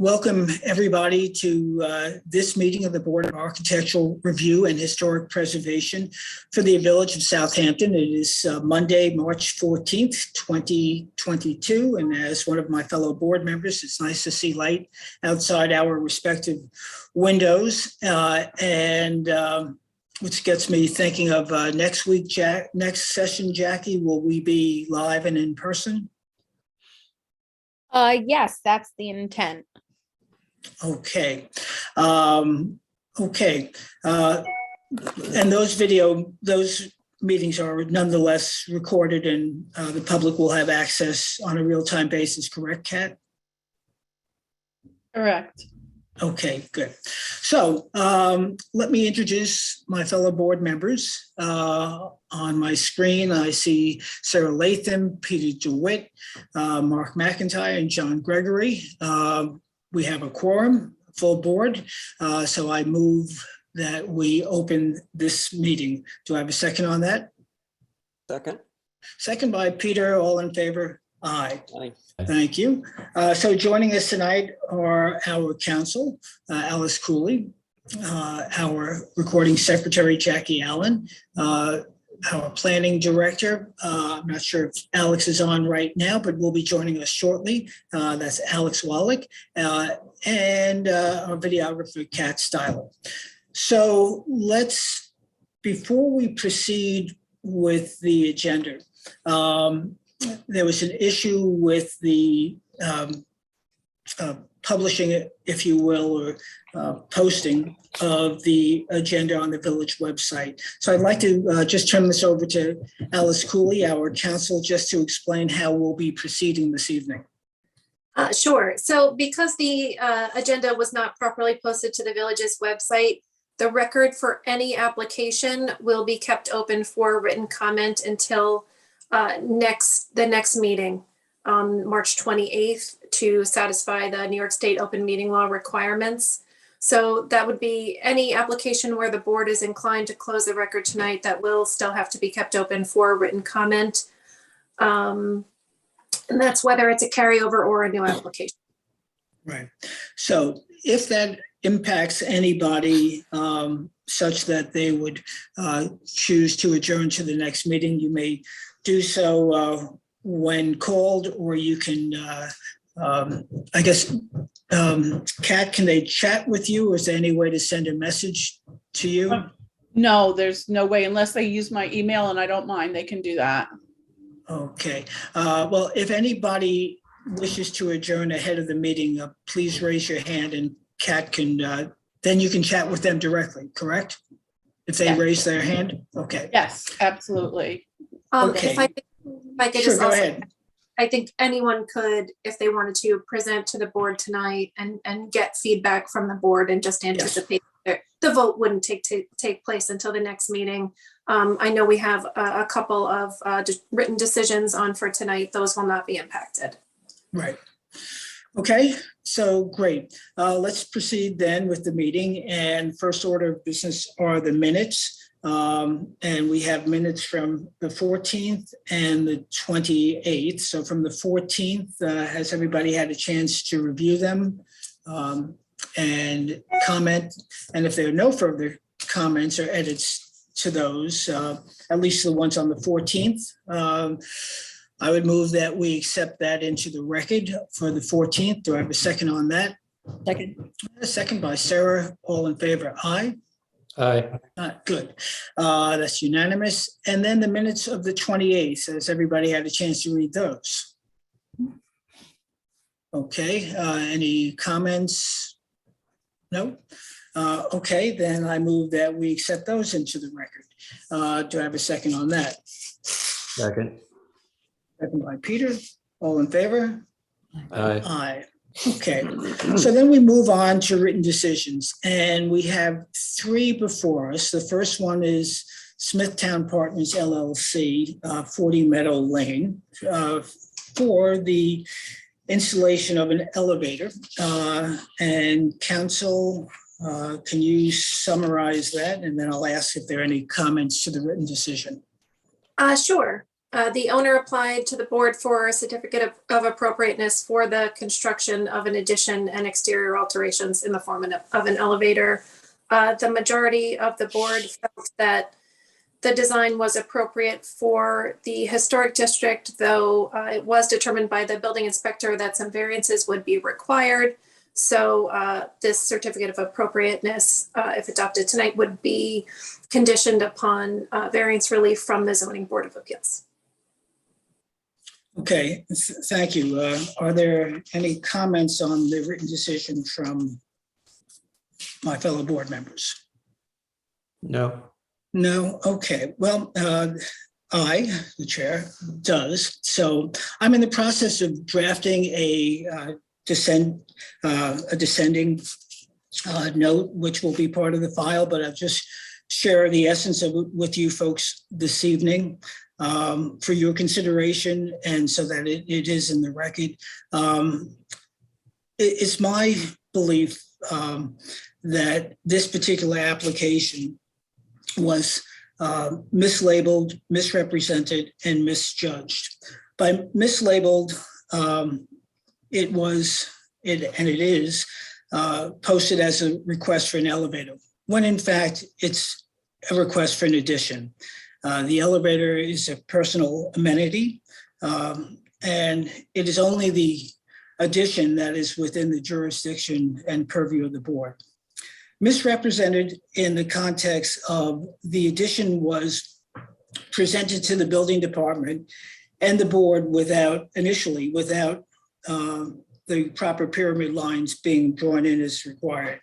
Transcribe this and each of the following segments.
Welcome everybody to this meeting of the Board of Architectural Review and Historic Preservation for the Village of Southampton. It is Monday, March 14th, 2022. And as one of my fellow board members, it's nice to see light outside our respective windows. Which gets me thinking of next week, next session, Jackie, will we be live and in person? Yes, that's the intent. Okay. And those meetings are nonetheless recorded and the public will have access on a real-time basis, correct, Kat? Correct. Okay, good. So let me introduce my fellow board members. On my screen, I see Sarah Latham, Peter DeWitt, Mark McIntyre, and John Gregory. We have a quorum, full board, so I move that we open this meeting. Do I have a second on that? Second. Second by Peter, all in favor? Aye. Aye. Thank you. So joining us tonight are our counsel, Alice Cooley, our recording secretary, Jackie Allen, our planning director. I'm not sure if Alex is on right now, but will be joining us shortly. That's Alex Wallach, and our videographer, Kat Styler. So before we proceed with the agenda, there was an issue with the publishing it, if you will, or posting of the agenda on the village website. So I'd like to just turn this over to Alice Cooley, our counsel, just to explain how we'll be proceeding this evening. Sure. So because the agenda was not properly posted to the village's website, the record for any application will be kept open for written comment until the next meeting on March 28th to satisfy the New York State open meeting law requirements. So that would be any application where the board is inclined to close the record tonight that will still have to be kept open for written comment. And that's whether it's a carryover or a new application. Right. So if that impacts anybody such that they would choose to adjourn to the next meeting, you may do so when called, or you can, I guess, Kat, can they chat with you? Or is there any way to send a message to you? No, there's no way, unless they use my email, and I don't mind, they can do that. Okay. Well, if anybody wishes to adjourn ahead of the meeting, please raise your hand and Kat can, then you can chat with them directly, correct? If they raise their hand? Okay. Yes, absolutely. Okay. If I could Sure, just go also, ahead. I think anyone could, if they wanted to, present to the board tonight and get feedback from the board and just anticipate that the vote wouldn't take place until the next meeting. I know we have a couple of written decisions on for tonight. Those will not be impacted. Right. Okay, so great. Let's proceed then with the meeting. And first order of business are the minutes. And we have minutes from the 14th and the 28th. So from the 14th, has everybody had a chance to review them and comment? And if there are no further comments or edits to those, at least the ones on the 14th, I would move that we accept that into the record for the 14th. Do I have a second on that? Second. A second by Sarah. All in favor? Aye. Aye. Good. That's unanimous. And then the minutes of the 28th. Has everybody had a chance to read those? Okay. Any comments? No? Okay, then I move that we accept those into the record. Do I have a second on that? Second. Second by Peter. All in favor? Aye. Aye. Okay, so then we move on to written decisions, and we have three before us. The first one is Smithtown Partners LLC, 40 Meadow Lane, for the installation of an elevator. And council, can you summarize that? And then I'll ask if there are any comments to the written decision. Sure. The owner applied to the board for a certificate of appropriateness for the construction of an addition and exterior alterations in the form of an elevator. The majority of the board felt that the design was appropriate for the historic district, though it was determined by the building inspector that some variances would be required. So this certificate of appropriateness, if adopted tonight, would be conditioned upon variance relief from the Zoning Board of Appeals. Okay, thank you. Are there any comments on the written decision from my fellow board members? No. No, okay. Well, I, the chair, does. So I'm in the process of drafting a descending note, which will be part of the file, but I'll just share the essence of it with you folks this evening for your consideration and so that it is in the record. It's my belief that this particular application was mislabeled, misrepresented, and misjudged. By mislabeled, it is posted as a request for an elevator, when in fact it's a request for an addition. The elevator is a personal amenity, and it is only the addition that is within the jurisdiction and purview of the board. Misrepresented in the context of the addition was presented to the building department and the board without the proper pyramid lines being drawn in as required.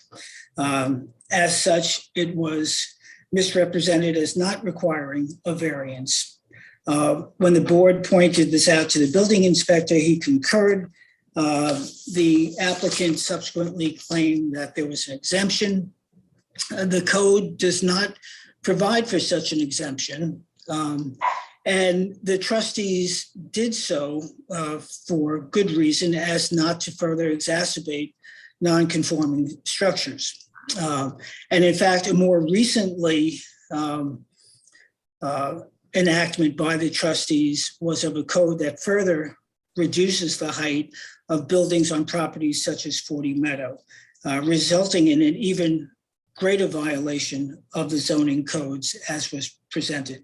As such, it was misrepresented as not requiring a variance. When the board pointed this out to the building inspector, he concurred. The applicant subsequently claimed that there was an exemption. The code does not provide for such an exemption. And the trustees did so for good reason, as not to further exacerbate non-conforming structures. And in fact, a more recently enactment by the trustees was of a code that further reduces the height of buildings on properties such as 40 Meadow, resulting in an even greater violation of the zoning codes as was presented.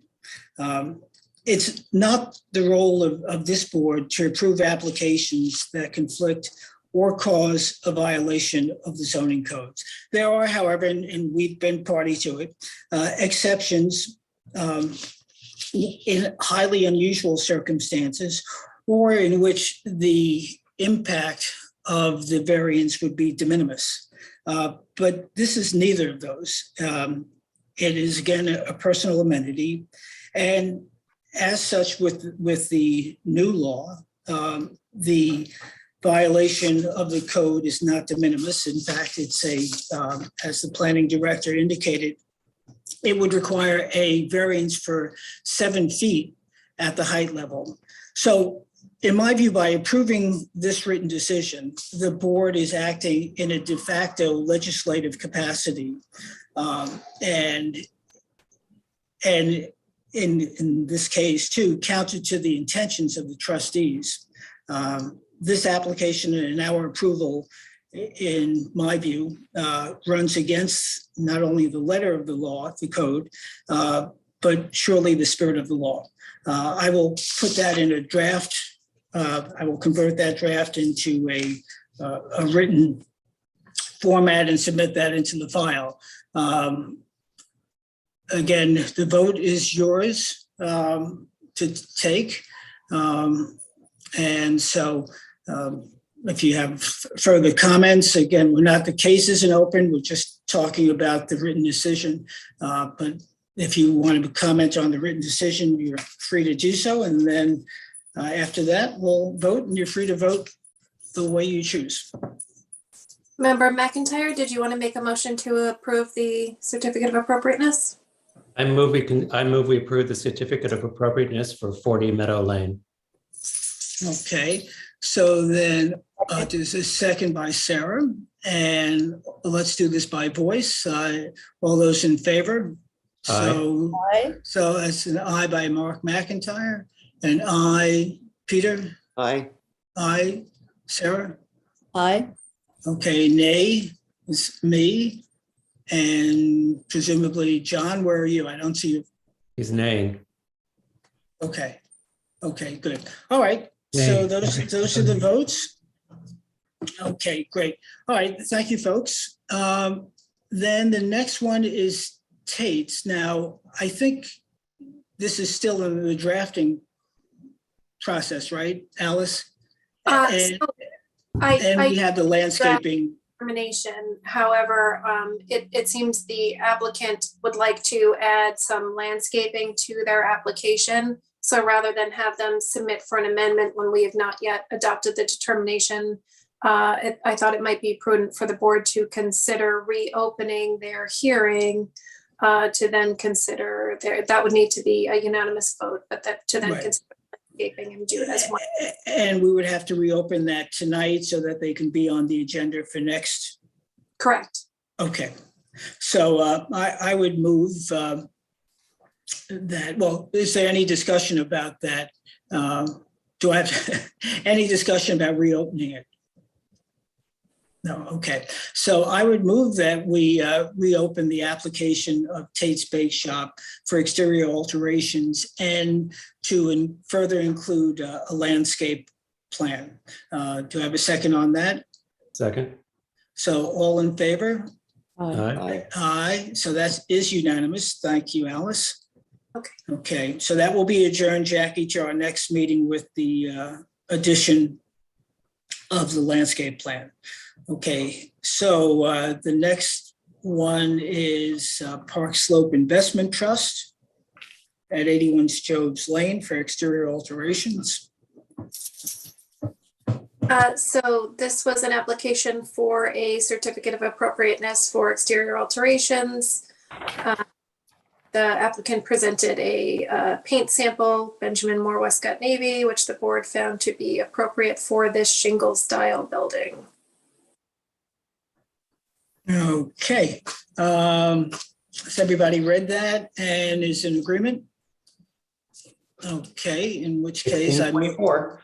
It's not the role of this board to approve applications that conflict or cause a violation of the zoning codes. There are, however, and we've been party to it, exceptions in highly unusual circumstances or in which the impact of the variance would be de minimis. But this is neither of those. It is, again, a personal amenity. And as such, with the new law, the violation of the code is not de minimis. In fact, it's as the planning director indicated, it would require a variance for 7 feet at the height level. So in my view, by approving this written decision, the board is acting in a de facto legislative capacity. And in this case, too, counter to the intentions of the trustees. This application and our approval, in my view, runs against not only the letter of the law, the code, but surely the spirit of the law. I will put that in a draft. I will convert that draft into a written format and submit that into the file. Again, the vote is yours to take. And so if you have further comments, again, the case isn't open. We're just talking about the written decision. But if you want to comment on the written decision, you're free to do so. And then after that, we'll vote, and you're free to vote the way you choose. Member McIntyre, did you want to make a motion to approve the certificate of appropriateness? I move we approve the certificate of appropriateness for 40 Meadow Lane. Okay, so then there's a second by Sarah, and let's do this by voice. All those in favor? Aye. So that's an aye by Mark McIntyre, And I, Peter? Aye. I, Sarah? Aye. Okay, nay is me. And presumably, John, where are you? I don't see you. He's naying. Okay. Okay, good. All right. So Nay. those are the votes. Okay, great. All right. Thank you, folks. Then the next one is Tate's. Now, I think this is still in the drafting process, right, Alice? And, So and we I have the landscaping. determination. However, it seems the applicant would like to add some landscaping to their application. So rather than have them submit for an amendment when we have not yet adopted the determination, I thought it might be prudent for the board to consider reopening their hearing to then consider that would need to be a unanimous vote, but that to then Right. consider landscaping and do it as one. And we would have to reopen that tonight so that they can be on the agenda for next. Correct. Okay. So I would move that, well, is there any discussion about that? Do I have any discussion about reopening it? No, okay. So I would move that we reopen the application of Tate's Bake Shop for exterior alterations and to further include a landscape plan. Do I have a second on that? Second. So all in favor? Aye. Aye. Aye. So that is unanimous. Thank you, Alice. Okay. Okay, so that will be adjourned, Jackie, to our next meeting with the addition of the landscape plan. Okay, so the next one is Park Slope Investment Trust at 81 Jobs Lane for exterior alterations. So this was an application for a certificate of appropriateness for exterior alterations. The applicant presented a paint sample, Benjamin Moore Westcott Navy, which the board found to be appropriate for this shingle style building. Okay, has everybody read that and is in agreement? Okay, in which case I move. 1624.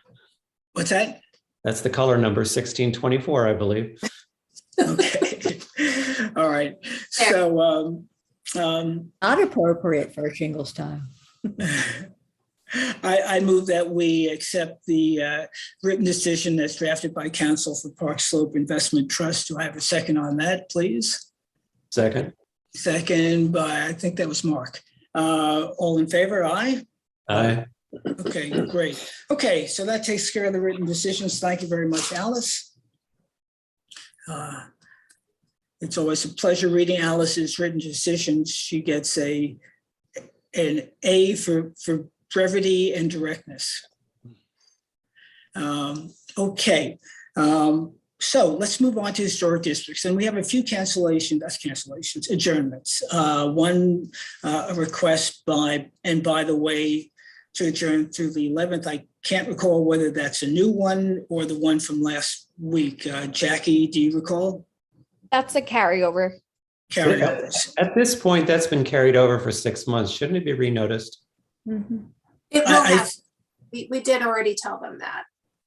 What's that? That's the color number 1624, I believe. Okay, all right. So Not appropriate for a shingle style. I move that we accept the written decision that's drafted by counsel for Park Slope Investment Trust. Do I have a second on that, please? Second. Second by, I think that was Mark. All in favor, aye? Aye. Okay, great. Okay, so that takes care of the written decisions. Thank you very much, Alice. It's always a pleasure reading Alice's written decisions. She gets an A for brevity and directness. Okay, so let's move on to historic districts. And we have a few adjournments. One, a request by the way, to adjourn through the 11th. I can't recall whether that's a new one or the one from last week. Jackie, do you recall? That's a carryover. Carryovers. At this point, that's been carried over for 6 months. Shouldn't it be renoticed? It will have, we did already tell them that.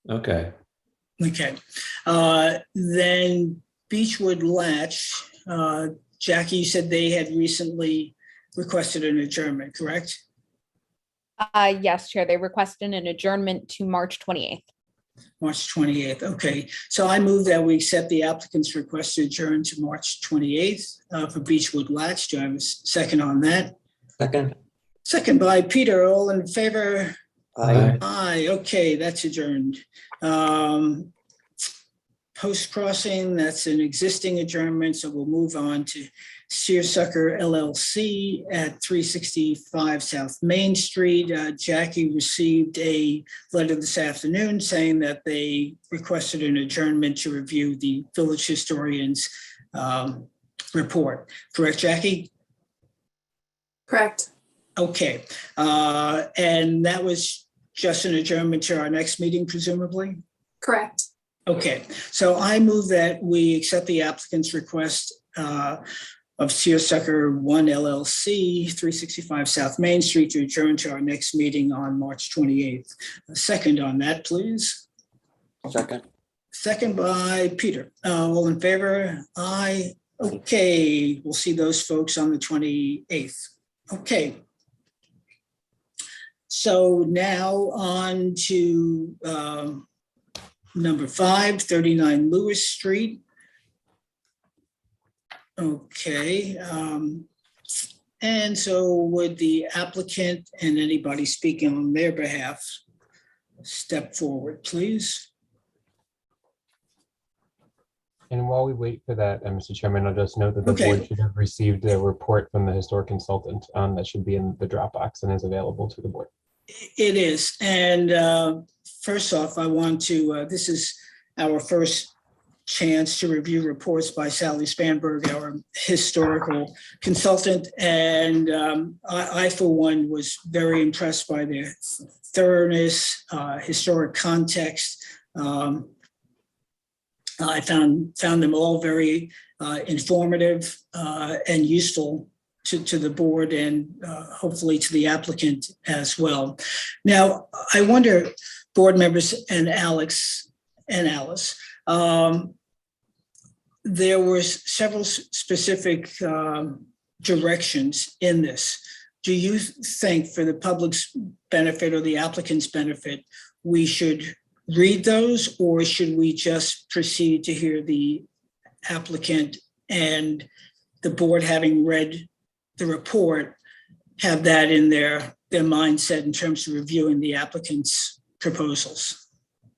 Okay. Okay. Then Beechwood Latch, Jackie, you said they had recently requested an adjournment, correct? Yes, Chair, they requested an adjournment to March 28th. March 28th. Okay. So I move that we accept the applicant's request to adjourn to March 28th for Beechwood Latch. Do I have a second on that? Second. Second by Peter. All in favor? Aye. Aye. Okay, that's adjourned. Post Crossing, that's an existing adjournment, so we'll move on to Searsucker LLC at 365 South Main Street. Jackie received a letter this afternoon saying that they requested an adjournment to review the village historian's report. Correct, Jackie? Correct. Okay, and that was just an adjournment to our next meeting, presumably? Correct. Okay, so I move that we accept the applicant's request of Searsucker 1 LLC, 365 South Main Street, to adjourn to our next meeting on March 28th. A second on that, please. Second. Second by Peter. All in favor? Aye. Okay, we'll see those folks on the 28th. Okay. So now on to number 5, 39 Lewis Street. Okay. And so would the applicant and anybody speaking on their behalf step forward, please? And while we wait for that, Mr. Chairman, I'll just note that the Okay. board should have received a report from the historic consultant that should be in the Dropbox and is available to the board. It is. And first off, I want to, this is our first chance to review reports by Sally Spanberg, our historical consultant. And I, for one, was very impressed by their thoroughness, historic context. I found them all very informative and useful to the board and hopefully to the applicant as well. Now, I wonder, board members and Alex and Alice, there were several specific directions in this. Do you think, for the public's benefit or the applicant's benefit, we should read those, or should we just proceed to hear the applicant and the board, having read the report, have that in their mindset in terms of reviewing the applicant's proposals?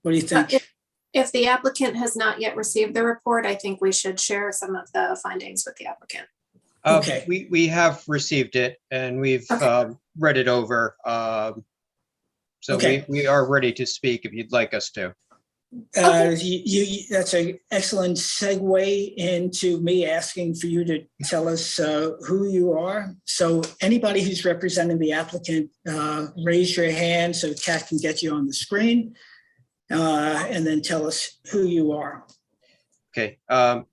What do you think? If the applicant has not yet received the report, I think we should share some of the findings with the applicant. Okay. We have received it and we've read it over. So Okay. we are ready to speak if you'd like us to. That's an excellent segue into me asking for you to tell us who you are. So anybody who's representing the applicant, raise your hand so Kat can get you on the screen, and then tell us who you are. Okay,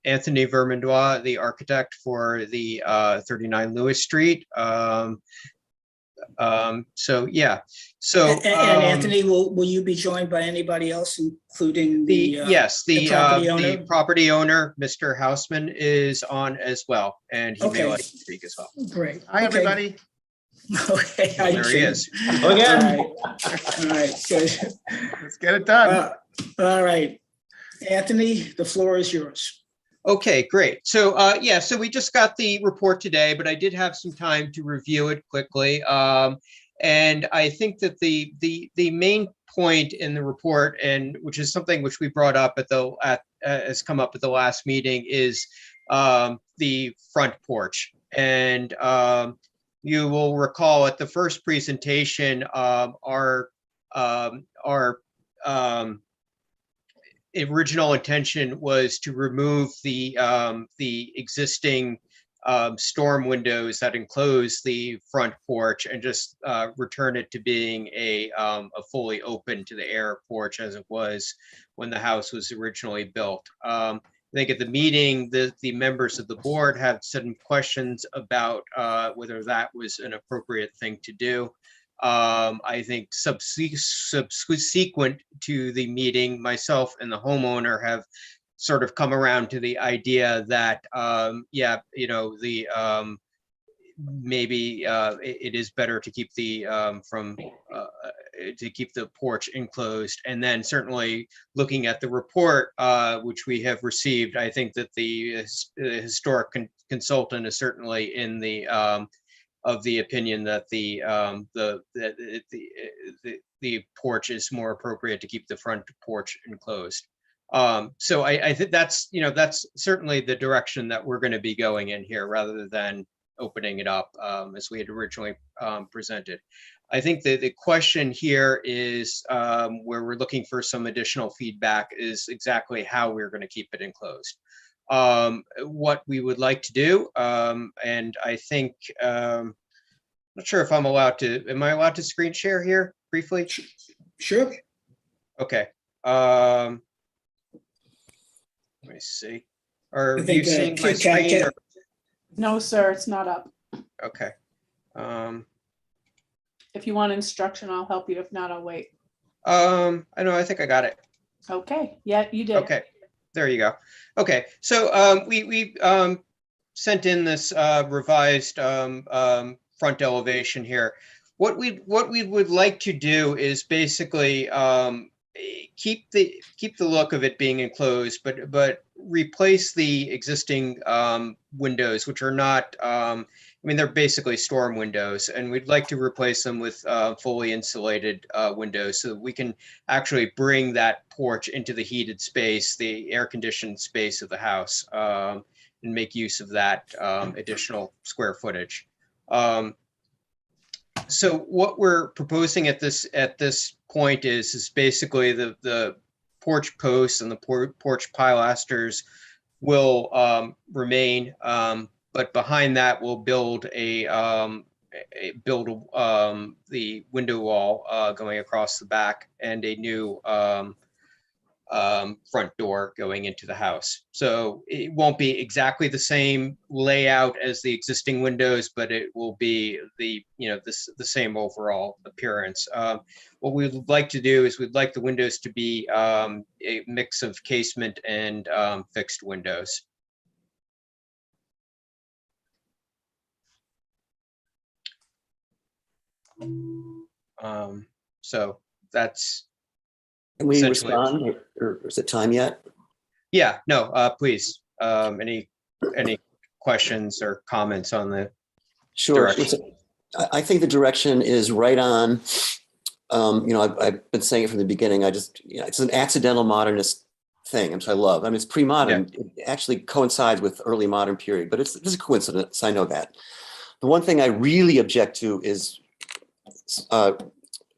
Anthony Vermandois, the architect for the 39 Lewis Street. So yeah, so And Anthony, will you be joined by anybody else, including the property owner, Mr. Houseman, is on as well, and he may like to speak as well. Great. Hi, everybody. Okay. Hi, There he Jim. is. Hello again. All right, good. Let's get it done. All right. Anthony, the floor is yours. Okay, great. So yeah, so we just got the report today, but I did have some time to review it quickly. And I think that the main point in the report, and which is something which we brought up has come up at the last meeting, is the front porch. And you will recall at the first presentation, our original intention was to remove the existing storm windows that enclose the front porch and just return it to being a fully open to the air porch as it was when the house was originally built. I think at the meeting, the members of the board had some questions about whether that was an appropriate thing to do. I think subsequent to the meeting, myself and the homeowner have sort of come around to the idea that, maybe it is better to keep the porch enclosed. And then certainly looking at the report, which we have received, I think that the historic consultant is certainly in the of the opinion that the porch is more appropriate to keep the front porch enclosed. So I think that's certainly the direction that we're going to be going in here, rather than opening it up as we had originally presented. I think the question here is where we're looking for some additional feedback is exactly how we're going to keep it enclosed. What we would like to do, and I think, not sure if am I allowed to screen share here briefly? Sure. Okay. Let me see. Are I you think, seeing my Kat, screen? No, sir, it's not up. Okay. If you want instruction, I'll help you. If not, I'll wait. I know, I think I got it. Okay, yeah, you did. Okay, there you go. Okay, so we sent in this revised front elevation here. What we would like to do is basically keep the look of it being enclosed, but replace the existing windows, which are not. I mean, they're basically storm windows, and we'd like to replace them with fully insulated windows so that we can actually bring that porch into the heated space, the air-conditioned space of the house, and make use of that additional square footage. So what we're proposing at this point is basically the porch posts and the porch pilasters will remain. But behind that, we'll build the window wall going across the back and a new front door going into the house. So it won't be exactly the same layout as the existing windows, but it will be the same overall appearance. What we'd like to do is we'd like the windows to be a mix of casement and fixed windows. So that's. Can we essentially respond, or is it time yet? Yeah, no, please. Any questions or comments on the Sure. direction? I think the direction is right on. I've been saying it from the beginning. It's an accidental modernist thing, which I love. I mean, it's pre-modern. Yeah. It actually coincides with early modern period, but it's a coincidence. I know that. The one thing I really object to is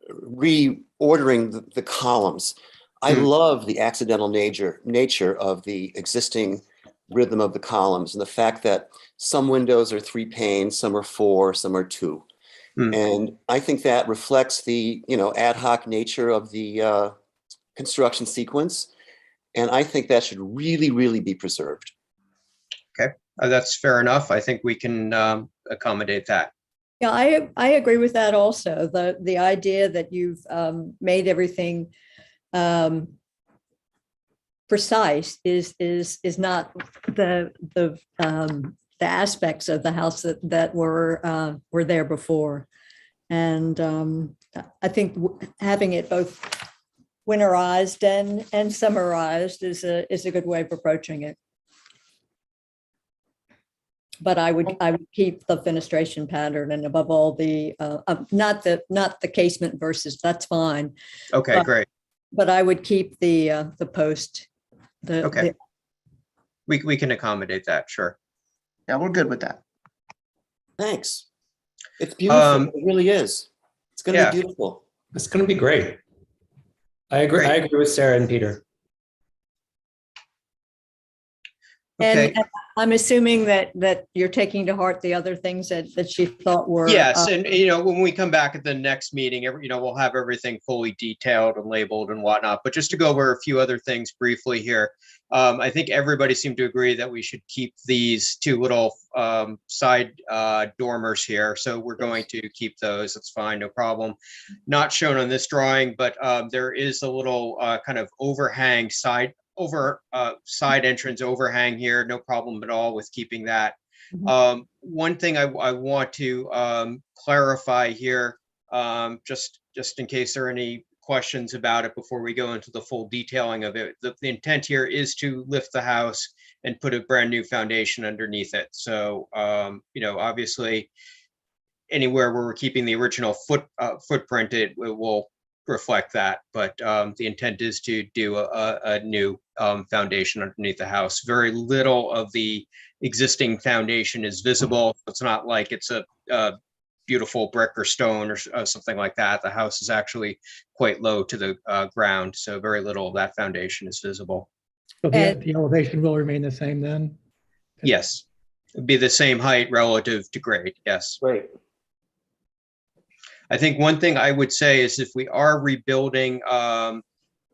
reordering the columns. I love the accidental nature of the existing rhythm of the columns and the fact that some windows are 3 panes, some are 4, some are 2. And I think that reflects the ad hoc nature of the construction sequence. And I think that should really, really be preserved. Okay, that's fair enough. I think we can accommodate that. Yeah, I agree with that also. The idea that you've made everything precise is not the aspects of the house that were there before. And I think having it both winterized and summerized is a good way of approaching it. But I would keep the fenestration pattern, and above all not the casement versus, that's fine. Okay, great. But I would keep the post. Okay. We can accommodate that, sure. Yeah, we're good with that. Thanks. It's beautiful. It really is. It's going to be beautiful. It's going to be great. I agree. Great. I agree with Sarah and Peter. Okay. And I'm assuming that you're taking to heart the other things that she thought were. Yes, and when we come back at the next meeting, we'll have everything fully detailed and labeled and whatnot. But just to go over a few other things briefly here, I think everybody seemed to agree that we should keep these 2 little side dormers here. So we're going to keep those. That's fine, no problem. Not shown on this drawing, but there is a little kind of overhang side entrance overhang here. No problem at all with keeping that. One thing I want to clarify here, just in case there are any questions about it before we go into the full detailing of it. The intent here is to lift the house and put a brand new foundation underneath it. So, obviously, anywhere where we're keeping the original footprint, it will reflect that, but the intent is to do a new foundation underneath the house. Very little of the existing foundation is visible. It's not like it's a beautiful brick or stone or something like that. The house is actually quite low to the ground, so very little of that foundation is visible. So the elevation will remain the same then? Yes, it'd be the same height relative to grade, yes. Right. I think one thing I would say is if we are rebuilding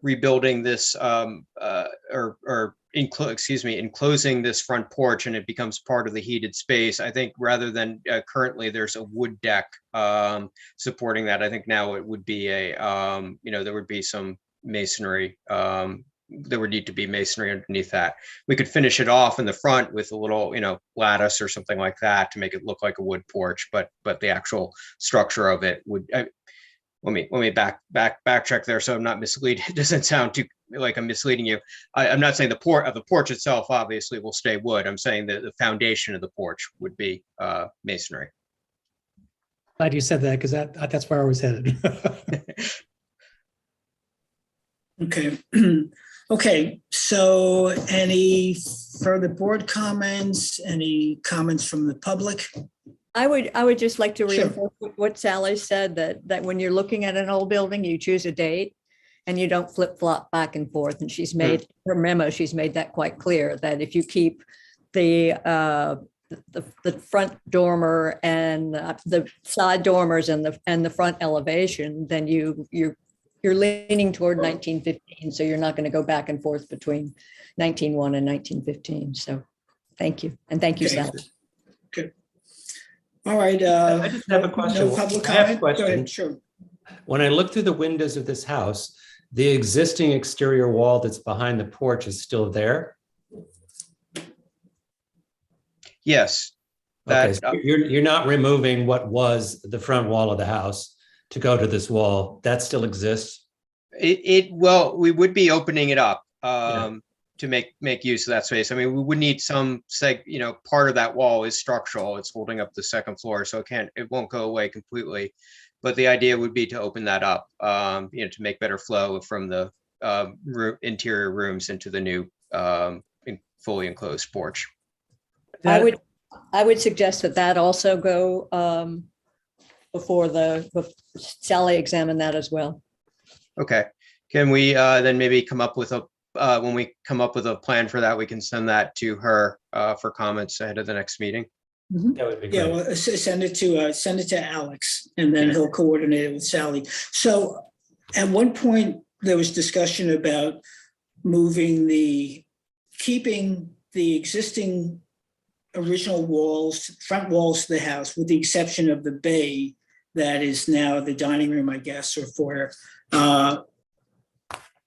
rebuilding this enclosing this front porch and it becomes part of the heated space. I think rather than currently there's a wood deck supporting that, I think now it would be there would be some masonry. There would need to be masonry underneath that. We could finish it off in the front with a little, lattice or something like that to make it look like a wood porch, but the actual structure of it would, let me backtrack there so I'm not misleading. It doesn't sound too like I'm misleading you. I'm not saying the porch itself obviously will stay wood. I'm saying that the foundation of the porch would be masonry. Glad you said that, because that's where I was headed. Okay. Okay, so any further board comments? Any comments from the public? I would just like to Sure. reinforce what Sally said, that when you're looking at an old building, you choose a date and you don't flip flop back and forth. And she's made her memo, she's made that quite clear, that if you keep the front dormer and the side dormers and the front elevation, then you're leaning toward 1915. So you're not going to go back and forth between 1901 and 1915. So thank you. And thank you, Okay. Sally. Good. All right. I just have a question. No public I have a comment? Go question. ahead, sure. When I look through the windows of this house, the existing exterior wall that's behind the porch is still there? Yes. Okay, so you're not removing what was the front wall of the house to go to this wall. That still exists? Well, we would be opening it up Yeah. to make use of that space. I mean, we would need some part of that wall is structural. It's holding up the second floor, so it won't go away completely. But the idea would be to open that up, to make better flow from the interior rooms into the new fully enclosed porch. I would suggest that also go before Sally examine that as well. Okay. Can we then maybe come up with when we come up with a plan for that, we can send that to her for comments ahead of the next meeting? That would be Yeah, great. well, send it to Alex, and then he'll coordinate it with Sally. So at one point, there was discussion about keeping the existing original front walls to the house, with the exception of the bay that is now the dining room, I guess, or foyer.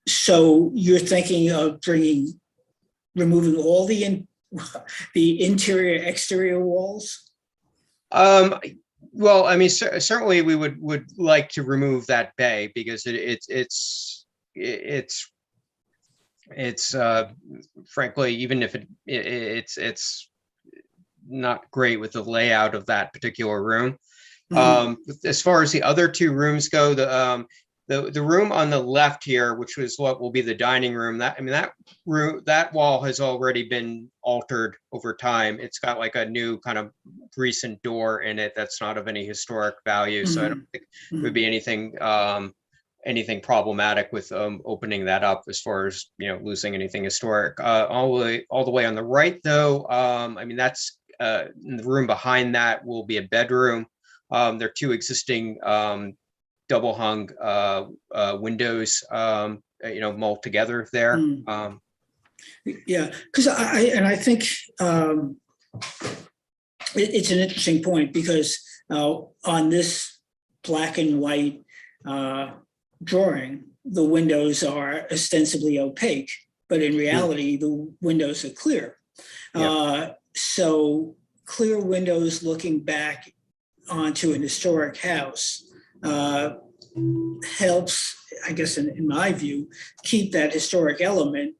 So you're thinking of removing all the interior, exterior walls? Well, I mean, certainly we would like to remove that bay because it's frankly, even if it's not great with the layout of that particular room. As far as the other two rooms go, the room on the left here, which was what will be the dining room, that wall has already been altered over time. It's got like a new kind of recent door in it that's not of any historic value. So I don't think there would be anything problematic with opening that up as far as losing anything historic. All the way on the right, though, that's in the room behind that will be a bedroom. There are two existing double hung windows, mold together there. Yeah, because I think it's an interesting point, because on this black and white drawing, the windows are ostensibly opaque, but in reality, the windows are clear. Yeah. So clear windows looking back onto an historic house helps, I guess, in my view, keep that historic element.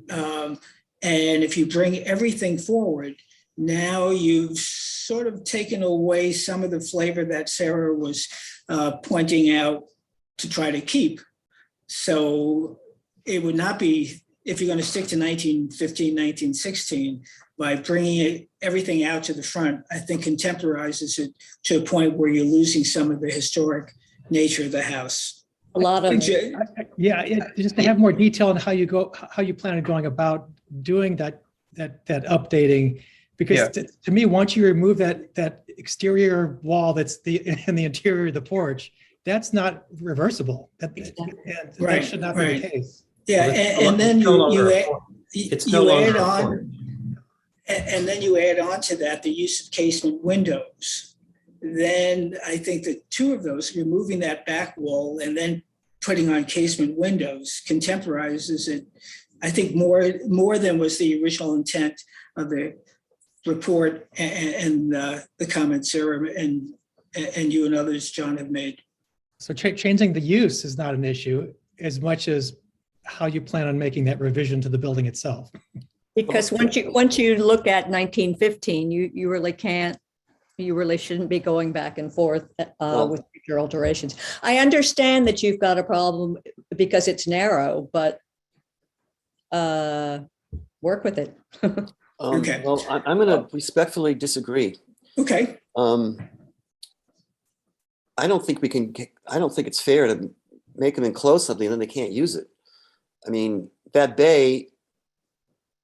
And if you bring everything forward, now you've sort of taken away some of the flavor that Sarah was pointing out to try to keep. So it would not be, if you're going to stick to 1915, 1916, by bringing everything out to the front, I think contemporizes it to a point where you're losing some of the historic nature of the house. A lot of just to have more detail on how you plan on going about doing that updating, because to me, once you remove that exterior wall that's in the interior of the porch, that's not reversible. And that Right, should not be right. the case. Yeah, and then It's no longer a add- porch. It's you no longer add a on, porch. and then you add on to that the use of casement windows. Then I think that two of those, removing that back wall and then putting on casement windows contemporizes it, I think, more than was the original intent of the report and the comments Sarah and you and others, John, have made. So changing the use is not an issue as much as how you plan on making that revision to the building itself. Because once you look at 1915, you really can't, you really shouldn't be going back and forth with future alterations. I understand that you've got a problem because it's narrow, but work with it. Okay. Well, I'm going to respectfully disagree. Okay. I don't think it's fair to make them enclose something and then they can't use it. I mean, that bay,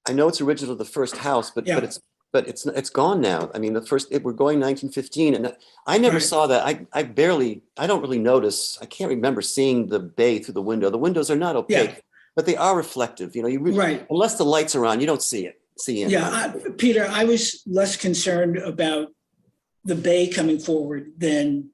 I know it's original to the first house, but Yeah. it's gone now. I mean, we're going 1915, and I never Right. saw that. I don't really notice. I can't remember seeing the bay through the window. The windows are not opaque, Yeah. but they are reflective. You know, Right. unless the lights are on, you don't see it. Yeah, Peter, I was less concerned about the bay coming forward than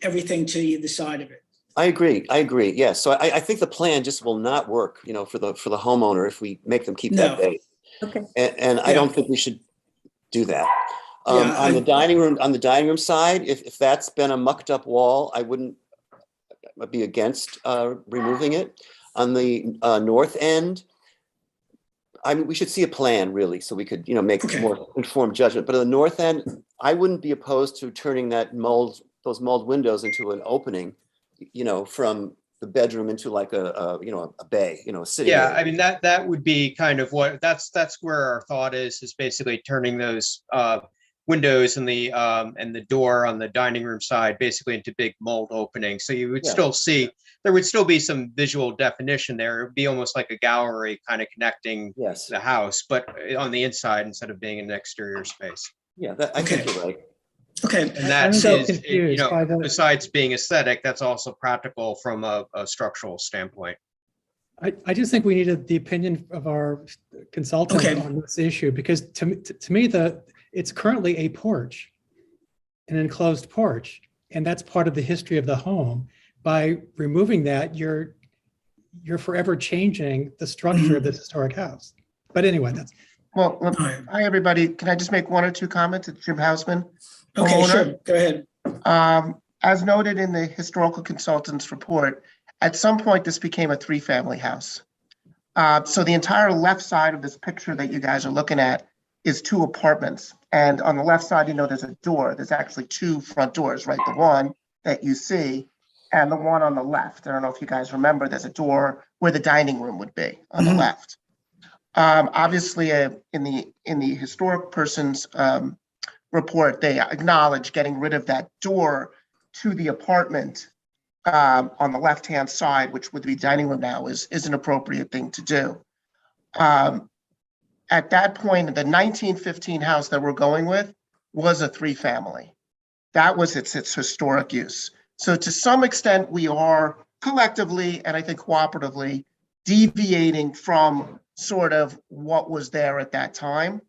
everything to either side of it. I agree. Yes. So I think the plan just will not work, you know, for the homeowner if we make them keep that No. bay. Okay. And I don't think we should do that. Yeah, on the dining room side, if that's been a mucked up wall, I wouldn't be against removing it. On the north end, I mean, we should see a plan really, so we could, you know, make a more informed judgment. But on the north end, I wouldn't be opposed to turning those mold windows into an opening, you know, from the bedroom into like a bay, you know, a sitting Yeah, area. I mean, that would be kind of what, that's where our thought is basically turning those windows and the door on the dining room side basically into big mold openings. So you would still see, there would still be some visual definition there. It would be almost like a gallery kind of connecting the house, but on the inside instead of being an exterior space. Yeah, I think you're right. Okay. And that I'm so is, you confused know, by the- besides being aesthetic, that's also practical from a structural standpoint. I just think we needed the opinion of our consultant Okay. on this issue, because to me, it's currently a porch, an enclosed porch, and that's part of the history of the home. By removing that, you're forever changing the structure of this historic house. But anyway, that's. Well, right. hi, everybody. Can I just make one or two comments? It's Jim Hausman. Okay, homeowner. sure. Go ahead. As noted in the historical consultant's report, at some point, this became a three-family house. So the entire left side of this picture that you guys are looking at is two apartments. And on the left side, you know, there's a door. There's actually two front doors, right? The one that you see and the one on the left. I don't know if you guys remember, there's a door where the dining room would be on the left. Obviously, in the historic person's report, they acknowledge getting rid of that door to the apartment on the left-hand side, which would be dining room now, is an appropriate thing to do. At that point, the 1915 house that we're going with was a three-family. That was its historic use. So to some extent, we are collectively, and I think cooperatively, deviating from sort of what was there at that time.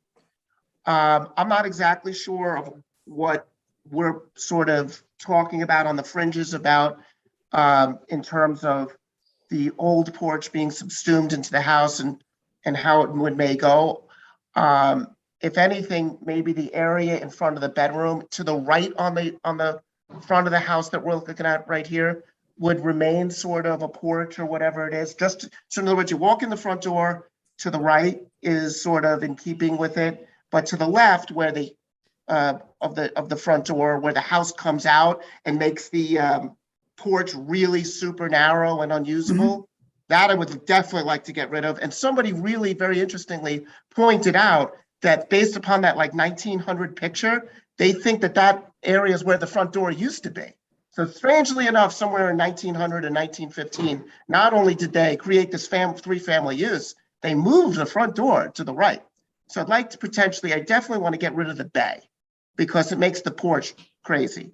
I'm not exactly sure of what we're sort of talking about on the fringes about in terms of the old porch being subsumed into the house and how it may go. If anything, maybe the area in front of the bedroom to the right on the front of the house that we're looking at right here would remain sort of a porch or whatever it is. Just so in other words, you walk in the front door, to the right is sort of in keeping with it, but to the left where the of the front door where the house comes out and makes the porch really super narrow and unusable, that I would definitely like to get rid of. And somebody really very interestingly pointed out that based upon that like 1900 picture, they think that area is where the front door used to be. So strangely enough, somewhere in 1900 and 1915, not only did they create this three-family use, they moved the front door to the right. So I'd like to I definitely want to get rid of the bay because it makes the porch crazy.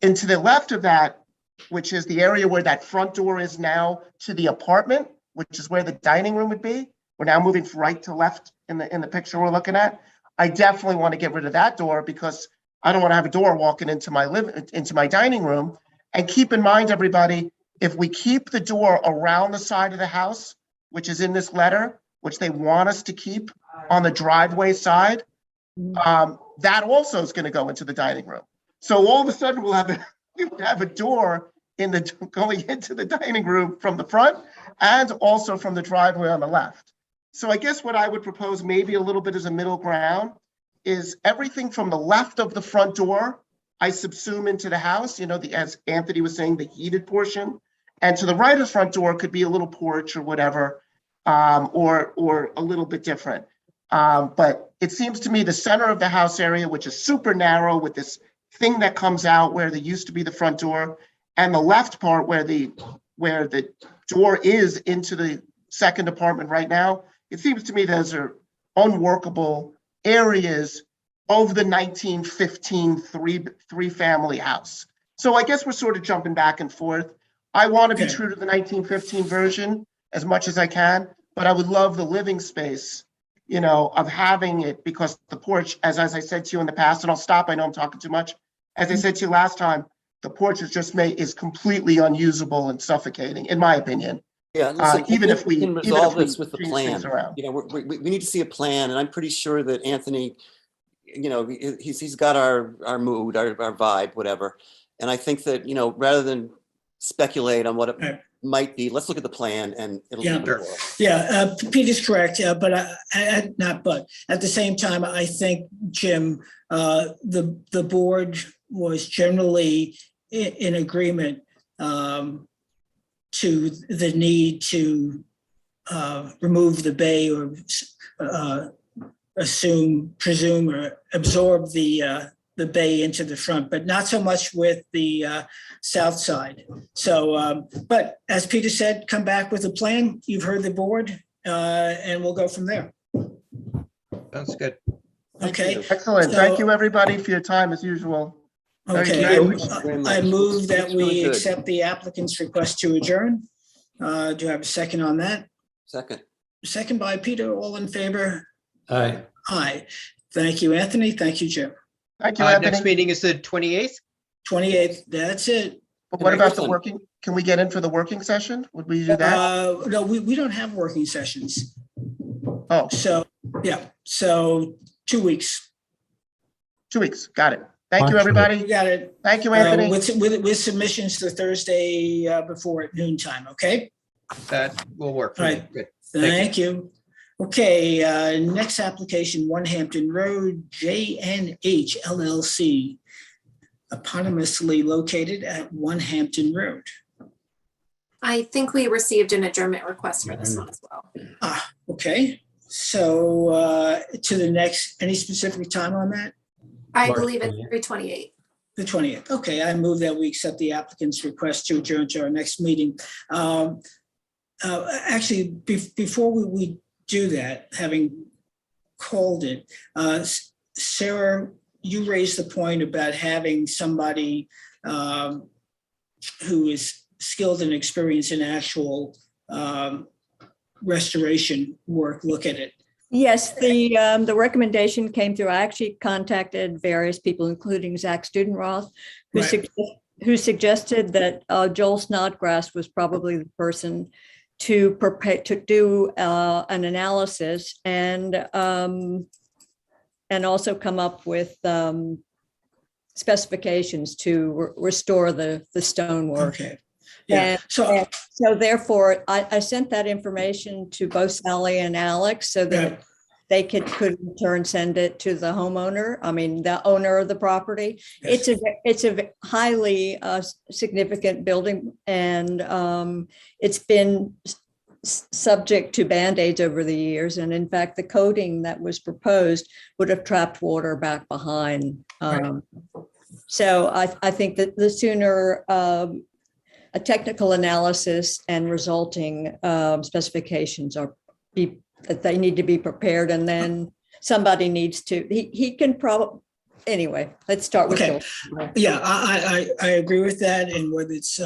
And to the left of that, which is the area where that front door is now to the apartment, which is where the dining room would be. We're now moving from right to left in the picture we're looking at. I definitely want to get rid of that door because I don't want to have a door walking into my dining room. And keep in mind, everybody, if we keep the door around the side of the house, which is in this letter, which they want us to keep on the driveway side, that also is going to go into the dining room. So all of a sudden we'll have a door going into the dining room from the front and also from the driveway on the left. So I guess what I would propose maybe a little bit as a middle ground is everything from the left of the front door, I subsume into the house, as Anthony was saying, the heated portion. And to the right of the front door could be a little porch or whatever, or a little bit different. But it seems to me the center of the house area, which is super narrow with this thing that comes out where there used to be the front door, and the left part where the door is into the second apartment right now, it seems to me those are unworkable areas of the 1915 three-family house. So I guess we're sort of jumping back and forth. I want to be true to the 1915 version as much as I can, but I would love the living space, of having it, because the porch, as I said to you in the past, and I'll stop, I know I'm talking too much. As I said to you last time, the porch is completely unusable and suffocating, in my opinion. Yeah, listen, even I if think we can resolve this with the change plan. things around. We need to see a plan, and I'm pretty sure that Anthony, he's got our mood, our vibe, whatever. And I think that rather than speculate on what it might be, let's look at the plan, and it'll be better. Yeah, Peter's correct, but at the same time, I think, Jim, the board was generally in agreement to the need to remove the bay or presume or absorb the bay into the front, but not so much with the south side. So, but as Peter said, come back with a plan. You've heard the board, and we'll go from there. Sounds good. Okay. Excellent. Thank you, everybody, for your time as usual. Okay, I move that we accept the applicant's request to adjourn. Do I have a second on that? Second. Second by Peter, all in favor? Aye. Aye. Thank you, Anthony. Thank you, Jim. Thank you, Anthony. Next meeting is the 28th. 28th, that's it. But what about the working? Can we get in for the working session? Would we do that? No, we don't have working sessions. Oh, So, yeah, so 2 weeks. 2 weeks. Got it. Thank you, everybody. You got it. Thank you, Anthony. With submissions to Thursday before at noon time, okay? That will work for All me. right. Good. Thank you. Okay, next application, One Hampton Road, JNH LLC, eponymously located at One Hampton Road. I think we received an adjournment request for this one as well. Okay, so to the next, any specific time on that? I believe it's February 28th. The 20th. Okay, I move that we accept the applicant's request to adjourn to our next meeting. Actually, before we do that, having called it, Sarah, you raised the point about having somebody who is skilled and experienced in actual restoration work look at it. Yes, the recommendation came through. I actually contacted various people, including Zach Studenroth, who suggested that Joel Snodgrass was probably the person to prepare to do an analysis and also come up with specifications to restore the stonework. Okay. Yeah. And so therefore, I sent that information to both Sally and Alex so that they could in turn send it to the homeowner. I mean, the owner of the property. Yes. It's a highly significant building, and it's been subject to Band-Aids over the years. And in fact, the coating that was proposed would have trapped water back behind. So I think that the sooner a technical analysis and resulting specifications they need to be prepared, and then somebody needs to, he can probably, anyway, let's start with Okay. Joel. Yeah, I agree with that. And whether it's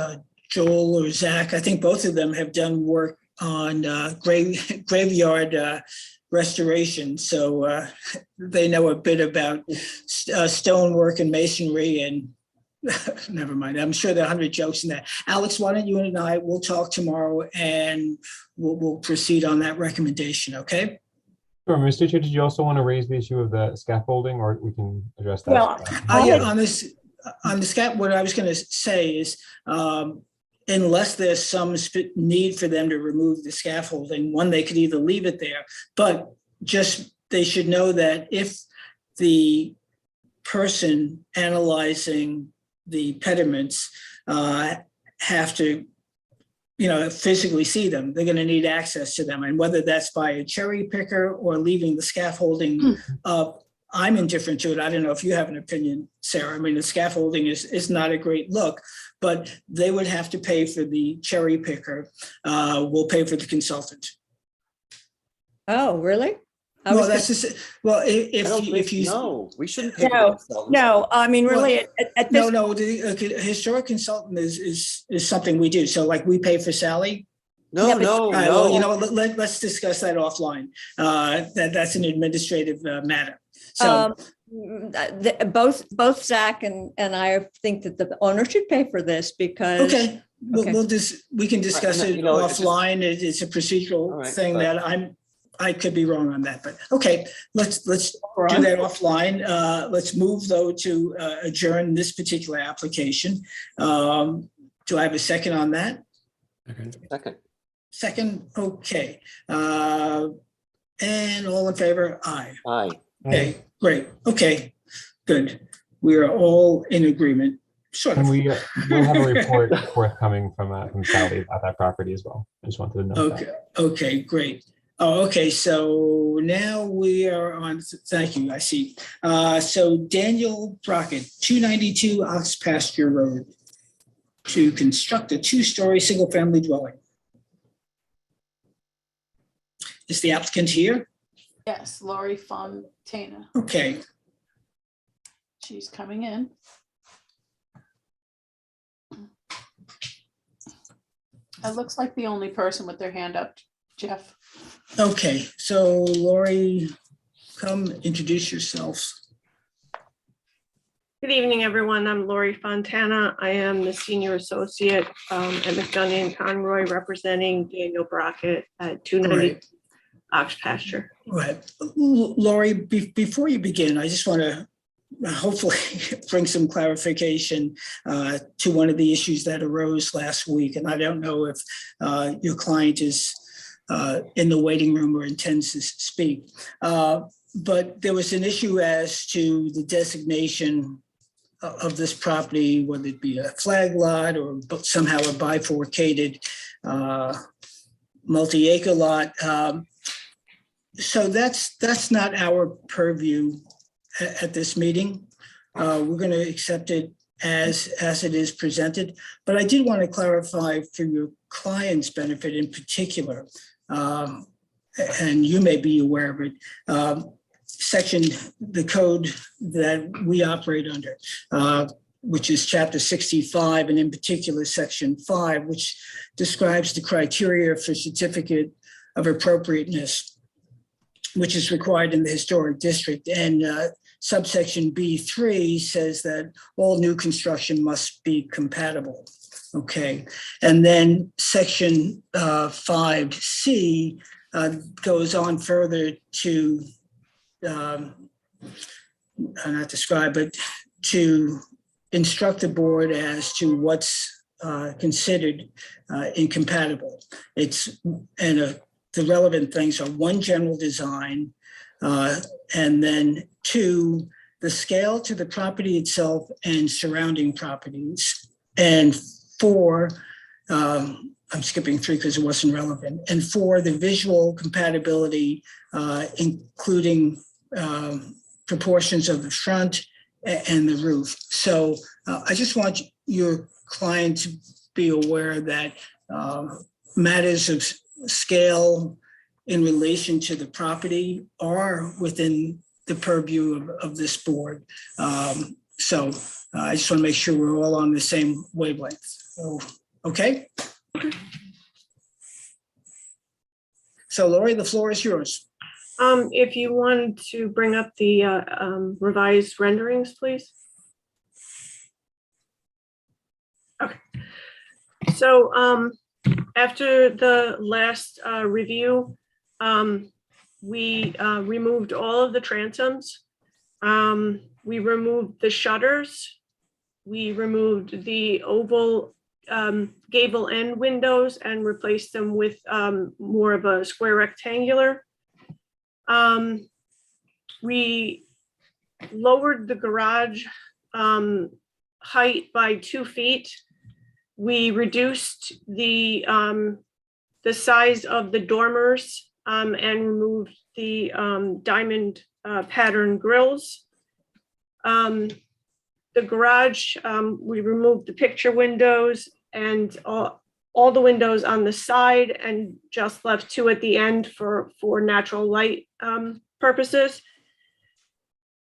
Joel or Zach, I think both of them have done work on graveyard restoration. So they know a bit about stonework and masonry and never mind. I'm sure there are 100 jokes in that. Alex, why don't you and I, we'll talk tomorrow and we'll proceed on that recommendation, okay? Sure, Mr. Chair, did you also want to raise the issue of the scaffolding, or we can address that? Well, Yeah, on the scap, what I was going to say is, unless there's some need for them to remove the scaffolding, one, they could either leave it there, but just they should know that if the person analyzing the pediments have to, physically see them, they're going to need access to them. And whether that's by a cherry picker or leaving the scaffolding up, I'm indifferent to it. I don't know if you have an opinion, Sarah. I mean, the scaffolding is not a great look, but they would have to pay for the cherry picker. We'll pay for the consultant. Oh, really? Well, that's just, well, if you. No, we shouldn't pay for No, themselves. no, I mean, really, at this. No, the historic consultant is something we do. So like we pay for Sally. No, Yeah, but- no, All right, well, no. let's discuss that offline. That's an administrative matter. So, Both Zach and I think that the owner should pay for this because. okay, Okay. we can discuss Right, it you know, it's just- offline. It's a procedural All right, thing but- that I could be wrong on that, but okay, let's do that offline. Let's move though to adjourn this particular application. Do I have a second on that? Second. Second, okay. And all in favor, aye. Aye. Okay, great. Okay, good. We are all in agreement, sort And of. we'll have a report forthcoming from Sally about that property as well. I just wanted to know. Okay, okay, great. Oh, okay, so now we are on, thank you, I see. So Daniel Brockett, 292 Ox Pasture Road, to construct a 2-story single-family dwelling. Is the applicant here? Yes, Lori Fontana. Okay, She's coming in. It looks like the only person with their hand up, Jeff. okay, so Lori, come introduce yourself. Good evening, everyone. I'm Lori Fontana. I am the senior associate at McDonough and Conroy, representing Daniel Brockett at 290 Right. Ox Pasture. Right. Lori, before you begin, I just want to hopefully bring some clarification to one of the issues that arose last week. And I don't know if your client is in the waiting room or intends to speak. But there was an issue as to the designation of this property, whether it be a flag lot or somehow a bifurcated multi-acre lot. So that's not our purview at this meeting. We're going to accept it as it is presented. But I did want to clarify for your client's benefit in particular, and you may be aware of it, the code that we operate under, which is Chapter 65, and in particular, Section 5, which describes the criteria for certificate of appropriateness, which is required in the historic district. And subsection B3 says that all new construction must be compatible. Okay. And then Section 5C goes on further to not describe, but to instruct the board as to what's considered incompatible. The relevant things are 1, general design, and then 2, the scale to the property itself and surrounding properties, and 4, I'm skipping 3 because it wasn't relevant, and 4, the visual compatibility, including proportions of the front and the roof. So I just want your client to be aware that matters of scale in relation to the property are within the purview of this board. So I just want to make sure we're all on the same wavelength. So, okay. So Lori, the floor is yours. If you wanted to bring up the revised renderings, please. Okay. So after the last review, we removed all of the transoms. We removed the shutters. We removed the oval gable end windows and replaced them with more of a square rectangular. We lowered the garage height by 2 feet. We reduced the size of the dormers and removed the diamond pattern grills. The garage, we removed the picture windows and all the windows on the side and just left 2 at the end for natural light purposes.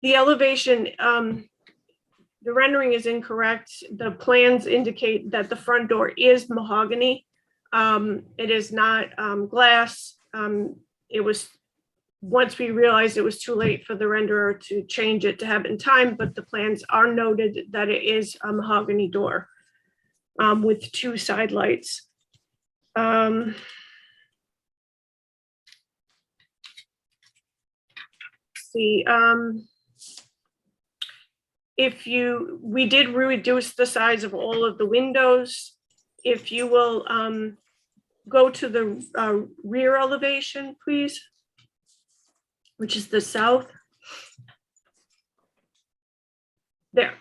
The elevation, the rendering is incorrect. The plans indicate that the front door is mahogany. It is not glass. It was, once we realized it was too late for the renderer to change it to have it in time, but the plans are noted that it is a mahogany door with 2 side lights. See, we did reduce the size of all of the windows. If you will go to the rear elevation, please, which is the south. There.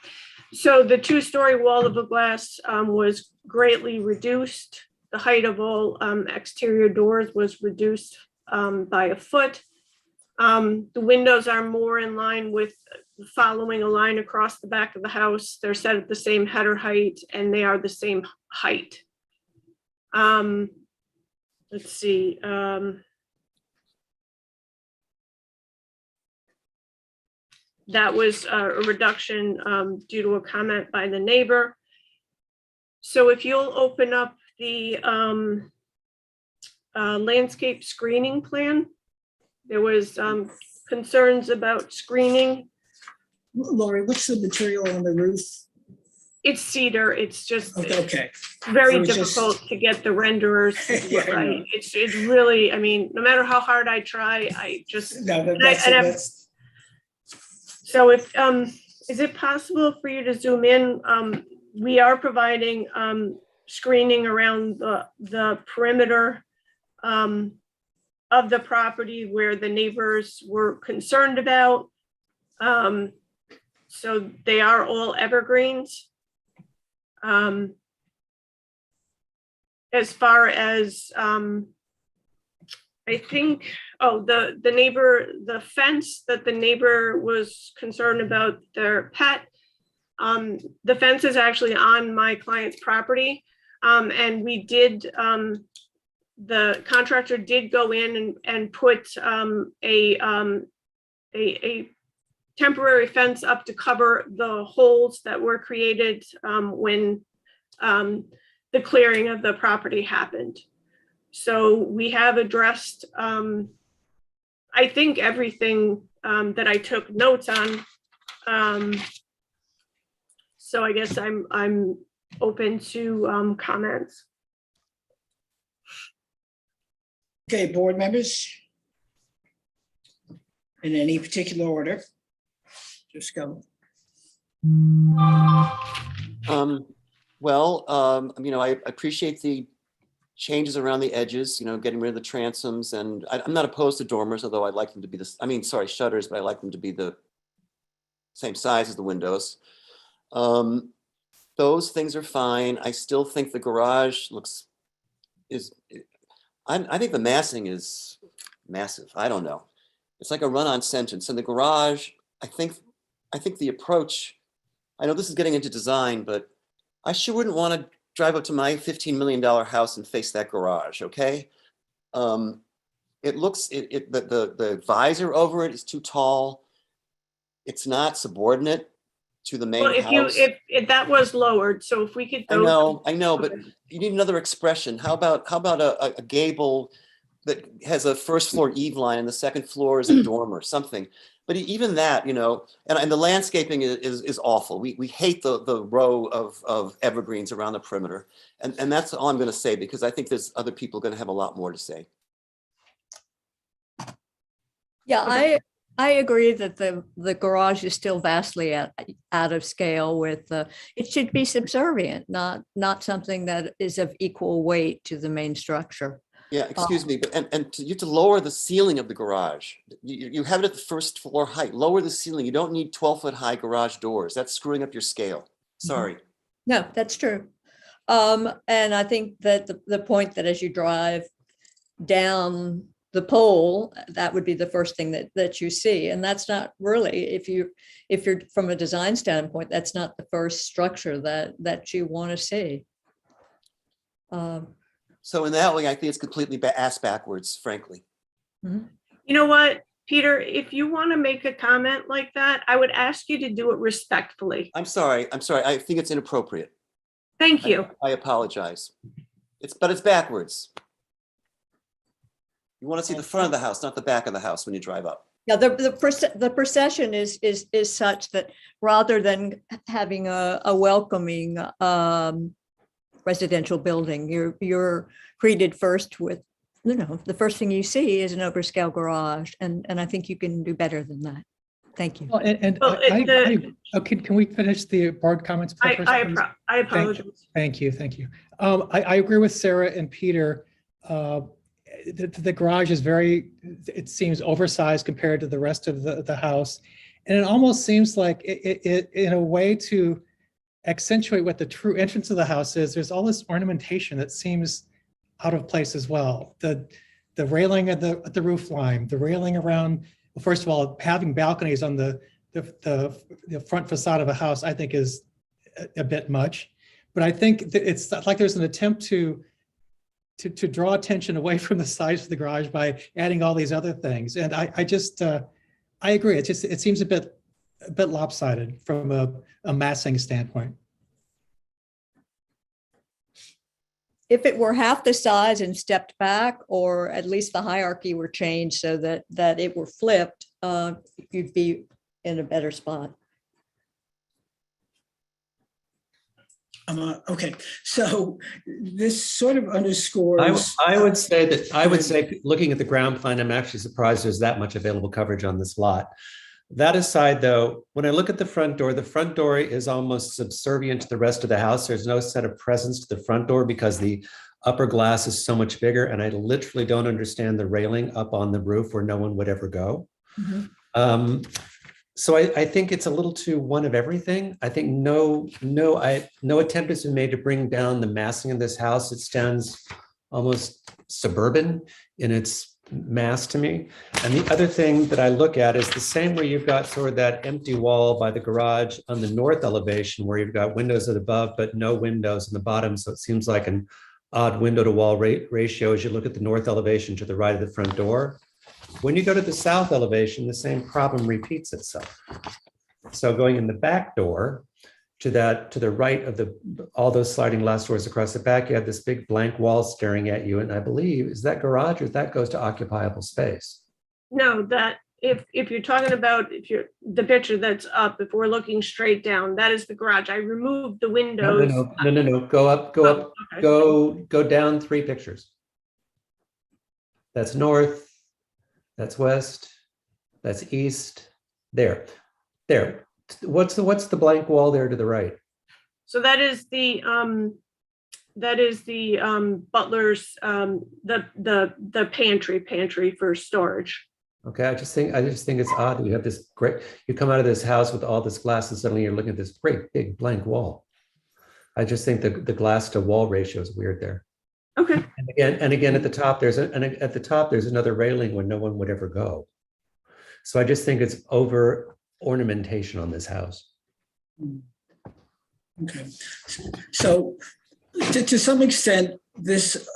So the 2-story wall of the glass was greatly reduced. The height of all exterior doors was reduced by 1 foot. The windows are more in line with following a line across the back of the house. They're set at the same header height and they are the same height. Let's see. That was a reduction due to a comment by the neighbor. So if you'll open up the landscape screening plan, there was concerns about screening. Lori, what's the material on the roof? It's cedar. It's just Okay. very So it's difficult to get the renderers to do it Yeah, I know. right. It's really, I mean, no matter how hard I try, I just. No, that's so if, is it possible for you to zoom in? We are providing screening around the perimeter of the property where the neighbors were concerned about. So they are all evergreens. As far as, I think, the neighbor, the fence that the neighbor was concerned about their pet, the fence is actually on my client's property. And we did, the contractor did go in and put a temporary fence up to cover the holes that were created when the clearing of the property happened. So we have addressed, I think, everything that I took notes on. So I guess I'm open to comments. Okay, board members? In any particular order? Just go. I appreciate the changes around the edges, getting rid of the transoms, and I'm not opposed to dormers, although I like them to be shutters, but I like them to be the same size as the windows. Those things are fine. I still think the garage I think the massing is massive. I don't know. It's like a run-on sentence. And the garage, I think the approach, I know this is getting into design, but I sure wouldn't want to drive up to my $15 million house and face that garage, okay? It looks, the visor over it is too tall. it's not subordinate to the main Well, house. if that was lowered, so if we could go. I know, but you need another expression. How about a gable that has a first floor eave line and the second floor is a dormer, something. But even that, and the landscaping is awful. We hate the row of evergreens around the perimeter. And that's all I'm going to say, because I think there's other people going to have a lot more to say. Yeah, I agree that the garage is still vastly out of scale with, it should be subservient, not something that is of equal weight to the main structure. Yeah, excuse me, but you have to lower the ceiling of the garage. You have it at the first floor height. Lower the ceiling. You don't need 12-foot high garage doors. That's screwing up your scale. Sorry. No, that's true. And I think that the point that as you drive down the pole, that would be the first thing that you see. And that's not really, if you're from a design standpoint, that's not the first structure that you want to see. So in that way, I think it's completely ass backwards, frankly. You know what, Peter, if you want to make a comment like that, I would ask you to do it respectfully. I'm sorry. I think it's inappropriate. Thank you. I apologize. But it's backwards. You want to see the front of the house, not the back of the house when you drive up. Yeah, the procession is such that rather than having a welcoming residential building, you're greeted first with, the first thing you see is an overscale garage, and I think you can do better than that. Thank you. Well, can we finish the board comments? I apologize. Thank you. I agree with Sarah and Peter. The garage is it seems oversized compared to the rest of the house. And it almost seems like it in a way to accentuate what the true entrance of the house is, there's all this ornamentation that seems out of place as well. The railing at the roof line, the railing around, well, first of all, having balconies on the front facade of a house, I think is a bit much. But I think that it's like there's an attempt to draw attention away from the size of the garage by adding all these other things. And I agree. It seems a bit lopsided from a massing standpoint. If it were half the size and stepped back, or at least the hierarchy were changed so that it were flipped, you'd be in a better spot. Okay, so this sort of underscores. I would say looking at the ground plan, I'm actually surprised there's that much available coverage on this lot. That aside, though, when I look at the front door is almost subservient to the rest of the house. There's no set of presence to the front door because the upper glass is so much bigger, and I literally don't understand the railing up on the roof where no one would ever go. Mm-hmm. So I think it's a little too one of everything. I think no attempt has been made to bring down the massing of this house. It stands almost suburban in its mass to me. And the other thing that I look at is the same way you've got sort of that empty wall by the garage on the north elevation where you've got windows at above, but no windows in the bottom. So it seems like an odd window to wall ratio as you look at the north elevation to the right of the front door. When you go to the south elevation, the same problem repeats itself. So going in the back door to the right of all those sliding glass doors across the back, you have this big blank wall staring at you. And I believe, is that garage or that goes to occupiable space? No, that if you're talking about, the picture that's up, if we're looking straight down, that is the garage. I removed the windows. No. Go up, okay. Go down 3 pictures. That's north, that's west, that's east, there. What's the blank wall there to the right? So that is the butler's the pantry for storage. Okay, I just think it's odd that you have this you come out of this house with all this glass and suddenly you're looking at this great big blank wall. I just think the glass to wall ratio is weird there. Okay. And again at the top there's another railing where no one would ever go. So I just think it's over ornamentation on this house. Okay, so to some extent, this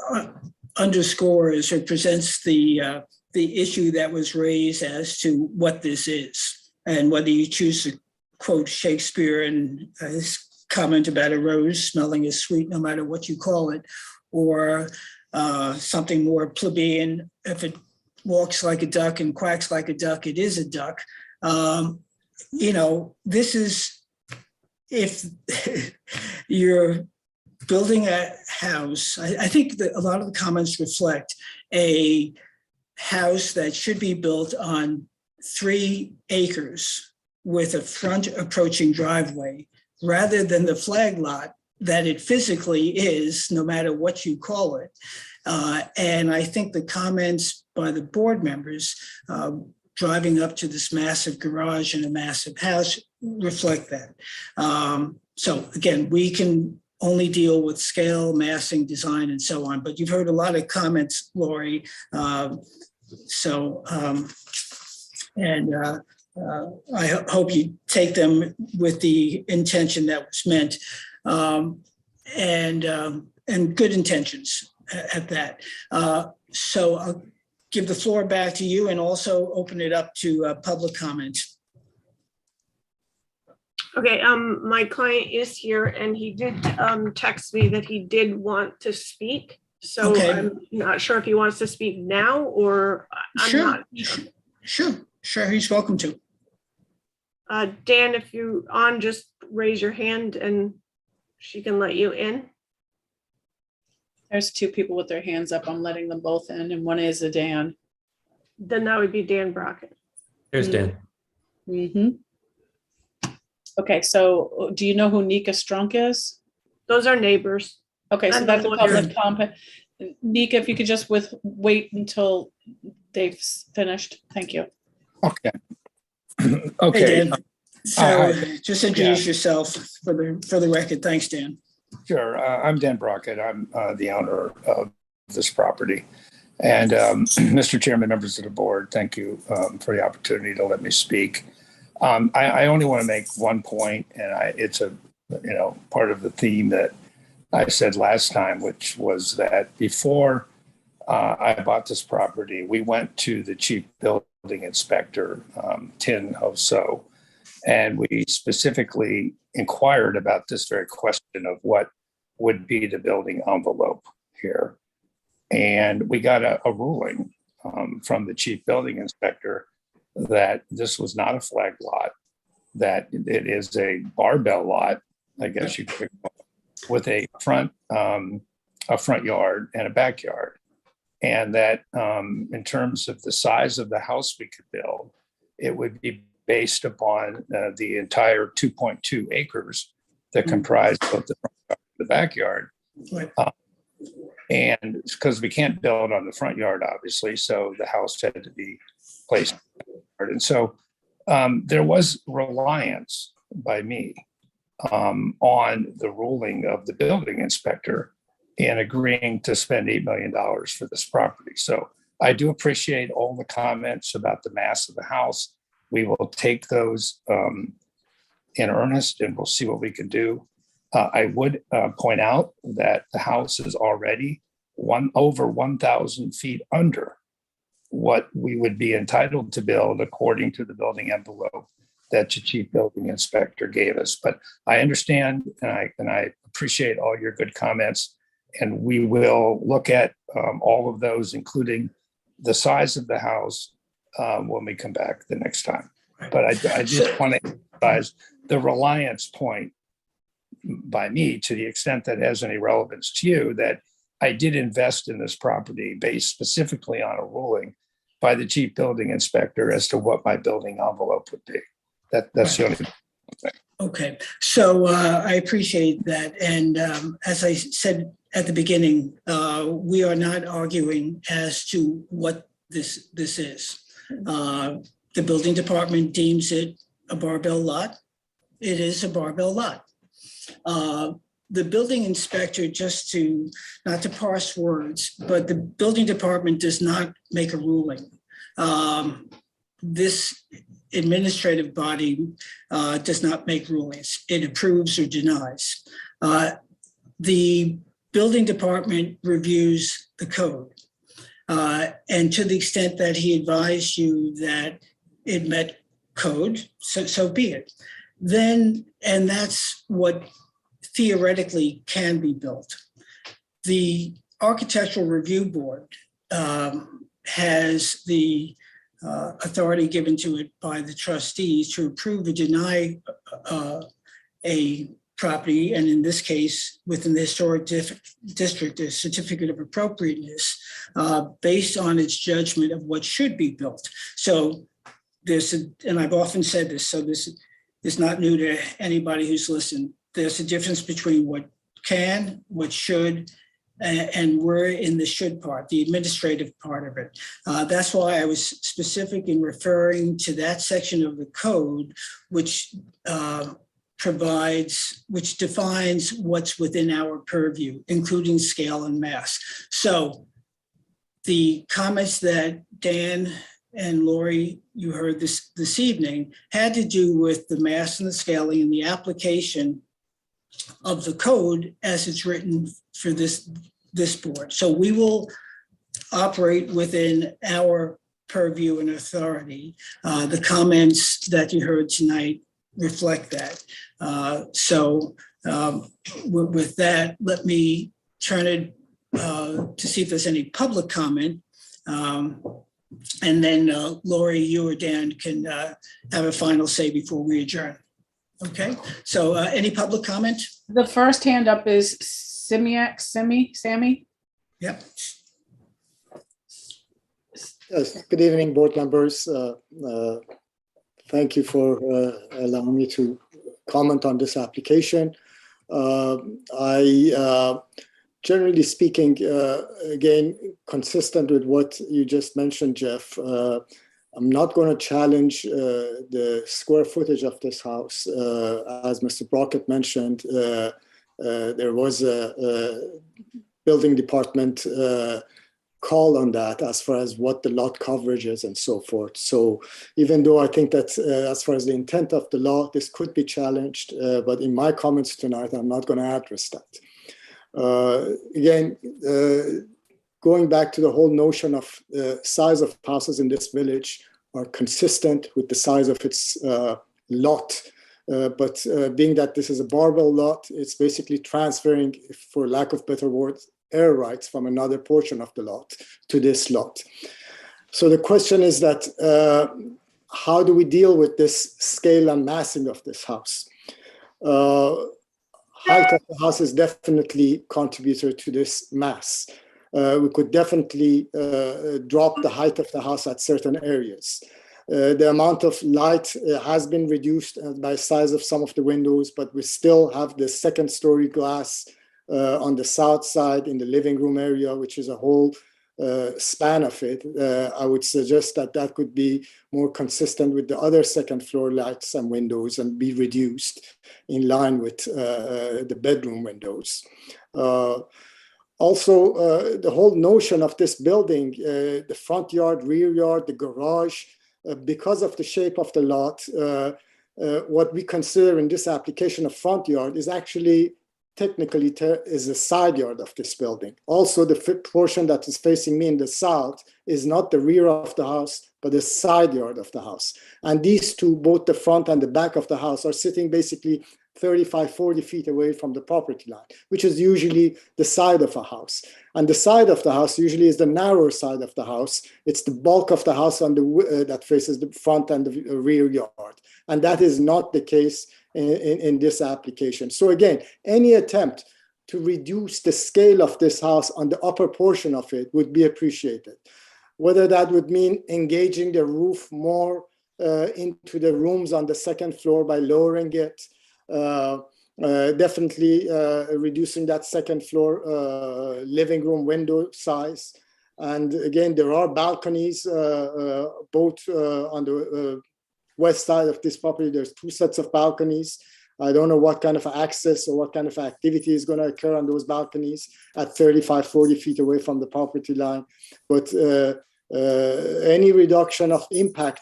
underscores or presents the issue that was raised as to what this is. And whether you choose to quote Shakespeare and his comment about a rose smelling as sweet, no matter what you call it, or something more plebeian, if it walks like a duck and quacks like a duck, it is a duck. This is, if you're building a house, I think that a lot of the comments reflect a house that should be built on 3 acres with a front approaching driveway, rather than the flag lot that it physically is, no matter what you call it. And I think the comments by the board members driving up to this massive garage and a massive house reflect that. So again, we can only deal with scale, massing, design, and so on, but you've heard a lot of comments, Lori. I hope you take them with the intention that was meant, and good intentions at that. So I'll give the floor back to you and also open it up to public comment. Okay, my client is here and he did text me that he did want to speak. So Okay. I'm not sure if he wants to speak now or I'm not. Sure, he's welcome to. Dan, if you're on, just raise your hand and she can let you in. There's 2 people with their hands up. I'm letting them both in, and one is a Dan. Then that would be Dan Brockett. There's Dan. Okay, so do you know who Nika Strunk is? Those are neighbors. Okay, so And that's a the public comment. Nika, if you could just wait until they've finished. Thank you. Okay. Hey, Okay. Dan. So just introduce yourself for the record. Thanks, Dan. Sure. I'm Dan Brockett. I'm the owner of this property. And Mr. Chairman, members of the board, thank you for the opportunity to let me speak. I only want to make one point, and it's a part of the theme that I said last time, which was that before I bought this property, we went to the chief building inspector, Tin Ho So, and we specifically inquired about this very question of what would be the building envelope here. And we got a ruling from the chief building inspector that this was not a flag lot, that it is a barbell lot, I guess you could, with a front yard and a backyard. And that in terms of the size of the house we could build, it would be based upon the entire 2.2 acres that comprise both the front yard and the backyard. Right. And because we can't build on the front yard, obviously, so the house had to be placed. And so there was reliance by me on the ruling of the building inspector in agreeing to spend $8 million for this property. So I do appreciate all the comments about the mass of the house. We will take those in earnest and we'll see what we can do. I would point out that the house is already over 1,000 feet under what we would be entitled to build according to the building envelope that the chief building inspector gave us. But I understand and I appreciate all your good comments, and we will look at all of those, including the size of the house when we come back the next time. But I just want to emphasize the reliance point by me, to the extent that has any relevance to you, that I did invest in this property based specifically on a ruling by the chief building inspector as to what my building envelope would be. That's the only thing. Okay, so I appreciate that. And as I said at the beginning, we are not arguing as to what this is. The building department deems it a barbell lot. It is a barbell lot. The building inspector, not to parse words, but the building department does not make a ruling. This administrative body does not make rulings. It approves or denies. The building department reviews the code. And to the extent that he advised you that it met code, so be it. Then, and that's what theoretically can be built. The Architectural Review Board has the authority given to it by the trustees to approve or deny a property, and in this case, within the historic district, a certificate of appropriateness based on its judgment of what should be built. So and I've often said this, so this is not new to anybody who's listened. There's a difference between what can, what should, and we're in the should part, the administrative part of it. That's why I was specific in referring to that section of the code, which defines what's within our purview, including scale and mass. So the comments that Dan and Lori, you heard this evening, had to do with the mass and the scaling and the application of the code as it's written for this board. So we will operate within our purview and authority. The comments that you heard tonight reflect that. With that, let me turn it to see if there's any public comment. And then Lori, you or Dan can have a final say before we adjourn. Okay, so any public comment? The first hand up is Sammy? Yep. Yes, good evening, board members. Thank you for allowing me to comment on this application. Generally speaking, again, consistent with what you just mentioned, Jeff, I'm not going to challenge the square footage of this house. As Mr. Brockett mentioned, there was a building department call on that as far as what the lot coverage is and so forth. So even though I think that as far as the intent of the law, this could be challenged, but in my comments tonight, I'm not going to address that. Again, going back to the whole notion of size of houses in this village are consistent with the size of its lot. But being that this is a barbell lot, it's basically transferring, for lack of better words, air rights from another portion of the lot to this lot. So the question is that how do we deal with this scale and massing of this house? Height of the house is definitely a contributor to this mass. We could definitely drop the height of the house at certain areas. The amount of light has been reduced by size of some of the windows, but we still have the second story glass on the south side in the living room area, which is a whole span of it. I would suggest that that could be more consistent with the other second floor lights and windows and be reduced in line with the bedroom windows. Also, the whole notion of this building, the front yard, rear yard, the garage, because of the shape of the lot, what we consider in this application of front yard is actually technically is the side yard of this building. Also, the portion that is facing me in the south is not the rear of the house, but the side yard of the house. And these two, both the front and the back of the house, are sitting basically 35, 40 feet away from the property line, which is usually the side of a house. And the side of the house usually is the narrower side of the house. It's the bulk of the house on the that faces the front and the rear yard. And that is not the case in this application. So again, any attempt to reduce the scale of this house on the upper portion of it would be appreciated. Whether that would mean engaging the roof more into the rooms on the second floor by lowering it, definitely reducing that second floor living room window size. And again, there are balconies both on the west side of this property. There's two sets of balconies. I don't know what kind of access or what kind of activity is going to occur on those balconies at 35, 40 feet away from the property line. But any reduction of impact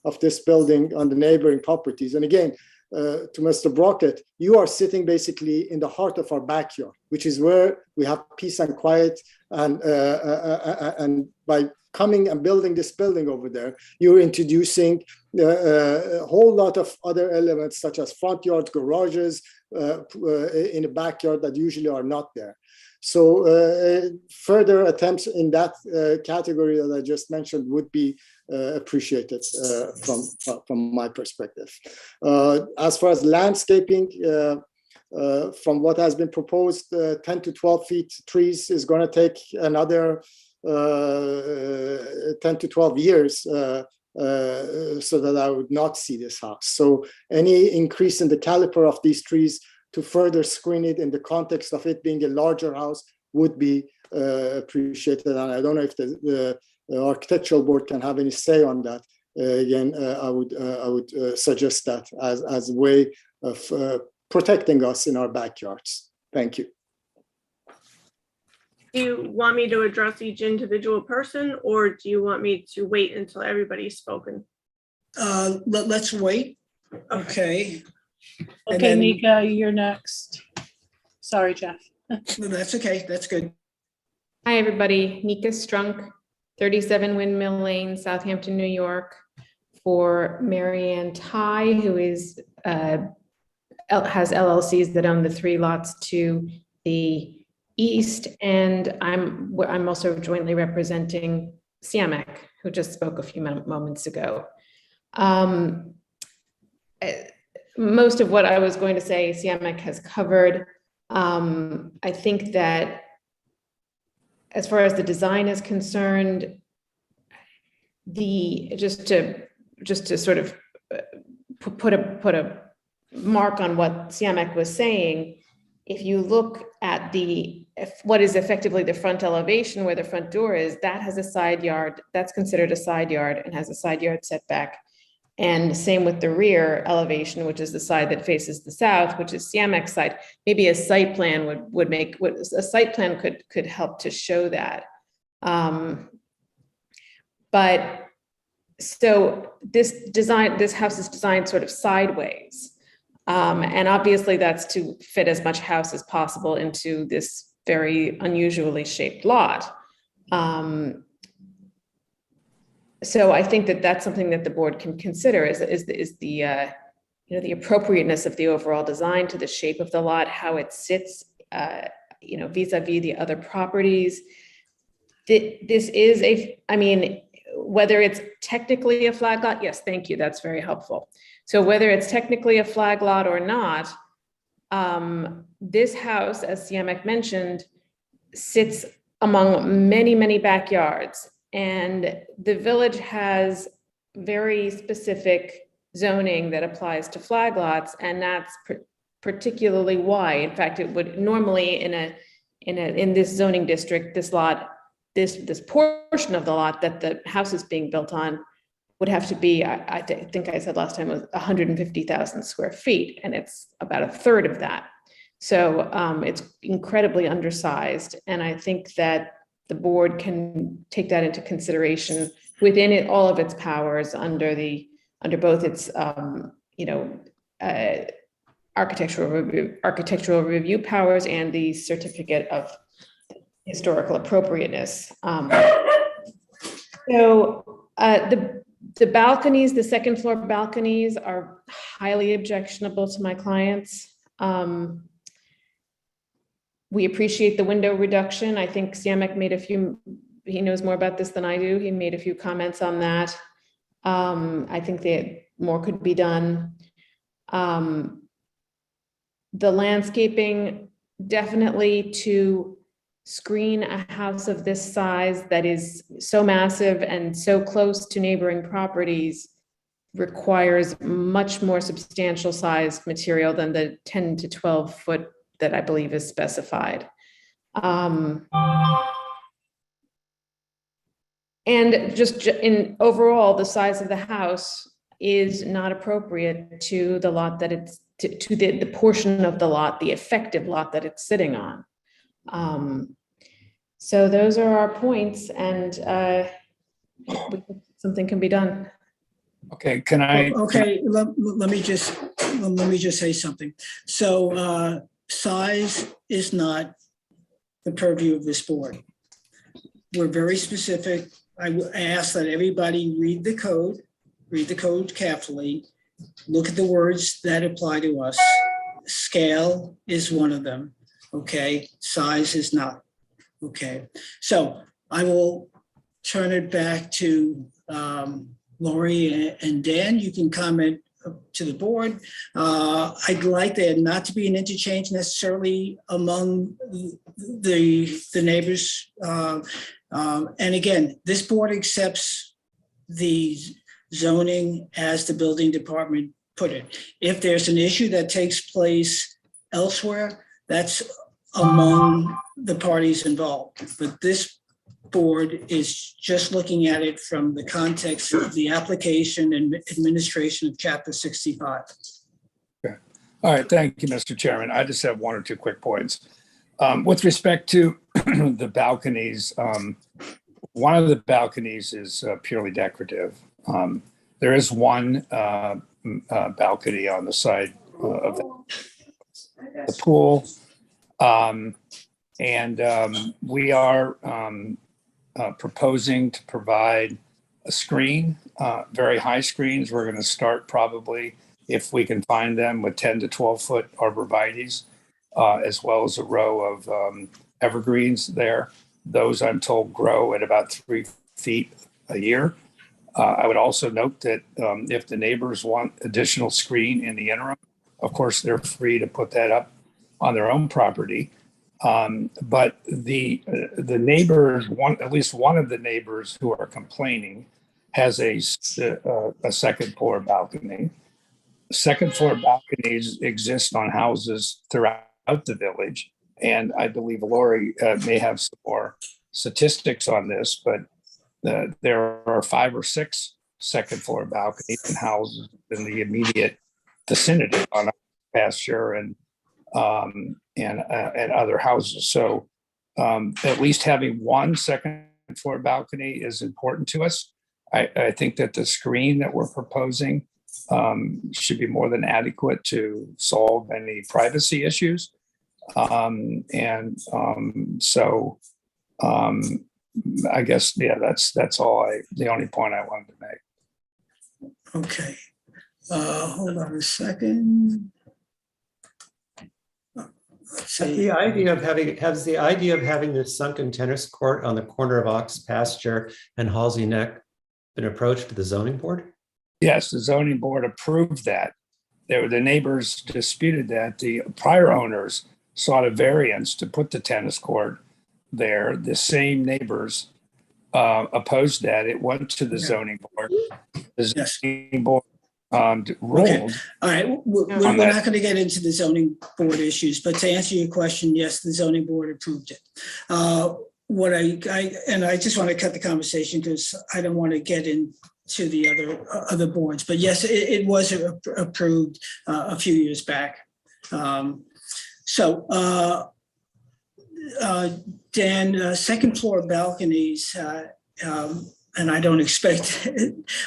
of this building on the neighboring properties. And again, to Mr. Brockett, you are sitting basically in the heart of our backyard, which is where we have peace and quiet. And by coming and building this building over there, you're introducing a whole lot of other elements such as front yard, garages in the backyard that usually are not there. So further attempts in that category that I just mentioned would be appreciated from my perspective. As far as landscaping, from what has been proposed, 10 to 12 feet trees is going to take another 10 to 12 years so that I would not see this house. So any increase in the caliper of these trees to further screen it in the context of it being a larger house would be appreciated. And I don't know if the architectural board can have any say on that. Again, I would suggest that as a way of protecting us in our backyards. Thank you. Do you want me to address each individual person, or do you want me to wait until everybody's spoken? Let's wait. Okay. And Okay, then- Nika, you're next. Sorry, Jeff. No, that's okay. That's good. Hi, everybody. Nika Strunk, 37 Windmill Lane, Southampton, New York, for Marianne Ty, who is has LLCs that own the 3 lots to the east, and I'm also jointly representing Siamek, who just spoke a few moments ago. Most of what I was going to say, Siamek has covered. I think that as far as the design is concerned, just to sort of put a mark on what Siamek was saying, if you look at what is effectively the front elevation where the front door is, that has a side yard, that's considered a side yard and has a side yard setback. And same with the rear elevation, which is the side that faces the south, which is Siamek's side. Maybe a site plan could help to show that. But so this house is designed sort of sideways. And obviously that's to fit as much house as possible into this very unusually shaped lot. So I think that that's something that the board can consider is the the appropriateness of the overall design to the shape of the lot, how it sits, vis-a-vis the other properties. This is whether it's technically a flag lot, yes, thank you, that's very helpful. So whether it's technically a flag lot or not, this house, as Siamek mentioned, sits among many, many backyards. And the village has very specific zoning that applies to flag lots, and that's particularly why. In fact, it would normally in this zoning district, this portion of the lot that the house is being built on would have to be, I think I said last time, was 150,000 square feet, and it's about a third of that. So it's incredibly undersized, and I think that the board can take that into consideration within all of its powers under both its architectural review powers and the certificate of historical appropriateness. The balconies, the second floor balconies, are highly objectionable to my clients. We appreciate the window reduction. I think Siamek made he knows more about this than I do. He made a few comments on that. I think that more could be done. The landscaping, definitely to screen a house of this size that is so massive and so close to neighboring properties, requires much more substantial sized material than the 10 to 12 foot that I believe is specified. And just in overall, the size of the house is not appropriate to the lot that it's, to the portion of the lot, the effective lot that it's sitting on. So those are our points, and something can be done. Okay, can I? Okay, let me just say something. So size is not the purview of this board. We're very specific. I ask that everybody read the code read the code carefully, look at the words that apply to us. Scale is one of them, okay? Size is not, okay? So I will turn it back to Lori and Dan. You can comment to the board. I'd like there not to be an interchange necessarily among the neighbors. And again, this board accepts the zoning as the building department put it. If there's an issue that takes place elsewhere, that's among the parties involved. But this board is just looking at it from the context of the application and administration of Chapter 65. Okay. All right. Thank you, Mr. Chairman. I just have one or two quick points. With respect to the balconies, one of the balconies is purely decorative. There is one balcony on the side of the pool. We are proposing to provide a screen, very high screens. We're going to start probably, if we can find them, with 10 to 12 foot arborvitaes, as well as a row of evergreens there. Those, I'm told, grow at about 3 feet a year. I would also note that if the neighbors want additional screen in the interim, of course, they're free to put that up on their own property. But the neighbors, at least one of the neighbors who are complaining has a second floor balcony. Second floor balconies exist on houses throughout the village. And I believe Lori may have some more statistics on this, but there are 5 or 6 second floor balconies in houses in the immediate vicinity on pasture and other houses. So at least having one second floor balcony is important to us. I think that the screen that we're proposing should be more than adequate to solve any privacy issues. I guess, yeah, that's all the only point I wanted to make. Okay. Hold on a second. Has the idea of having this sunken tennis court on the corner of Ox Pasture and Halsey Neck been approached to the zoning board? Yes, the zoning board approved that. The neighbors disputed that. The prior owners sought a variance to put the tennis court there. The same neighbors opposed that. It went to the zoning board. The zoning board ruled. Okay. All right. We're not going to get into the zoning board issues, but to answer your question, yes, the zoning board approved it. I just want to cut the conversation because I don't want to get into the other boards, but yes, it was approved a few years back. Dan, second floor balconies, and I don't expect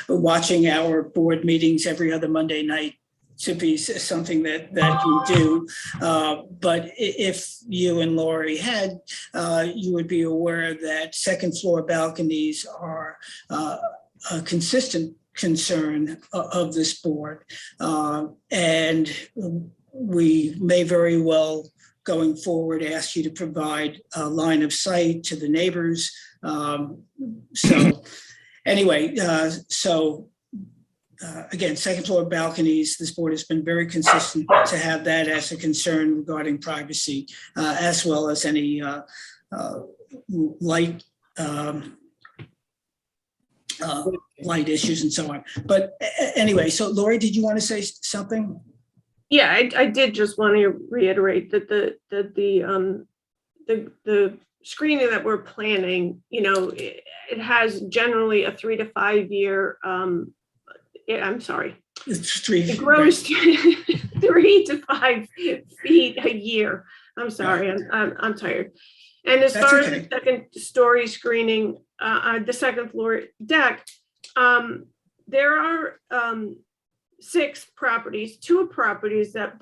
watching our board meetings every other Monday night to be something that you do. But if you and Lori had, you would be aware that second floor balconies are a consistent concern of this board. And we may very well, going forward, ask you to provide a line of sight to the neighbors. Again, second floor balconies, this board has been very consistent to have that as a concern regarding privacy, as well as any light issues and so on. But anyway, so Lori, did you want to say something? Yeah, I did just want to reiterate that the screening that we're planning, it has generally a 3 to 5 year. I'm sorry. It grows 3 to 5 feet a year. I'm sorry. I'm tired. And as far as the second story screening, the second floor deck, there are 6 properties, 2 properties that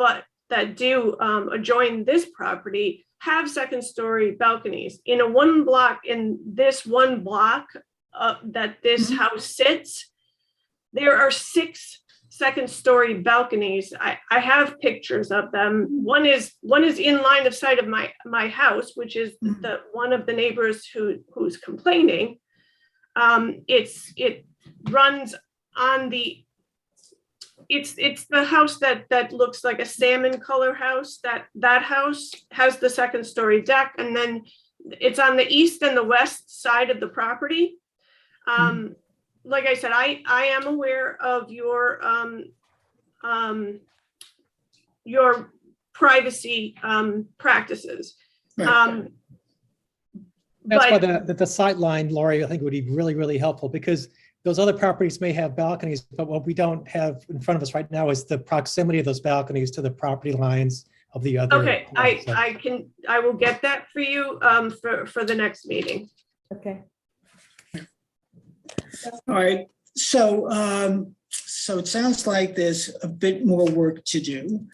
do adjoin this property have second story balconies. In this one block that this house sits, there are 6 second-story balconies. I have pictures of them. One is in line of sight of my house, which is the one of the neighbors who's complaining. It runs on the. It's the house that looks like a salmon color house. That house has the second-story deck, and then it's on the east and the west side of the property. Like I said, I am aware of your privacy practices. Right. That's why But the sight line, Lori, I think would be really, really helpful, because those other properties may have balconies, but what we don't have in front of us right now is the proximity of those balconies to the property lines of the other. okay, I will get that for you for the next meeting. Okay. All right, so it sounds like there's a bit more work to do.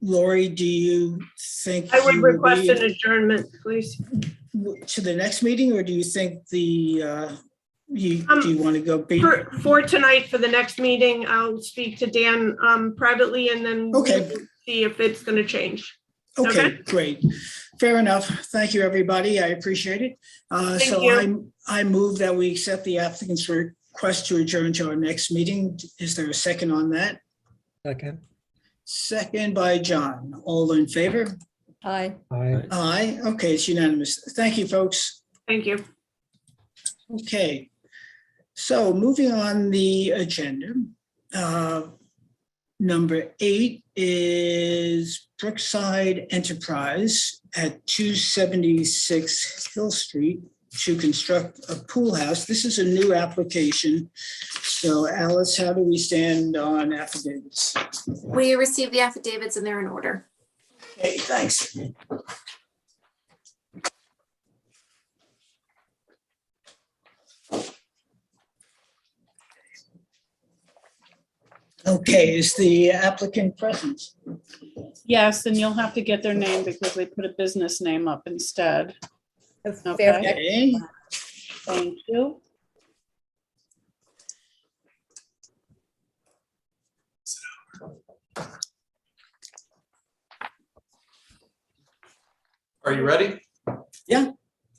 Lori, do you think I would you will request be an adjournment, please. to the next meeting, or do you think do you want to go? For tonight, for the next meeting, I'll speak to Dan privately, and then Okay. we'll see if it's going to change. Okay, great. Fair enough. Thank you, everybody. I appreciate it. So you. I move that we accept the applicant's request to adjourn to our next meeting. Is there a second on that? Second. Second by John. All in favor? Aye. Aye. Aye. Okay, it's unanimous. Thank you, folks. Thank you. Okay. So moving on the agenda, number 8 is Brookside Enterprise at 276 Hill Street to construct a pool house. This is a new application. So Alice, how do we stand on affidavits? We received the affidavits and they're in order. Okay, thanks. Okay, is the applicant present? Yes, and you'll have to get their name because they put a business name up instead. Okay, Okay. thank you. Are you ready? Yeah.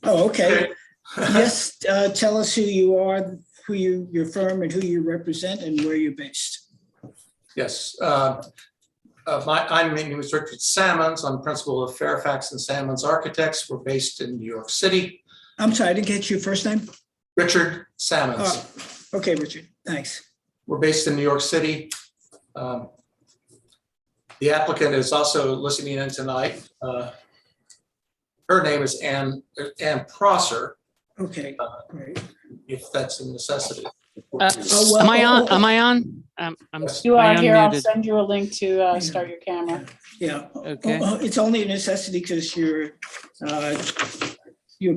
Oh, okay. Yes, tell us who you are, your firm and who you represent and where you're based. Yes. My name is Richard Salmons. I'm principal of Fairfax and Salmons Architects. We're based in New York City. I'm sorry, I didn't get your first name. Richard Salmons. Oh, okay, Richard, thanks. We're based in New York City. The applicant is also listening in tonight. Her name is Ann Prosser. Okay, great. If that's a necessity. well, am I on? Am I on? You I are am here. I'll muted. send you a link to start your camera. Yeah. Okay. It's only a necessity because your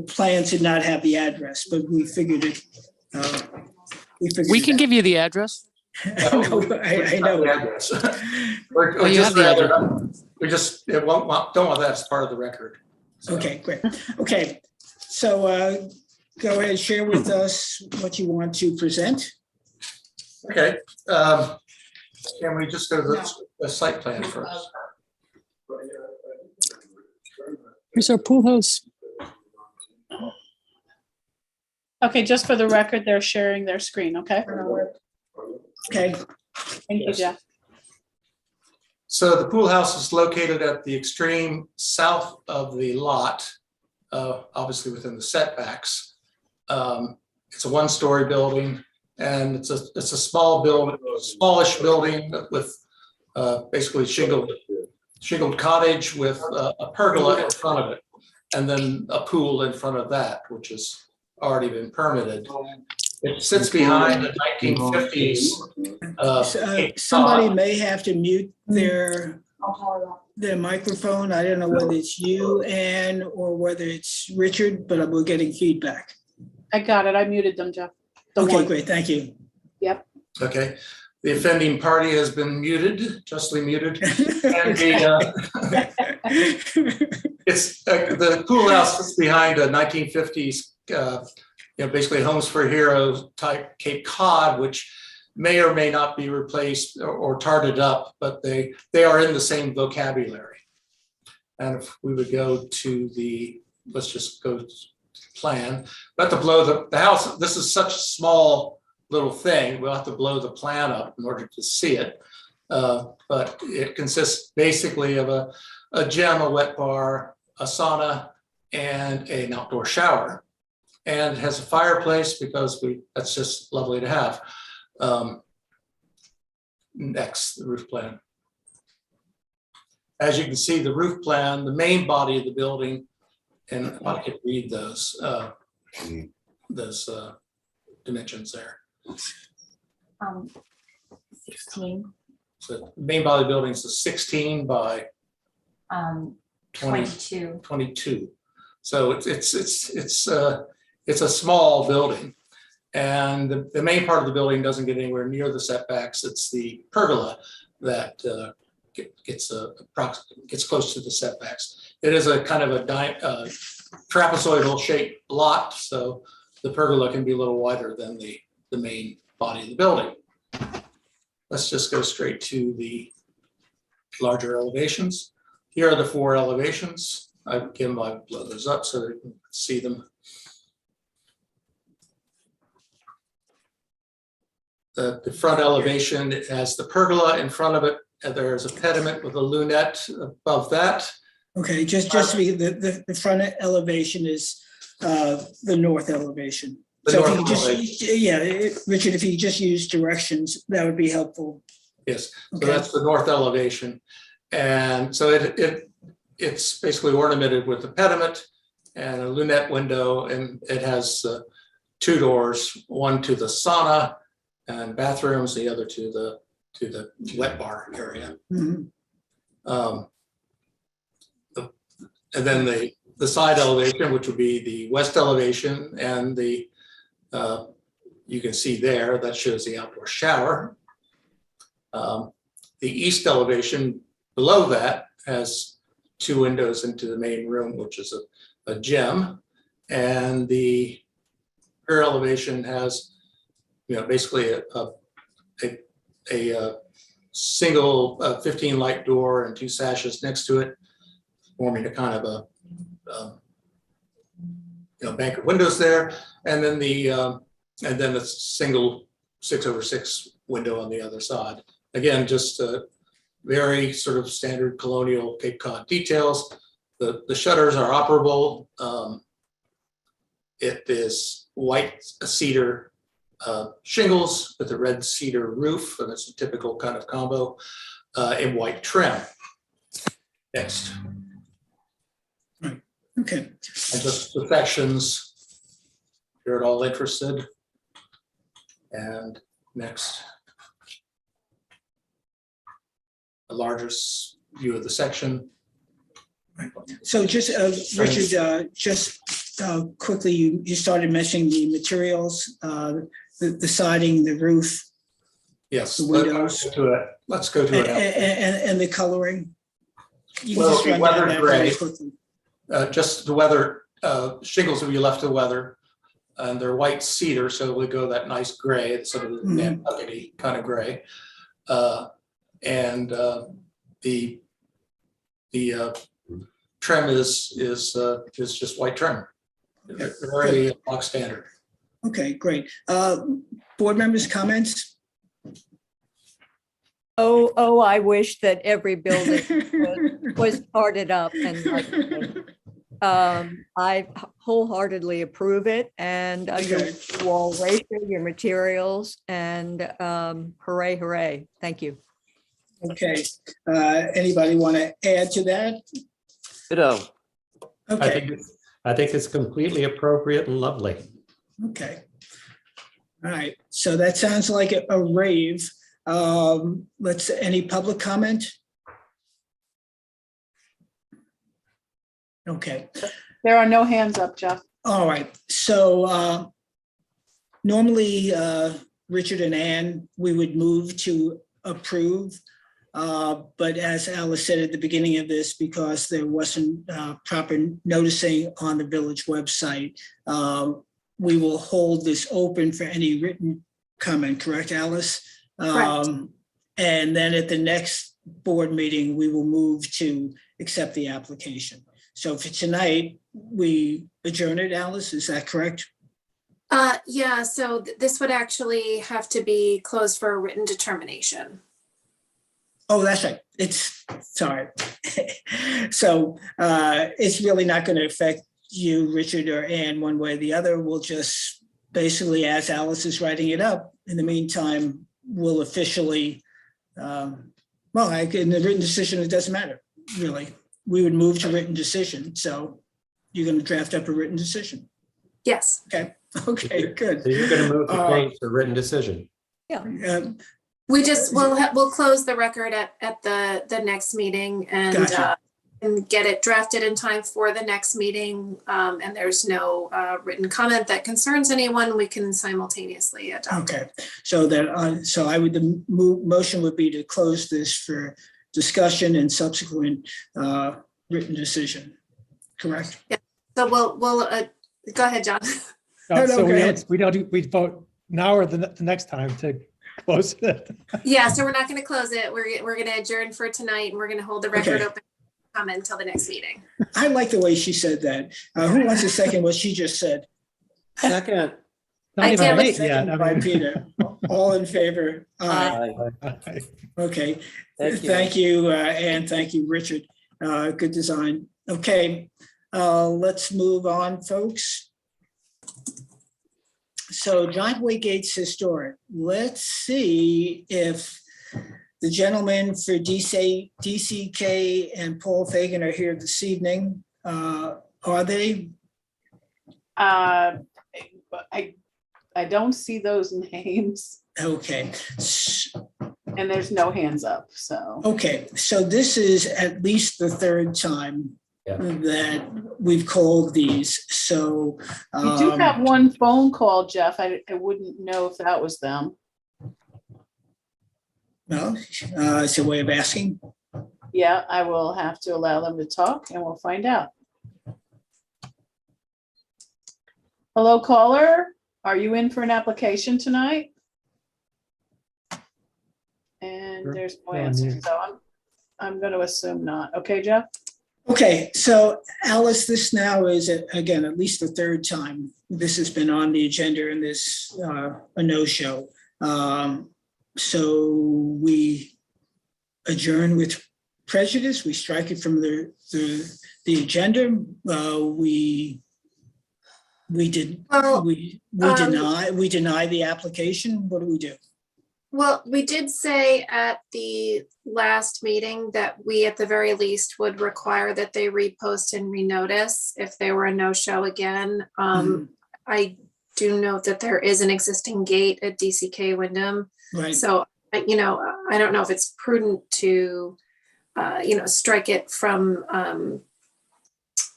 plans did not have the address, but we figured it. We can give you the address. I know. We just don't want that as part of the record. So. Okay, great. Okay, so go ahead, share with us what you want to present. Okay. Can we just go to the site plan first? Here's our pool house. Okay, just for the record, they're sharing their screen, okay? Okay. Thank you, Jeff. So the pool house is located at the extreme south of the lot, obviously within the setbacks. It's a one-story building, and it's a small building, smallish building with basically shingled cottage with a pergola in front of it, and then a pool in front of that, which has already been permitted. It sits behind the 1950s. Somebody may have to mute their microphone. I don't know whether it's you, Ann, or whether it's Richard, but we're getting feedback. I got it. I muted them, Jeff. Okay, great. Thank you. Yep. Okay. The offending party has been muted, justly muted. And the pool house sits behind a 1950s, basically Homes for Heroes type Cape Cod, which may or may not be replaced or tarted up, but they are in the same vocabulary. And if we would go to the, let's just go to plan, we have to blow the house. This is such a small little thing. We'll have to blow the plan up in order to see it. But it consists basically of a gym, a wet bar, a sauna, and an outdoor shower. And it has a fireplace because that's just lovely to have. Next, the roof plan. As you can see, the roof plan, the main body of the building, and I could read those dimensions there. 16. So the main body of the building is a 16 by 22. 22. So it's a small building, and the main part of the building doesn't get anywhere near the setbacks. It's the pergola that gets close to the setbacks. It is a kind of a trapezoidal shaped lot, so the pergola can be a little wider than the main body of the building. Let's just go straight to the larger elevations. Here are the 4 elevations. I blow those up so that you can see them. The front elevation, it has the pergola in front of it, and there's a pediment with a lunette above that. Okay, just to be, the front elevation is the north elevation. So if you just, yeah, Richard, if you just use directions, that would be helpful. Yes, so Okay. that's the north elevation. And so it's basically ornamented with a pediment and a lunette window, and it has 2 doors, one to the sauna and bathrooms, the other to the wet bar area. Mhm. And then the side elevation, which would be the west elevation, and you can see there, that shows the outdoor shower. The east elevation below that has 2 windows into the main room, which is a gym. And the rear elevation has, basically a single 15 light door and 2 sashes next to it, forming a kind of a bank of windows there, and then the single 6/6 window on the other side. Again, just very sort of standard colonial Cape Cod details. The shutters are operable. It is white cedar shingles with a red cedar roof, and it's a typical kind of combo in white trim. Next. Okay. And just the sections, if you're at all interested. And next. A larger view of the section. So just, Richard, just quickly, you started mentioning the materials, the siding, the roof. Yes, the windows. Let's go to it. And the coloring. You can Well, just it'll be run down weathered that very gray. quickly. Just the weather, shingles will be left to weather, and they're white cedar, so we go that nice gray. It's sort of Nantucket kind of gray. And the trim is just white trim. Very box standard. Okay, great. Board members' comments? Oh, I wish that every building was parted up and I wholeheartedly approve it, and your wall ratio, your materials, and hooray, hooray. Thank you. Okay, anybody want to add to that? Ditto. Okay, I think it's completely appropriate and lovely. okay. All right, so that sounds like a rave. Any public comment? Okay. There are no hands up, Jeff. All right, so normally Richard and Ann, we would move to approve. But as Alice said at the beginning of this, because there wasn't proper noticing on the village website, we will hold this open for any written comment, correct, Alice? Correct. And then at the next board meeting, we will move to accept the application. So for tonight, we adjourn it, Alice, is that correct? Yeah, so this would actually have to be closed for a written determination. Oh, that's right. Sorry. So it's really not going to affect you, Richard, or Ann one way or the other. We'll just basically, as Alice is writing it up, in the meantime, we'll officially, in the written decision, it doesn't matter, really. We would move to written decision. So you're going to draft up a written decision. Yes. Okay. Okay, good. So you're going to move to change the written decision. Yeah. We'll close the record at the next meeting and Gotcha. And get it drafted in time for the next meeting. And there's no written comment that concerns anyone. We can simultaneously adopt. Okay, so the motion would be to close this for discussion and subsequent written decision, correct? Yeah. So we'll go ahead, John. No, So go ahead. we vote now or the next time to close it. Yeah, so we're not going to close it. We're going to adjourn for tonight, and we're going to hold the record Okay. open for comment until the next meeting. I like the way she said that. Who wants to second what she just said? Second. Not I even can't late Second yet. I by mean- Peter. All in favor? Aye. Okay. Thank you, Ann. Thank you, Richard. Good design. Okay, let's move on, folks. So driveway gates historic. Let's see if the gentlemen for DCK and Paul Fagan are here this evening. Are they? I don't see those names Okay. and there's no hands up, so. Okay, so this is at least the third time Yeah. that we've called these, so. You do have one phone call, Jeff. I wouldn't know if that was them. No, it's a way of asking. Yeah, I will have to allow them to talk and we'll find out. Hello, caller. Are you in for an application tonight? And Sure. there's no Yeah, I'm answer, here. so I'm going to assume not. Okay, Jeff? Okay, so Alice, this now is, again, at least the third time this has been on the agenda and this a no-show. So we adjourn with prejudice, we strike it from the agenda. We deny the application. What do we do? Well, we did say at the last meeting that we, at the very least, would require that they repost and renotice if they were a no-show again. I do note that there is an existing gate at DCK Wyndham. Right. So, I don't know if it's prudent to, strike it from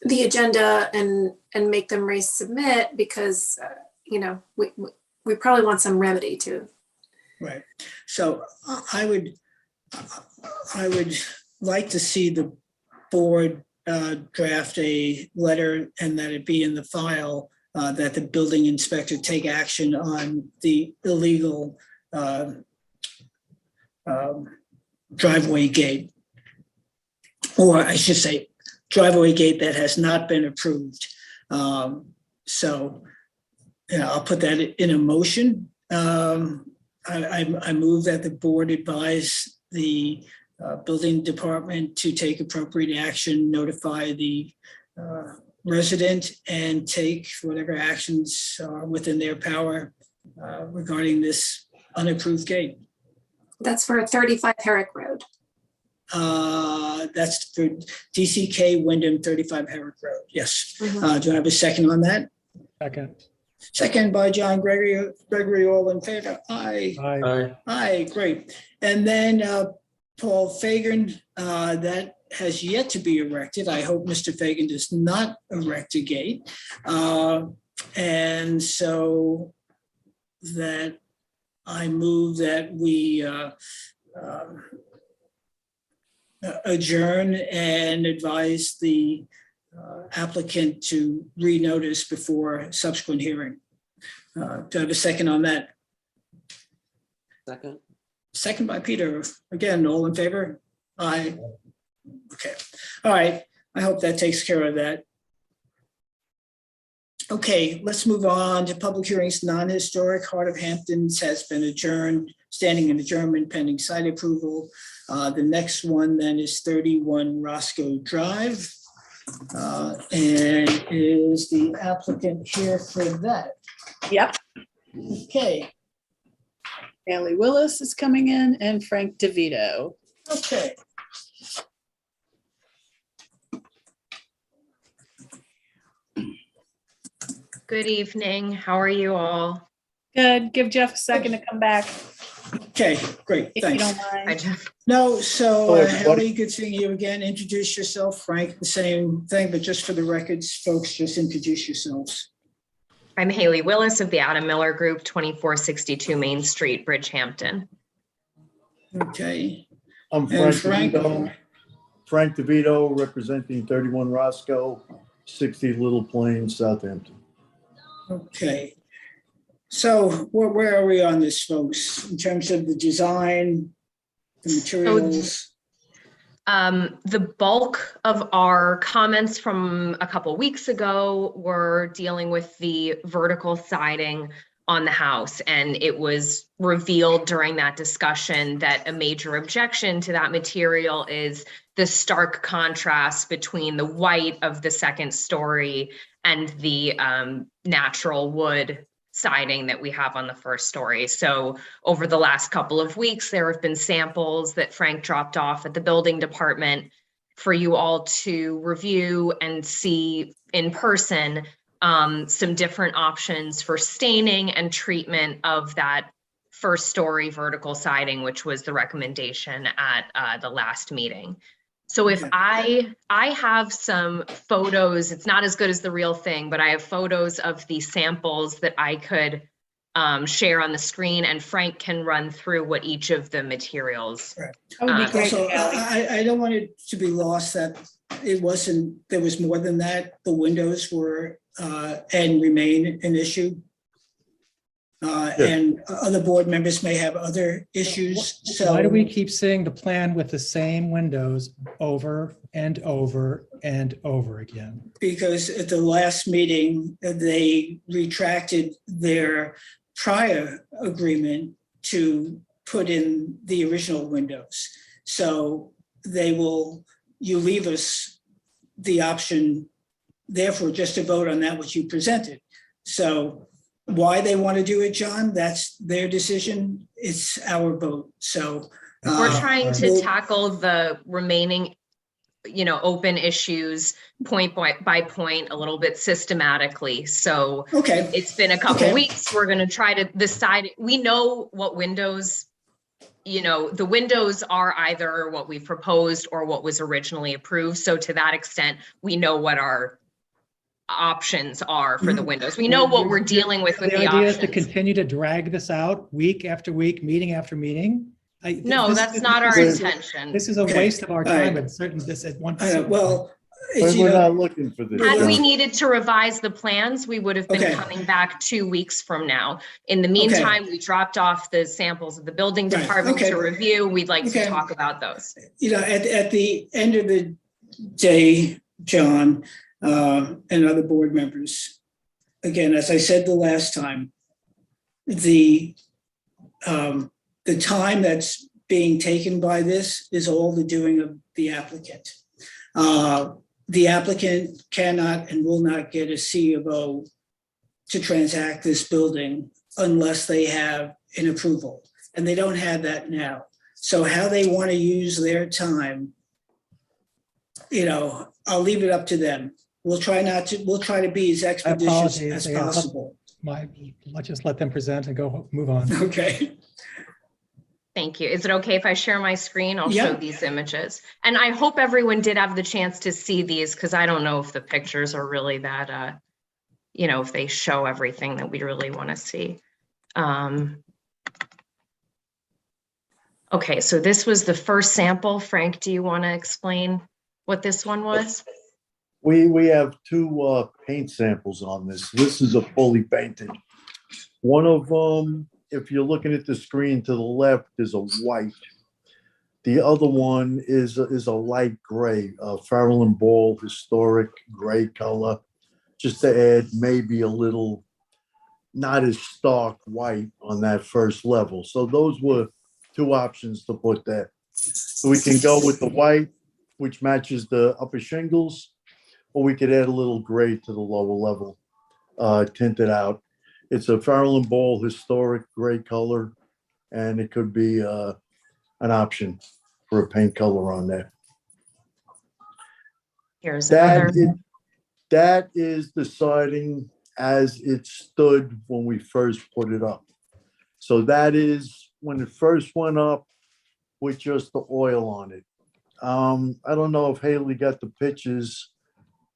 the agenda and make them resubmit because, we probably want some remedy too. Right. So I would like to see the board draft a letter and that it be in the file that the building inspector take action on the illegal driveway gate. Or I should say driveway gate that has not been approved. So I'll put that in a motion. I move that the board advise the building department to take appropriate action, notify the resident, and take whatever actions are within their power regarding this unapproved gate. That's for 35 Herrick Road. That's for DCK Wyndham 35 Herrick Road. Yes. Mhm. Do I have a second on that? Second. Second by John Gregory. Gregory, all in favor? Aye. Aye. Aye, great. And then Paul Fagan, that has yet to be erected. I hope Mr. Fagan does not erect a gate. And so that I move that we adjourn and advise the applicant to renotice before subsequent hearing. Do I have a second on that? Second. Second by Peter. Again, all in favor? Aye. Okay, all right. I hope that takes care of that. Okay, let's move on to public hearings. Non-historic Heart of Hamptons has been adjourned, standing in adjournment pending site approval. The next one then is 31 Roscoe Drive. And is the applicant here for that? Yep. Okay, Haley Willis is coming in and Frank DeVito. okay. Good evening. How are you all? Good. Give Jeff a second to come back, Okay, great, if you thanks. don't Hi, mind. Jeff. No, so Hello, everybody. Haley, good seeing you again. Introduce yourself. Frank, the same thing, but just for the records, folks, just introduce yourselves. I'm Haley Willis of the Adam Miller Group, 2462 Main Street, Bridgehampton. Okay, I'm and Frank Frank, DeVito. Frank DeVito, representing 31 Roscoe, 60 Little Plains, Southampton. okay. So where are we on this, folks, in terms of the design, the materials? The bulk of our comments from a couple weeks ago were dealing with the vertical siding on the house. And it was revealed during that discussion that a major objection to that material is the stark contrast between the white of the second story and the natural wood siding that we have on the first story. So over the last couple of weeks, there have been samples that Frank dropped off at the building department for you all to review and see in person some different options for staining and treatment of that first story vertical siding, which was the recommendation at the last meeting. So if I have some photos, it's not as good as the real thing, but I have photos of the samples that I could share on the screen, and Frank can run through what each of the materials. Right. That would be great, Also, Haley. I don't want it to be lost that it wasn't, there was more than that. The windows were and remain an issue. And other board members may have other issues. So Why do we keep seeing the plan with the same windows over and over and over again? because at the last meeting, they retracted their prior agreement to put in the original windows. So you leave us the option, therefore, just to vote on that which you presented. So why they want to do it, John, that's their decision. It's our vote. So We're trying to we'll- tackle the remaining, open issues point by point, a little bit systematically. So Okay. it's been a couple Okay. weeks. We're going to try to decide. We know what windows, the windows are either what we proposed or what was originally approved. So to that extent, we know what our options are for the windows. We know what we're dealing with The the idea is to options. continue to drag this out week after week, meeting after meeting. No, that's not our intention. This is a Okay. waste of our All right. time at this at one. Well, But it's, we're not looking for this. Had we John. needed to revise the plans, we would have been Okay. coming back 2 weeks from now. In the meantime, we dropped off the samples of the building Right, department okay. to review. We'd like Okay. to talk about those. at the end of the day, John, and other board members, again, as I said the last time, the time that's being taken by this is all the doing of the applicant. The applicant cannot and will not get a C of O to transact this building unless they have an approval, and they don't have that now. So how they want to use their time, I'll leave it up to them. We'll try to be as expeditious as possible. Let's just let them present and go move on. Okay. Thank you. Is it okay if I share my screen? I'll Yeah. show these images. And I hope everyone did have the chance to see these, because I don't know if the pictures are really that, if they show everything that we really want to see. Okay, so this was the first sample. Frank, do you want to explain what this one was? We have two paint samples on this. This is a fully painted. One of them if you're looking at the screen to the left, is a white. The other one is a light gray, a Farrell and Ball historic gray color, just to add maybe a little, not as stark white on that first level. So those were two options to put there. So we can go with the white, which matches the upper shingles, or we could add a little gray to the lower level, tinted out. It's a Farrell and Ball historic gray color, and it could be an option for a paint color on there. Here's another. That is the siding as it stood when we first put it up. So that is when it first went up with just the oil on it. I don't know if Haley got the pictures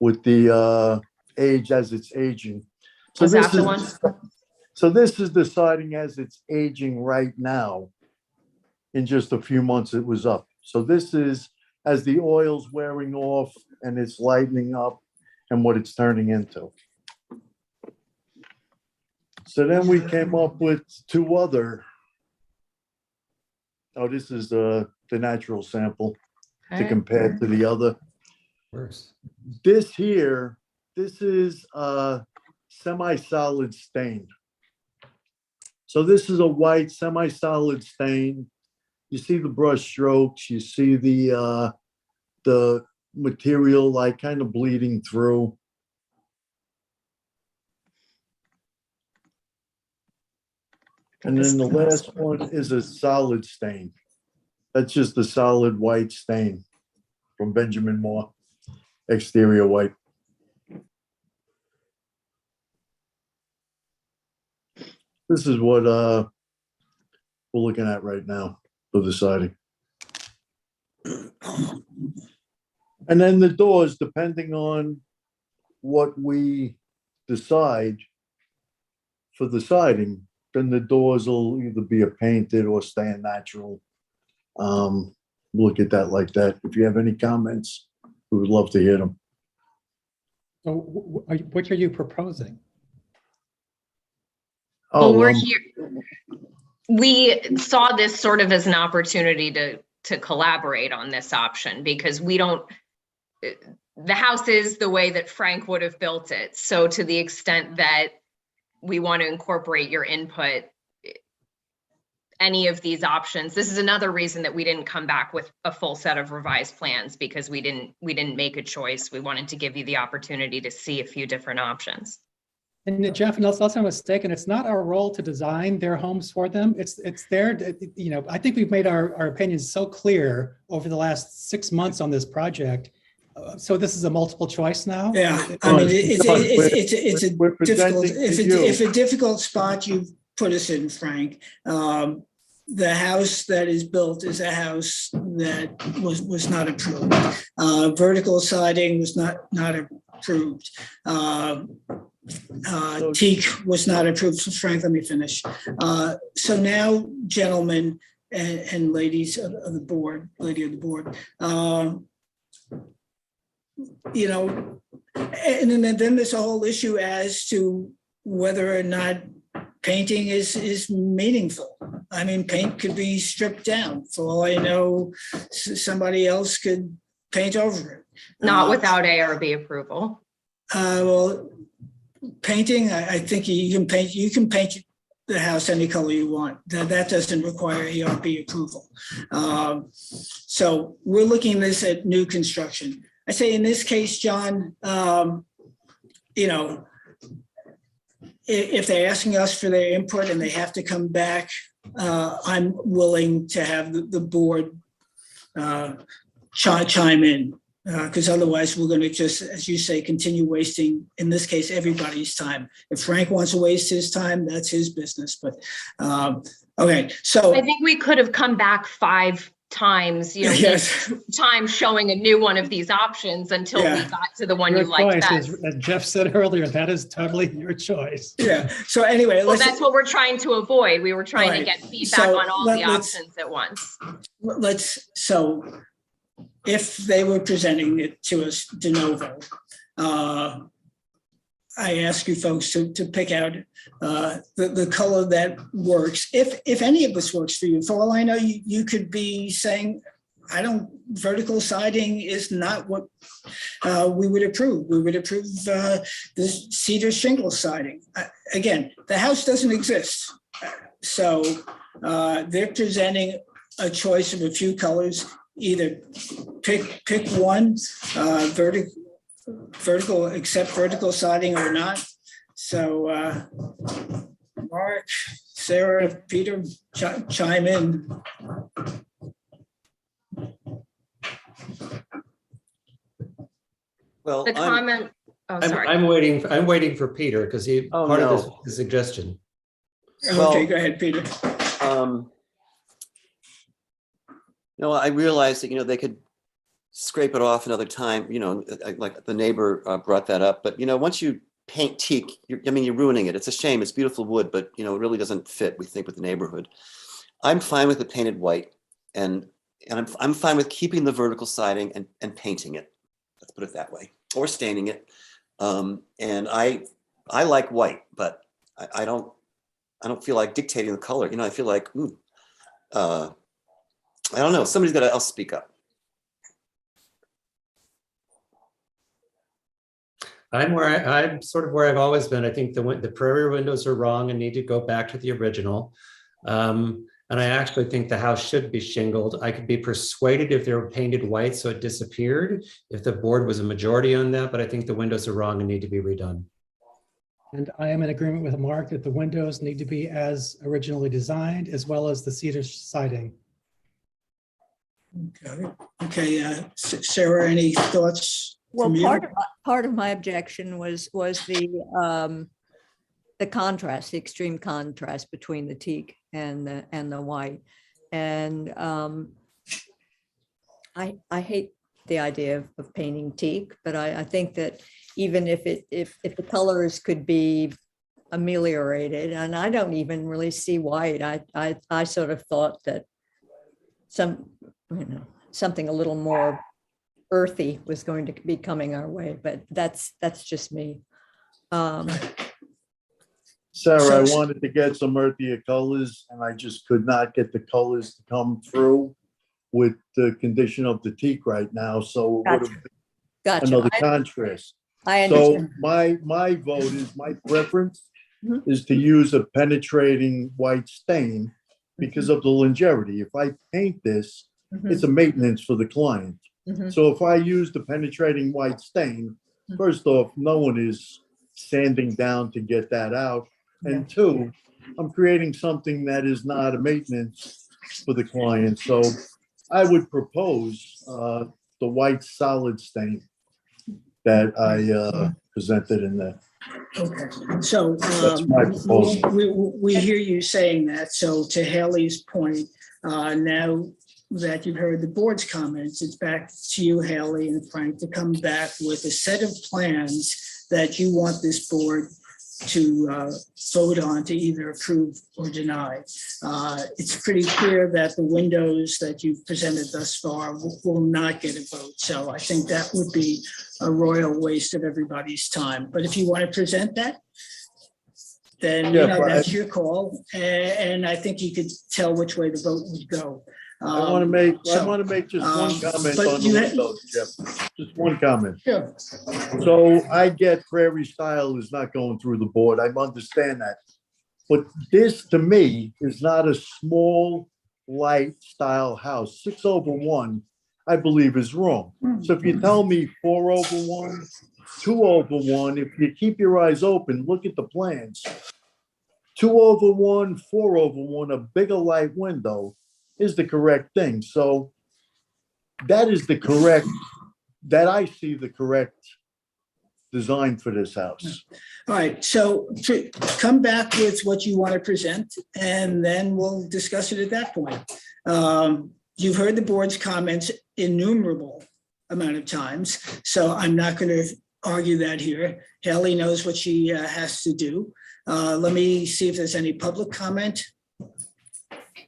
with the age as it's aging. So Was that the one? So this is the siding as it's aging right now. In just a few months, it was up. So this is as the oil's wearing off and it's lightening up and what it's turning into. So then we came up with two other. Oh, this is the natural sample to compare to the other. Worse. This here, this is a semi-solid stain. So this is a white semi-solid stain. You see the brush strokes, you see the material like kind of bleeding through. And then the last one is a solid stain. That's just a solid white stain from Benjamin Moore, exterior white. This is what we're looking at right now for the siding. And then the doors, depending on what we decide for the siding, then the doors will either be a painted or stay in natural. Look at that like that. If you have any comments, we would love to hear them. So what are you proposing? Well, we're here. We saw this sort of as an opportunity to collaborate on this option because we don't, the house is the way that Frank would have built it. So to the extent that we want to incorporate your input, any of these options, this is another reason that we didn't come back with a full set of revised plans because we didn't make a choice. We wanted to give you the opportunity to see a few different options. And Jeff, unless I'm mistaken, it's not our role to design their homes for them. It's their, you know, I think we've made our opinions so clear over the last 6 months on this project. So this is a multiple choice now? Yeah, I mean, it's a difficult, if a difficult spot you've put us in, Frank. The house that is built is a house that was not approved. Vertical siding was not approved. Teak was not approved. So Frank, let me finish. So now, gentlemen and ladies of the board, lady of the board, you know, and then there's a whole issue as to whether or not painting is meaningful. I mean, paint could be stripped down. For all I know, somebody else could paint over it. Not without ARB approval. Well, painting, I think you can paint the house any color you want. That doesn't require ARB approval. So we're looking at this at new construction. I say in this case, John, you know, if they're asking us for their input and they have to come back, I'm willing to have the board chime in, because otherwise we're going to just, as you say, continue wasting, in this case, everybody's time. If Frank wants to waste his time, that's his business. But okay, so I think we could have come back 5 times, you know, yes, time showing a new one of these options until we got to the one you liked best. As Jeff said earlier, that is totally your choice. Yeah. So anyway, well, that's what we're trying to avoid. We were trying to get feedback on all the options at once. So if they were presenting it to us de novo, I ask you folks to pick out the color that works. If any of this works for you, for all I know, you could be saying, vertical siding is not what we would approve. We would approve the cedar shingle siding. Again, the house doesn't exist. So they're presenting a choice of a few colors. Either pick one, vertical, accept vertical siding or not. So Mark, Sarah, Peter, chime in. Well, The comment, oh, sorry. I'm waiting for Peter because part of this was the suggestion. Okay, go ahead, Peter. No, I realized that, they could scrape it off another time, like the neighbor brought that up. But, once you paint teak, you're ruining it. It's a shame. It's beautiful wood, but, it really doesn't fit, we think, with the neighborhood. I'm fine with the painted white, and I'm fine with keeping the vertical siding and painting it. Let's put it that way, or staining it. And I like white, but I don't feel like dictating the color. I feel like, I don't know. Somebody's got to else speak up. I'm sort of where I've always been. I think the prairie windows are wrong and need to go back to the original. And I actually think the house should be shingled. I could be persuaded if they were painted white so it disappeared, if the board was a majority on that, but I think the windows are wrong and need to be redone. And I am in agreement with Mark that the windows need to be as originally designed, as well as the cedar siding. Okay, Sarah, any thoughts? Well, part of my objection was the contrast, the extreme contrast between the teak and the white. And I hate the idea of painting teak, but I think that even if the colors could be ameliorated, and I don't even really see white, I sort of thought that something a little more earthy was going to be coming our way, but that's just me. Sarah, I wanted to get some earthier colors and I just could not get the colors to come through with the condition of the teak right now. So it would have been another contrast. I so understand. my vote is, my preference is to use a penetrating white stain because of the longevity. If I paint this, it's a maintenance for the client. So if I use the penetrating white stain, first off, no one is sanding down to get that out. And two, I'm creating something that is not a maintenance for the client. So I would propose the white solid stain that I presented in there. Okay, so That's my proposal. we hear you saying that. So to Haley's point, now that you've heard the board's comments, it's back to you, Haley and Frank, to come back with a set of plans that you want this board to vote on to either approve or deny. It's pretty clear that the windows that you've presented thus far will not get a vote. So I think that would be a royal waste of everybody's time. But if you want to present that, then that's your call. And I think you could tell which way the vote would go. I want to make just one comment on the windows, Jeff. Just one comment. Sure. So I get prairie style is not going through the board. I understand that. But this, to me, is not a small, light style house. 6/1, I believe, is wrong. So if you tell me 4/1, 2/1, if you keep your eyes open, look at the plans. 2/1, 4/1, a bigger light window is the correct thing. So that is the correct, that I see the correct design for this house. All right, so to come back with what you want to present, and then we'll discuss it at that point. You've heard the board's comments innumerable amount of times, so I'm not going to argue that here. Haley knows what she has to do. Let me see if there's any public comment.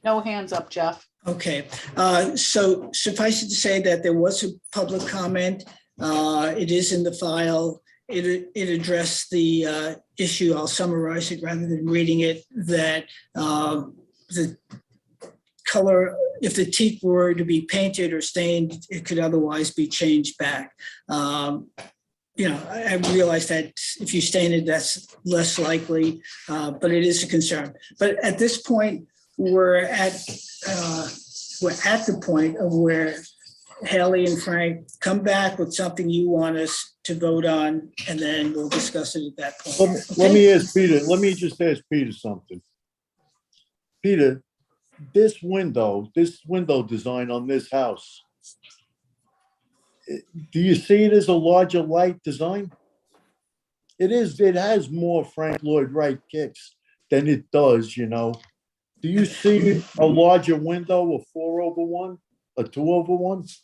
No hands up, Jeff. Okay, so suffice it to say that there was a public comment. It is in the file, it addressed the issue. I'll summarize it rather than reading it, that the color, if the teak were to be painted or stained, it could otherwise be changed back. I realize that if you stain it, that's less likely, but it is a concern. But at this point, we're at the point of where Haley and Frank come back with something you want us to vote on, and then we'll discuss it at that point. Let me ask Peter, let me just ask Peter something. Peter, this window design on this house, do you see it as a larger light design? It has more Frank Lloyd Wright kicks than it does, Do you see a larger window, a 4/1, a 2/1?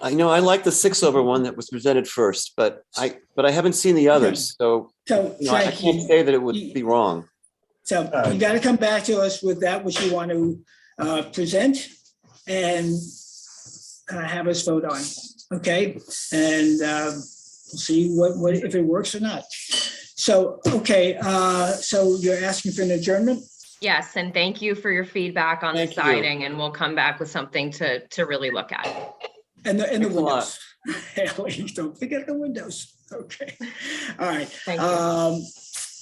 I know I like the 6/1 that was presented first, but I haven't seen the others. So I can't say that it would be wrong. So you got to come back to us with that, which you want to present, and have us vote on. Okay, and we'll see what if it works or not. So so you're asking for an adjournment? Yes, and thank you for your feedback on the siding, and we'll come back with something to really look at. And the windows. Don't forget the windows. Okay. All right. Thank you.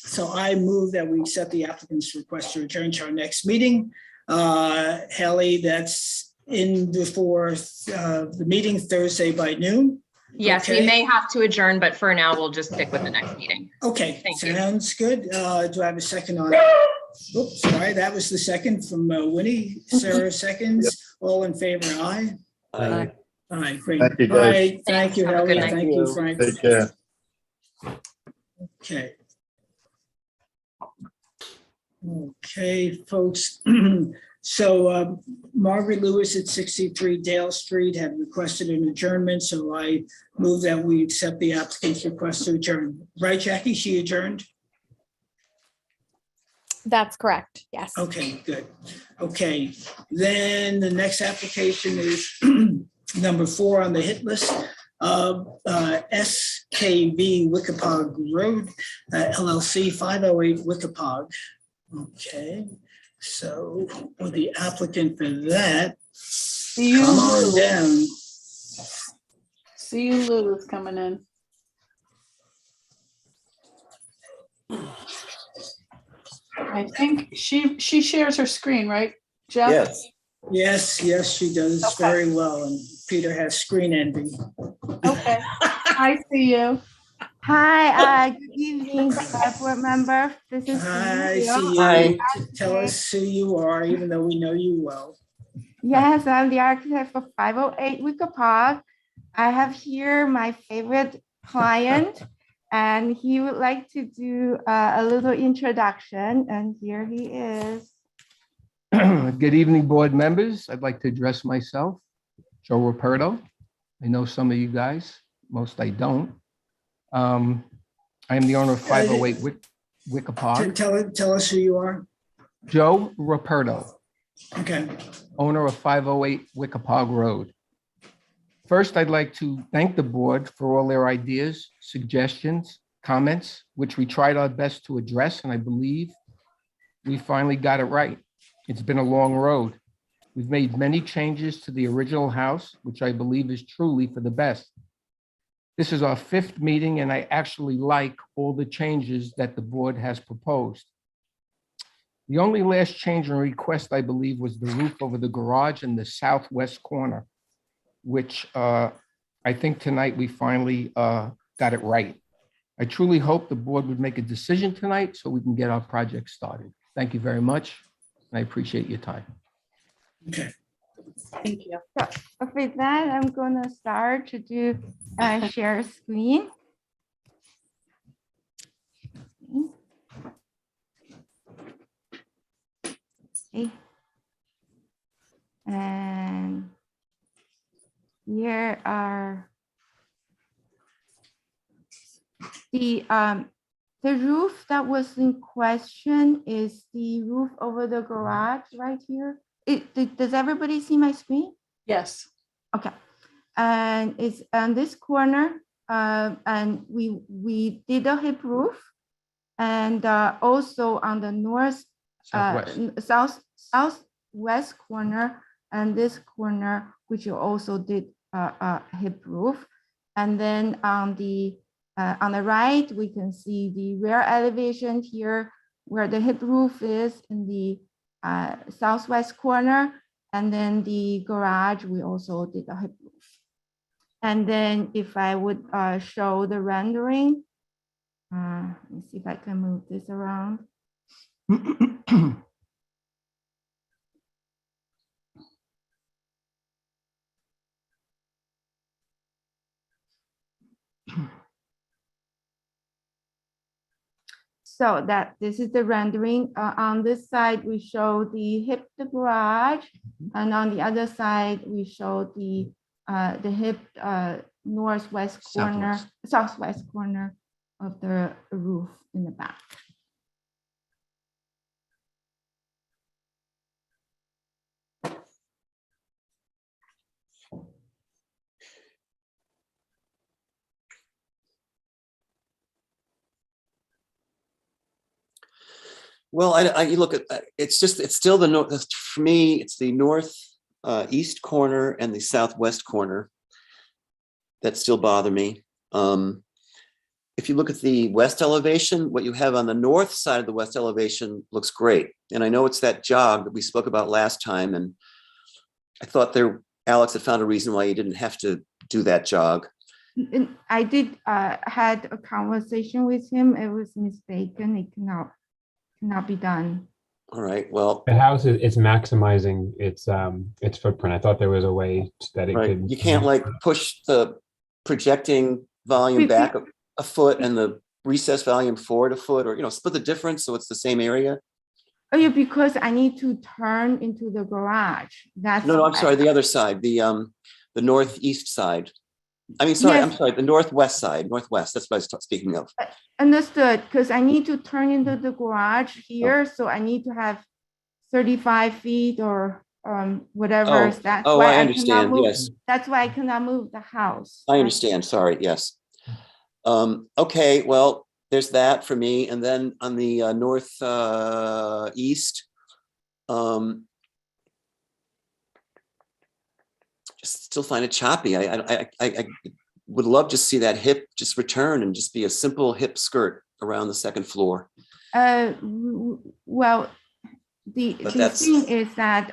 So I move that we accept the applicant's request to adjourn to our next meeting. Haley, that's in before the meeting Thursday by noon. Yes, Okay. we may have to adjourn, but for now, we'll just stick with the next meeting. Okay, Thank you. sounds good. Do I have a second on? Oops, sorry, that was the second from Winnie. Sarah seconds. Yep. All in favor, aye? Aye. Aye, great. Thank you, All guys. right, thank you, Have a good Haley. night. Thank you, Frank. Take care. Okay. Okay, folks. So Margaret Lewis at 63 Dale Street had requested an adjournment, so I move that we accept the applicant's request to adjourn. Right, Jackie? She adjourned? That's correct. Yes. Okay, good. Okay, then the next application is number 4 on the hit list of SKV Wickapog Road, LLC, 508 Wickapog. Okay, so with the applicant for that, come on down. See you, Lulu's coming in. I think she shares her screen, right, Jeff? Yes, she does very well, and Peter has screen envy. Okay, I see you. Hi, good evening, board member. This is Hi, Celia. see you. Tell us who you are, even though we know you well. Yes, I'm the architect for 508 Wickapog. I have here my favorite client, and he would like to do a little introduction, and here he is. Good evening, board members. I'd like to address myself, Joe Ruperto. I know some of you guys, most I don't. I am the owner of 508 Wickapog. Tell us who you are. Joe Ruperto. Okay. Owner of 508 Wickapog Road. First, I'd like to thank the board for all their ideas, suggestions, comments, which we tried our best to address, and I believe we finally got it right. It's been a long road. We've made many changes to the original house, which I believe is truly for the best. This is our 5th meeting, and I actually like all the changes that the board has proposed. The only last change and request, I believe, was the roof over the garage in the southwest corner, which I think tonight we finally got it right. I truly hope the board would make a decision tonight so we can get our project started. Thank you very much. I appreciate your time. Okay. Thank you. So with that, I'm gonna start to do share screen. Okay. And here are the roof that was in question is the roof over the garage right here. Does everybody see my screen? Yes. Okay. And it's on this corner and we did a hip roof, and also on the north, southwest corner, and this corner, which you also did a hip roof, and then on the right, we can see the rear elevation here, where the hip roof is in the southwest corner, and then the garage, we also did a hip roof. And then if I would show the rendering, let me see if I can move this around. So that this is the rendering. On this side, we show the hip garage, and on the other side, we show the hip northwest corner, southwest corner of the roof in the back. Well, you look at it's still the north. For me, it's the north east corner and the southwest corner that still bother me. If you look at the west elevation, what you have on the north side of the west elevation looks great. And I know it's that jog that we spoke about last time. And I thought Alex had found a reason why you didn't have to do that jog. And I did had a conversation with him. It was mistaken. It cannot be done. All right. Well, the house is maximizing its footprint. I thought there was a way that it could. You can't like push the projecting volume back a foot and the recessed volume forward a foot, or split the difference so it's the same area. Oh yeah, because I need to turn into the garage. That's no, I'm sorry. The other side, the northeast side. I mean, sorry, yes. I'm sorry, the northwest side, northwest. That's what I was speaking of. Understood, because I need to turn into the garage here, so I need to have 35 feet or whatever. That's why I understand. Move, yes. That's why I cannot move the house. I understand. Sorry. Yes. Okay. Well, there's that for me, and then on the northeast, just still find it choppy. I would love to see that hip just return and just be a simple hip skirt around the second floor. Well, the thing is that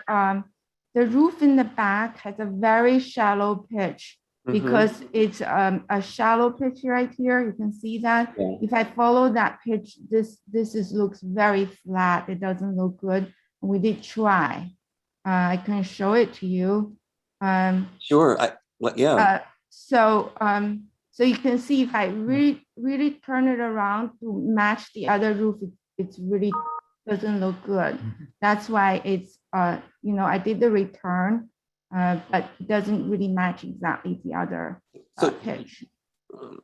the roof in the back has a very shallow pitch because it's a shallow pitch right here. You can see that. Yeah. If I follow that pitch, this looks very flat. It doesn't look good. We did try. I can show it to you. Sure. Yeah. So you can see if I really turn it around to match the other roof, it really doesn't look good. That's why it's I did the return, but it doesn't really match exactly the other pitch. All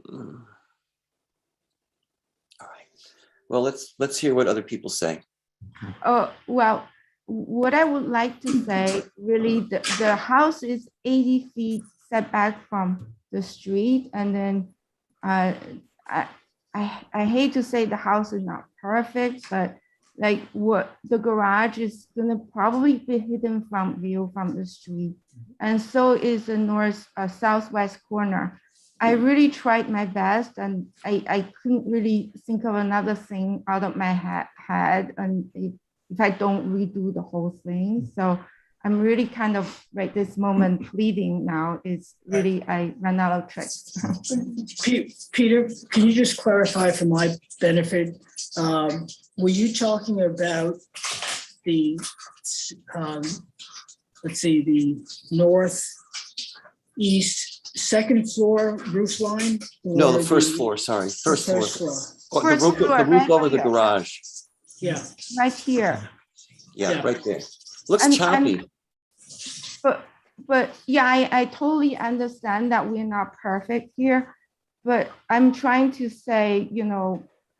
right. Well, let's hear what other people say. Oh well. What I would like to say, really, the house is 80 feet setback from the street, and then I hate to say the house is not perfect, but like what the garage is gonna probably be hidden from view from the street, and so is the southwest corner. I really tried my best, and I couldn't really think of another thing out of my head, and if I don't redo the whole thing. So I'm really kind of right this moment pleading now is really, I ran out of tricks. Peter, can you just clarify for my benefit? Were you talking about the, let's see, the northeast second floor roof line? No, the first floor, sorry. First floor. The roof over the garage. Yeah. Right here. Yeah, right there. Looks choppy. But yeah, I totally understand that we're not perfect here, but I'm trying to say,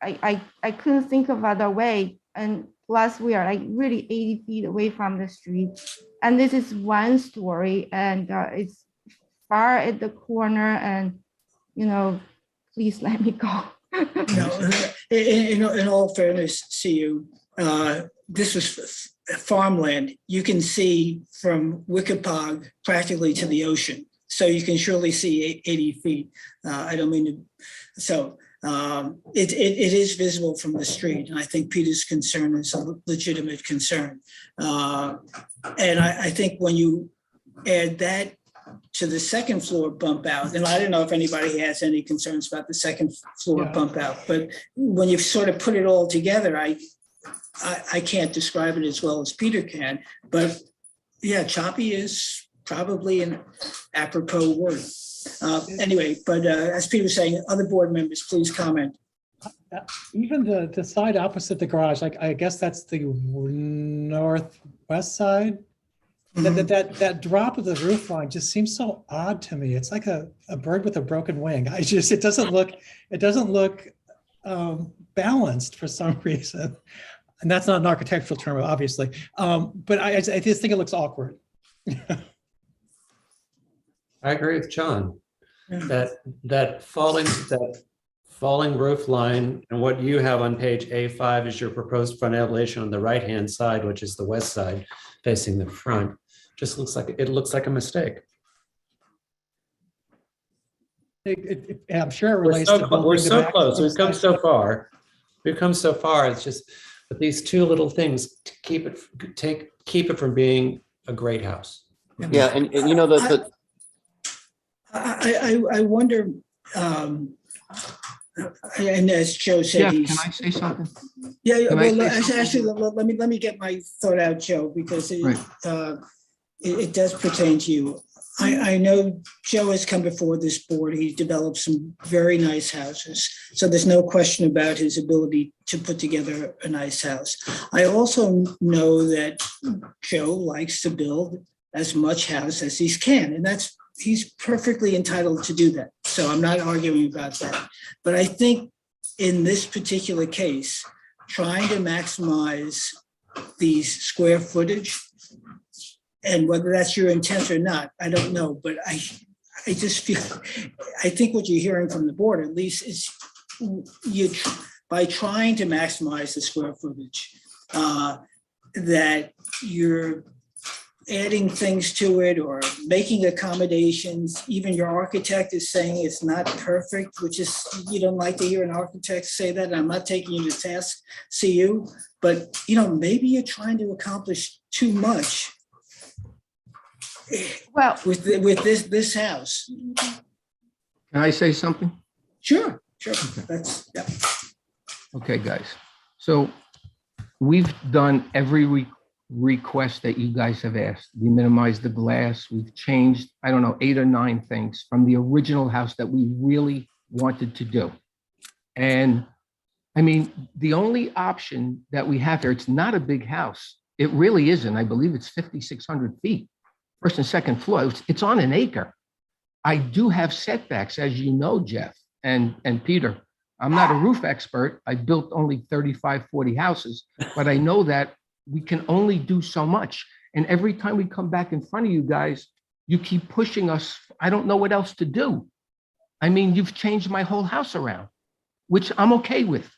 I couldn't think of other way. And plus we are like really 80 feet away from the street. And this is one story, and it's far at the corner, and please let me go. In all fairness, CU, this was farmland. You can see from Wickapog practically to the ocean. So you can surely see 80 feet. I don't mean to, so it is visible from the street. And I think Peter's concern is a legitimate concern. And I think when you add that to the second floor bump out, and I don't know if anybody has any concerns about the second floor bump out, but when you sort of put it all together, I can't describe it as well as Peter can, but yeah, choppy is probably an apropos word. Anyway, but as Peter was saying, other board members, please comment. Even the side opposite the garage, like I guess that's the northwest side. That drop of the roof line just seems so odd to me. It's like a bird with a broken wing. It doesn't look balanced for some reason. And that's not an architectural term, obviously. But I just think it looks awkward. I agree with John. That falling roof line, and what you have on page A5 is your proposed front elevation on the right-hand side, which is the west side facing the front. Just looks like a mistake. I'm sure it relates we're to we're so close. We've come side. so far. We've come so far. It's just but these two little things to keep it from being a great house. Yeah, and you know I wonder, and as Joe said, Jeff, can I say something? Yeah, Can I well, say actually, let me get my thought out, Joe, because it does pertain to you. I know Joe has come before this board. He's developed some very nice houses. So there's no question about his ability to put together a nice house. I also know that Joe likes to build as much house as he can, and he's perfectly entitled to do that. So I'm not arguing about that. But I think in this particular case, trying to maximize the square footage, and whether that's your intent or not, I don't know. But I just feel, I think what you're hearing from the board, at least, is by trying to maximize the square footage, that you're adding things to it or making accommodations. Even your architect is saying it's not perfect, which is, you don't like to hear an architect say that. I'm not taking you to task, CU, but maybe you're trying to accomplish too much. Well, with this house. Can I say something? Sure. Okay. Yeah. Okay, guys. So we've done every request that you guys have asked. We minimized the glass. We've changed, 8 or 9 things from the original house that we really wanted to do. And I mean, the only option that we have here, it's not a big house. It really isn't. I believe it's 5,600 feet, first and second floor. It's on an acre. I do have setbacks, as you know, Jeff and Peter. I'm not a roof expert. I built only 35, 40 houses, but I know that we can only do so much. And every time we come back in front of you guys, you keep pushing us. I don't know what else to do. I mean, you've changed my whole house around, which I'm okay with.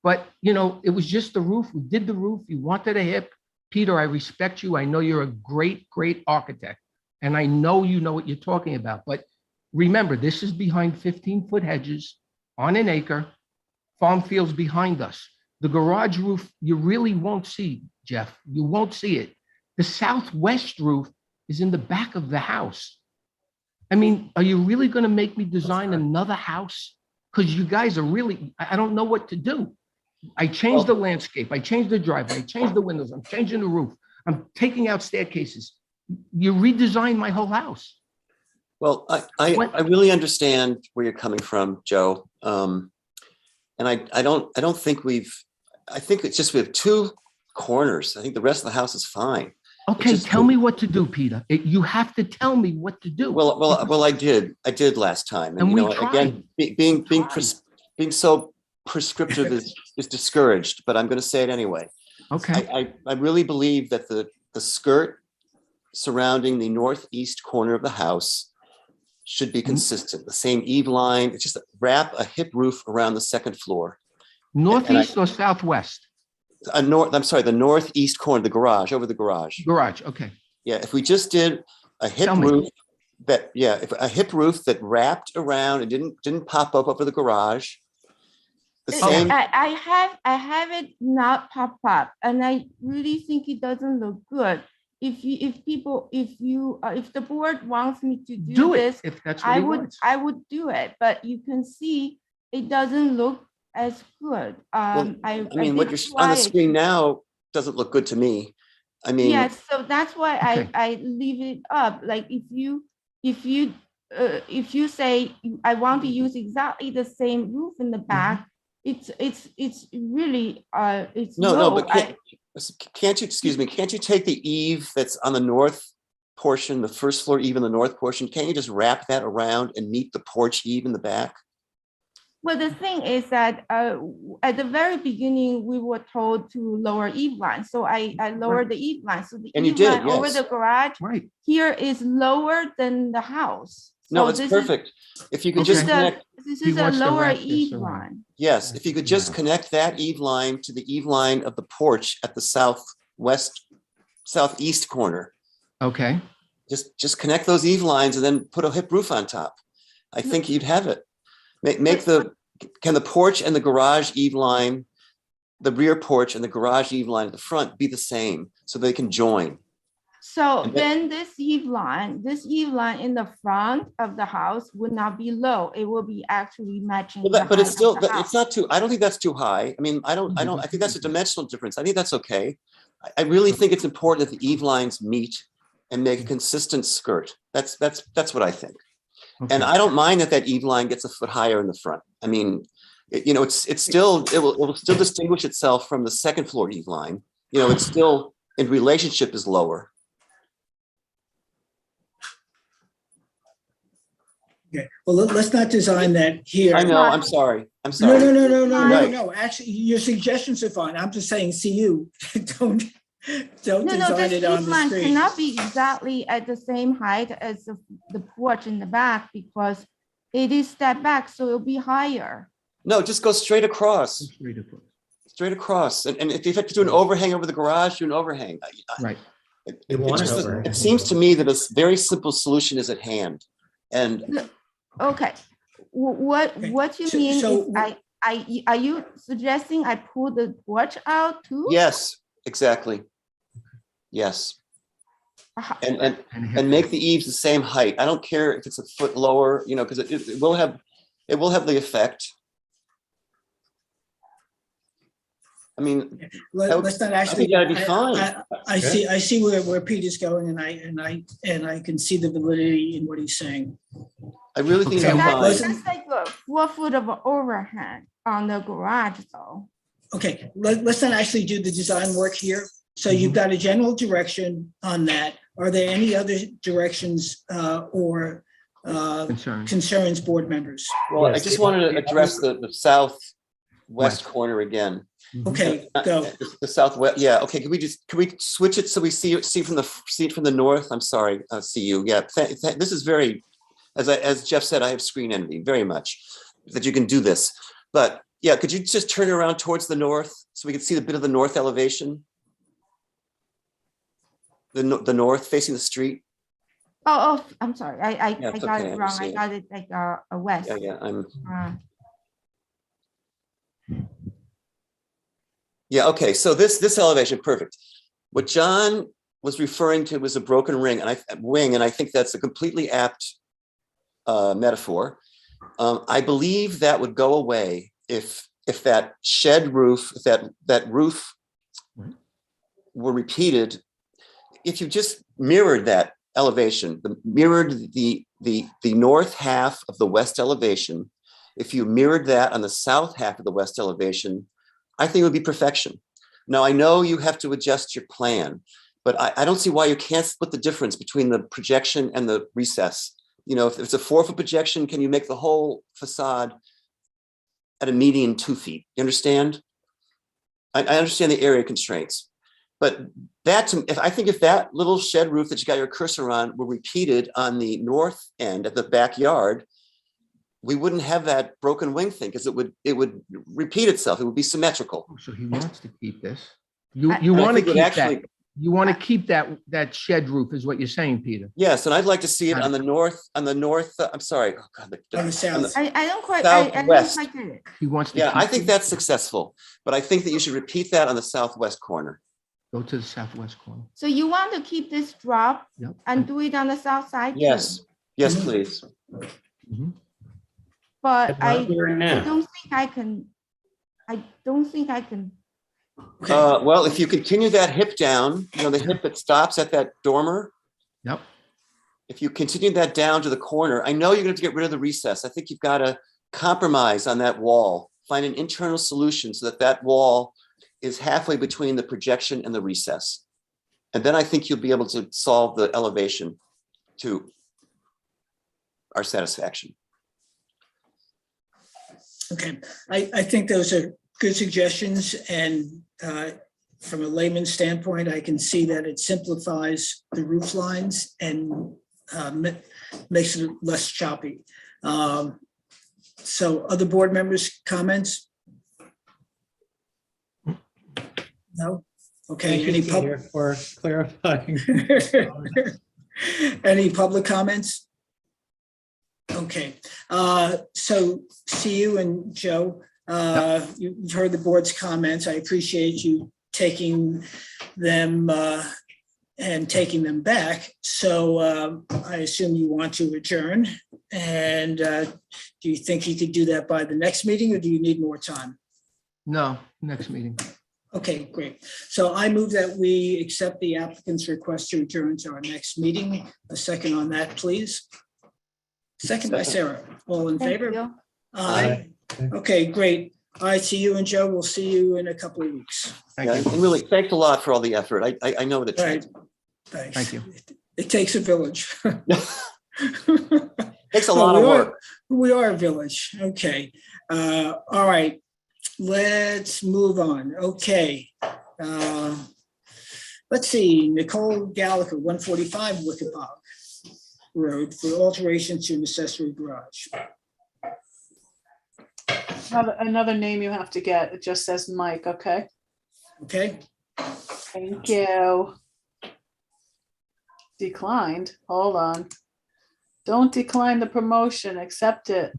But, it was just the roof. We did the roof. You wanted a hip. Peter, I respect you. I know you're a great, great architect. And I know you know what you're talking about. But remember, this is behind 15-foot hedges on an acre, farm fields behind us. The garage roof, you really won't see, Jeff. You won't see it. The southwest roof is in the back of the house. I mean, are you really going to make me design another house? Because you guys are really, I don't know what to do. I changed the landscape. I changed the driveway. I changed the windows. I'm changing the roof. I'm taking out staircases. You redesigned my whole house. Well, I really understand where you're coming from, Joe. And I don't think I think it's just we have 2 corners. I think the rest of the house is fine. Okay, tell me what to do, Peter. You have to tell me what to do. Well, I did last time, and we tried. Again, being so prescriptive is discouraged. But I'm going to say it anyway. Okay. I really believe that the skirt surrounding the northeast corner of the house should be consistent, the same eave line. It's just wrap a hip roof around the second floor. Northeast or southwest? The northeast corner, the garage, over the garage. Garage, okay. Yeah, if we just did a hip roof if a hip roof that wrapped around and didn't pop up over the garage. The same. I have it not pop up, and I really think it doesn't look good. If the board wants me to do this, if that's what I would do it, but you can see it doesn't look as good. I mean, what you're on the screen now doesn't look good to me. I mean, yes, so that's why I leave it up. Like if you say I want to use exactly the same roof in the back, it's really it's no, but can't you take the eave that's on the north portion, the first floor eave in the north portion? Can't you just wrap that around and meet the porch eave in the back? Well, the thing is that at the very beginning, we were told to lower eave line. So I lowered the eave line. So the eave line over the garage here is lower than the house. No, so it's perfect. If you could just connect. This is a lower eave line. Yes, if you could just connect that eave line to the eave line of the porch at the southeast corner. Okay. Just connect those eave lines and then put a hip roof on top. I think you'd have it. Can the porch and the garage eave line, the rear porch and the garage eave line at the front be the same so they can join? So then this eave line in the front of the house would not be low. It will be actually matching. But it's still, it's not too, I don't think that's too high. I mean, I think that's a dimensional difference. I think that's okay. I really think it's important that the eave lines meet and make a consistent skirt. That's what I think. Okay. And I don't mind that eave line gets a foot higher in the front. I mean, it will still distinguish itself from the second floor eave line. It's still in relationship is lower. Okay. Well, let's not design that here. I know. I'm sorry. No. Actually, your suggestions are fine. I'm just saying, CU, don't design it on the line screen. Cannot be exactly at the same height as the porch in the back because it is stepped back, so it'll be higher. No, just go straight across. Straight across. And if you have to do an overhang over the garage, do an overhang. Right. It seems to me that a very simple solution is at hand. And okay, what you mean is are you suggesting I pull the porch out too? Yes, exactly. Yes. And make the eaves the same height. I don't care if it's a foot lower, because it will have the effect. I mean, let's not actually. Gotta be fine. I see where Peter's going, and I can see the validity in what he's saying. I really think that's like a 4 foot of overhang on the garage, though. Okay, let's not actually do the design work here. So you've got a general direction on that. Are there any other directions or concerns, board members? Well, I just wanted to address the southwest corner again. Okay, go. The southwest. Yeah. Okay. Can we switch it so we see it from the north? I'm sorry. See you. Yeah. This is very, as Jeff said, I have screen envy very much that you can do this. But yeah, could you just turn around towards the north so we can see a bit of the north elevation? The north facing the street. Oh, I'm sorry. I got it wrong. I got it like a west. Yeah. Yeah, okay, so this elevation, perfect. What John was referring to was a broken ring, and I think that's a completely apt metaphor. I believe that would go away if that shed roof, if that roof were repeated. If you just mirrored that elevation, mirrored the north half of the west elevation, if you mirrored that on the south half of the west elevation, I think it would be perfection. Now, I know you have to adjust your plan, but I don't see why you can't split the difference between the projection and the recess. If it's a 4 foot projection, can you make the whole facade at a median 2 feet? You understand? I understand the area constraints, but I think if that little shed roof that you got your cursor on were repeated on the north end of the backyard, we wouldn't have that broken wing thing because it would repeat itself. It would be symmetrical. So he wants to keep this. You I want to think it keep actually- that. You want to keep that shed roof is what you're saying, Peter. Yes, and I'd like to see it on the north, I'm sorry. Oh God, On the south. I don't quite, I don't Southwest. quite get it. He wants to. Yeah, I keep think it. that's successful, but I think that you should repeat that on the southwest corner. Go to the southwest corner. So you want to keep this drop Yep. and do it on the south side? too? Yes, yes, please. But I Here and now. don't think I can, I don't think I can. Well, if you continue that hip down, the hip that stops at that dormer. Yep. If you continue that down to the corner, I know you're going to have to get rid of the recess. I think you've got to compromise on that wall, find an internal solution so that that wall is halfway between the projection and the recess. And then I think you'll be able to solve the elevation to our satisfaction. Okay, I think those are good suggestions, and from a layman's standpoint, I can see that it simplifies the roof lines and makes it less choppy. So other board members' comments? No? Okay, Thank any you, Peter, public? for clarifying. Any public comments? Okay, so see you and Joe. You've heard the board's comments. I appreciate you taking them and taking them back. So I assume you want to adjourn. And do you think you could do that by the next meeting, or do you need more time? No, next meeting. Okay, great. So I move that we accept the applicant's request to adjourn to our next meeting. A second on that, please. Second by Sarah. All in Thank favor? you. Aye. Okay, great. All right, see you and Joe. We'll see you in a couple of weeks. Thank you. And really, thanks a lot for all the effort. I know what it All takes. right. Thanks. Thank you. It takes a village. Takes a lot of work. We are a village. Okay. All right. Let's move on. Okay. Let's see. Nicole Gallagher, 145 Wickapog Road for alterations to an accessory garage. Another name you have to get. It just says Mike, okay? Okay. Thank you. Declined. Hold on. Don't decline the promotion. Accept it.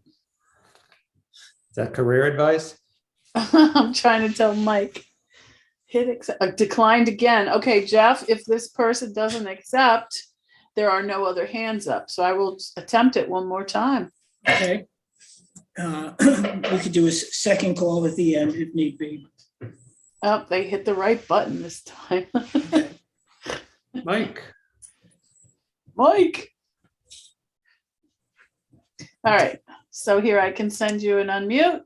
Is that career advice? I'm trying to tell Mike. Hit accept. Declined again. Okay, Jeff, if this person doesn't accept, there are no other hands up. So I will attempt it one more time. Okay. We could do a second call at the end if need be. Oh, they hit the right button this time. Mike. Mike. All right. So here I can send you an unmute.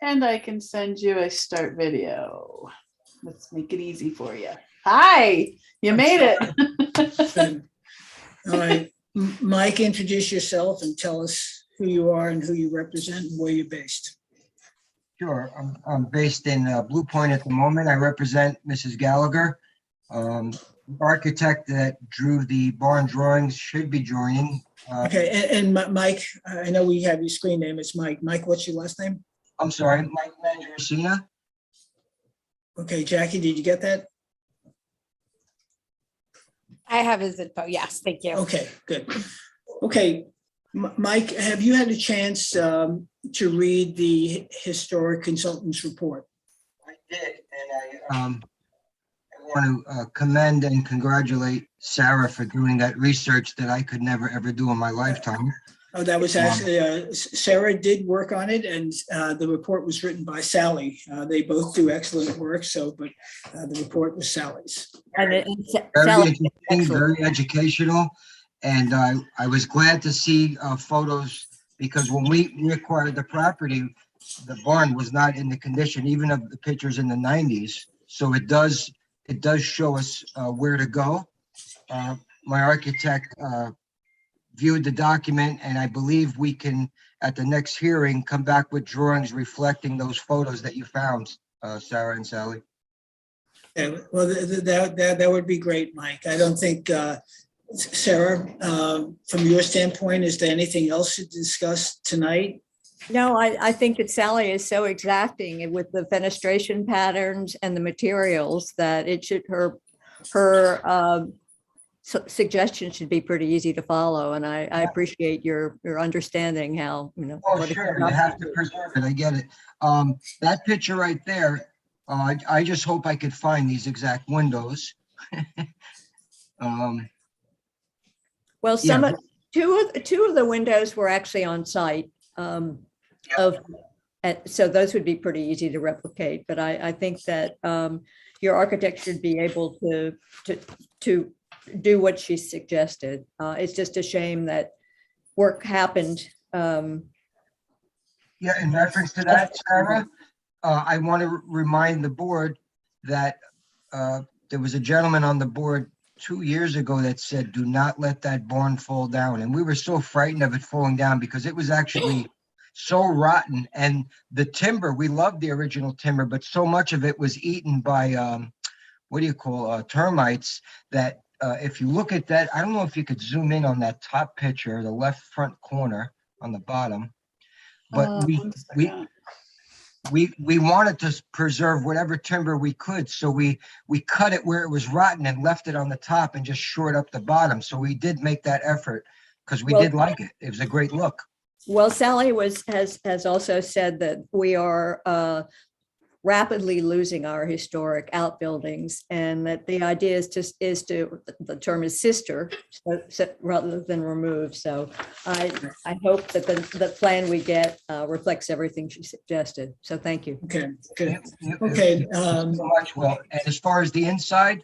And I can send you a start video. Let's make it easy for you. Hi, you made it. All right. Mike, introduce yourself and tell us who you are and who you represent and where you're based. Sure. I'm based in Blue Point at the moment. I represent Mrs. Gallagher. The architect that drew the barn drawings should be joining. Okay, and Mike, I know we have your screen name. It's Mike. Mike, what's your last name? I'm sorry, Mike Mandracina. Okay, Jackie, did you get that? I have his info. Yes, thank you. Okay, good. Okay, Mike, have you had a chance to read the historic consultant's report? I did, and I want to commend and congratulate Sarah for doing that research that I could never ever do in my lifetime. Oh, that was actually, Sarah did work on it, and the report was written by Sally. They both do excellent work, but the report was Sally's. Very interesting, very educational, and I was glad to see photos, because when we acquired the property, the barn was not in the condition even of the pictures in the 90s. So it does show us where to go. My architect viewed the document, and I believe we can, at the next hearing, come back with drawings reflecting those photos that you found, Sarah and Sally. Yeah, well, that would be great, Mike. I don't think, Sarah, from your standpoint, is there anything else to discuss tonight? No, I think that Sally is so exacting with the fenestration patterns and the materials that it should, her suggestion should be pretty easy to follow. And I appreciate your understanding how, you know. Oh, sure, you have to preserve it, I get it. That picture right there, I just hope I could find these exact windows. Well, two of the windows were actually on site. So those would be pretty easy to replicate, but I think that your architect should be able to do what she suggested. It's just a shame that work happened. Yeah, in reference to that, Sarah, I want to remind the board that there was a gentleman on the board 2 years ago that said, do not let that barn fall down. And we were so frightened of it falling down because it was actually so rotten. And the timber, we loved the original timber, but so much of it was eaten by, termites, that if you look at that, I don't know if you could zoom in on that top picture, the left front corner on the bottom. But we wanted to preserve whatever timber we could. So we cut it where it was rotten and left it on the top and just shored up the bottom. So we did make that effort because we did like it. It was a great look. Well, Sally has also said that we are rapidly losing our historic outbuildings, and that the idea is to the term is sister rather than remove. So I hope that the plan we get reflects everything she suggested. So thank you. Okay, good. Okay. So much. Well, and as far as the inside,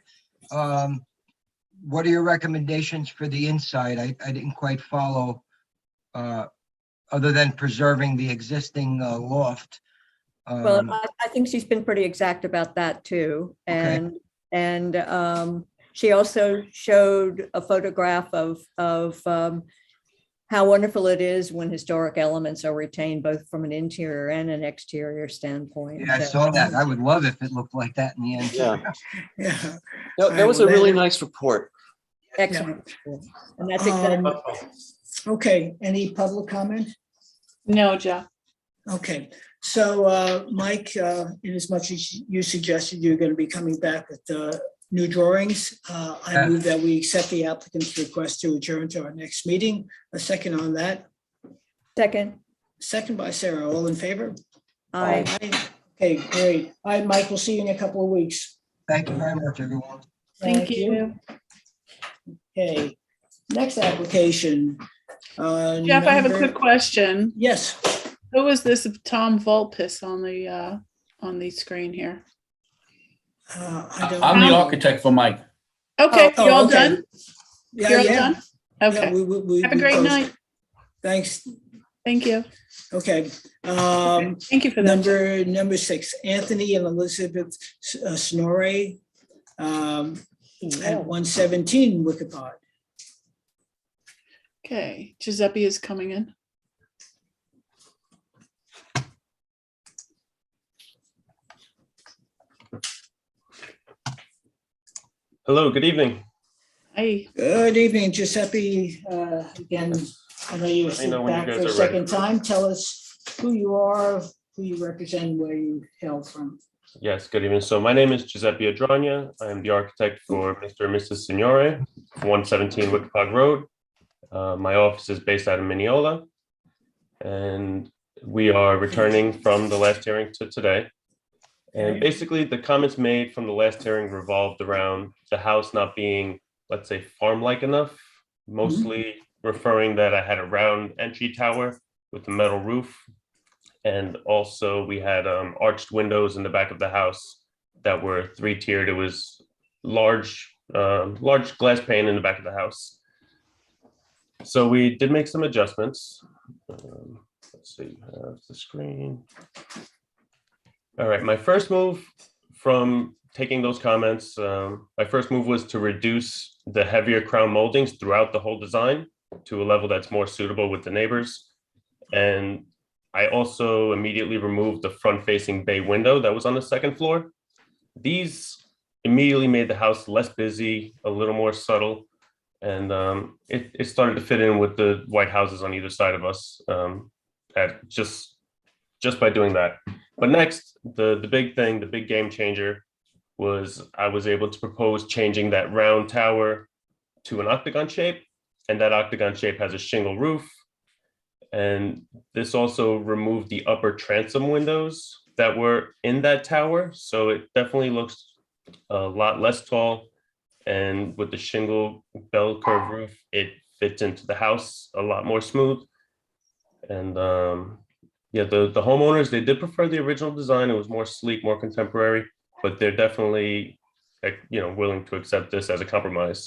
what are your recommendations for the inside? I didn't quite follow, other than preserving the existing loft. Well, I think she's been pretty exact about that too. And she also showed a photograph of how wonderful it is when historic elements are retained both from an interior and an exterior standpoint. Yeah, I saw that. I would love if it looked like that in the end. Yeah. No, that was a really nice report. Excellent. And that's exactly. Okay, any public comment? No, Jeff. Okay, so Mike, in as much as you suggested you're going to be coming back with new drawings, I move that we accept the applicant's request to adjourn to our next meeting. A second on that. Second. Second by Sarah. All in favor? Aye. Okay, great. All right, Mike, we'll see you in a couple of weeks. Thank you very much, everyone. Thank you. Okay, next application. Jeff, I have a quick question. Yes. Who is this Tom Vulpes on the screen here? I'm the architect for Mike. Okay, you all okay. done? Yeah, You're all yeah. done? Okay. Yeah, have a great night. Thanks. Thank you. Okay. Thank you for that. Number 6, Anthony and Elizabeth Snorre at 117 Wickapod. Okay, Giuseppe is coming in. Hello, good evening. Hi. Good evening, Giuseppe. Again, I know you're when back you for guys a are ready. second time. Tell us who you are, who you represent, where you hail from. Yes, good evening. So my name is Giuseppe Adjourn. I am the architect for Mr. and Mrs. Signore, 117 Wickapog Road. My office is based out of Mineola, and we are returning from the last hearing to today. And basically, the comments made from the last hearing revolved around the house not being, let's say, farm-like enough, mostly referring that I had a round entry tower with a metal roof. And also we had arched windows in the back of the house that were 3-tiered. It was large glass pane in the back of the house. So we did make some adjustments. Let's see, the screen. All right, my first move from taking those comments, my first move was to reduce the heavier crown moldings throughout the whole design to a level that's more suitable with the neighbors. And I also immediately removed the front-facing bay window that was on the second floor. These immediately made the house less busy, a little more subtle. And it started to fit in with the white houses on either side of us at just by doing that. But next, the big thing, the big game changer was I was able to propose changing that round tower to an octagon shape. And that octagon shape has a shingle roof. And this also removed the upper transom windows that were in that tower. So it definitely looks a lot less tall. And with the shingle bell curve roof, it fits into the house a lot more smooth. And yeah, the homeowners, they did prefer the original design. It was more sleek, more contemporary, but they're definitely, willing to accept this as a compromise.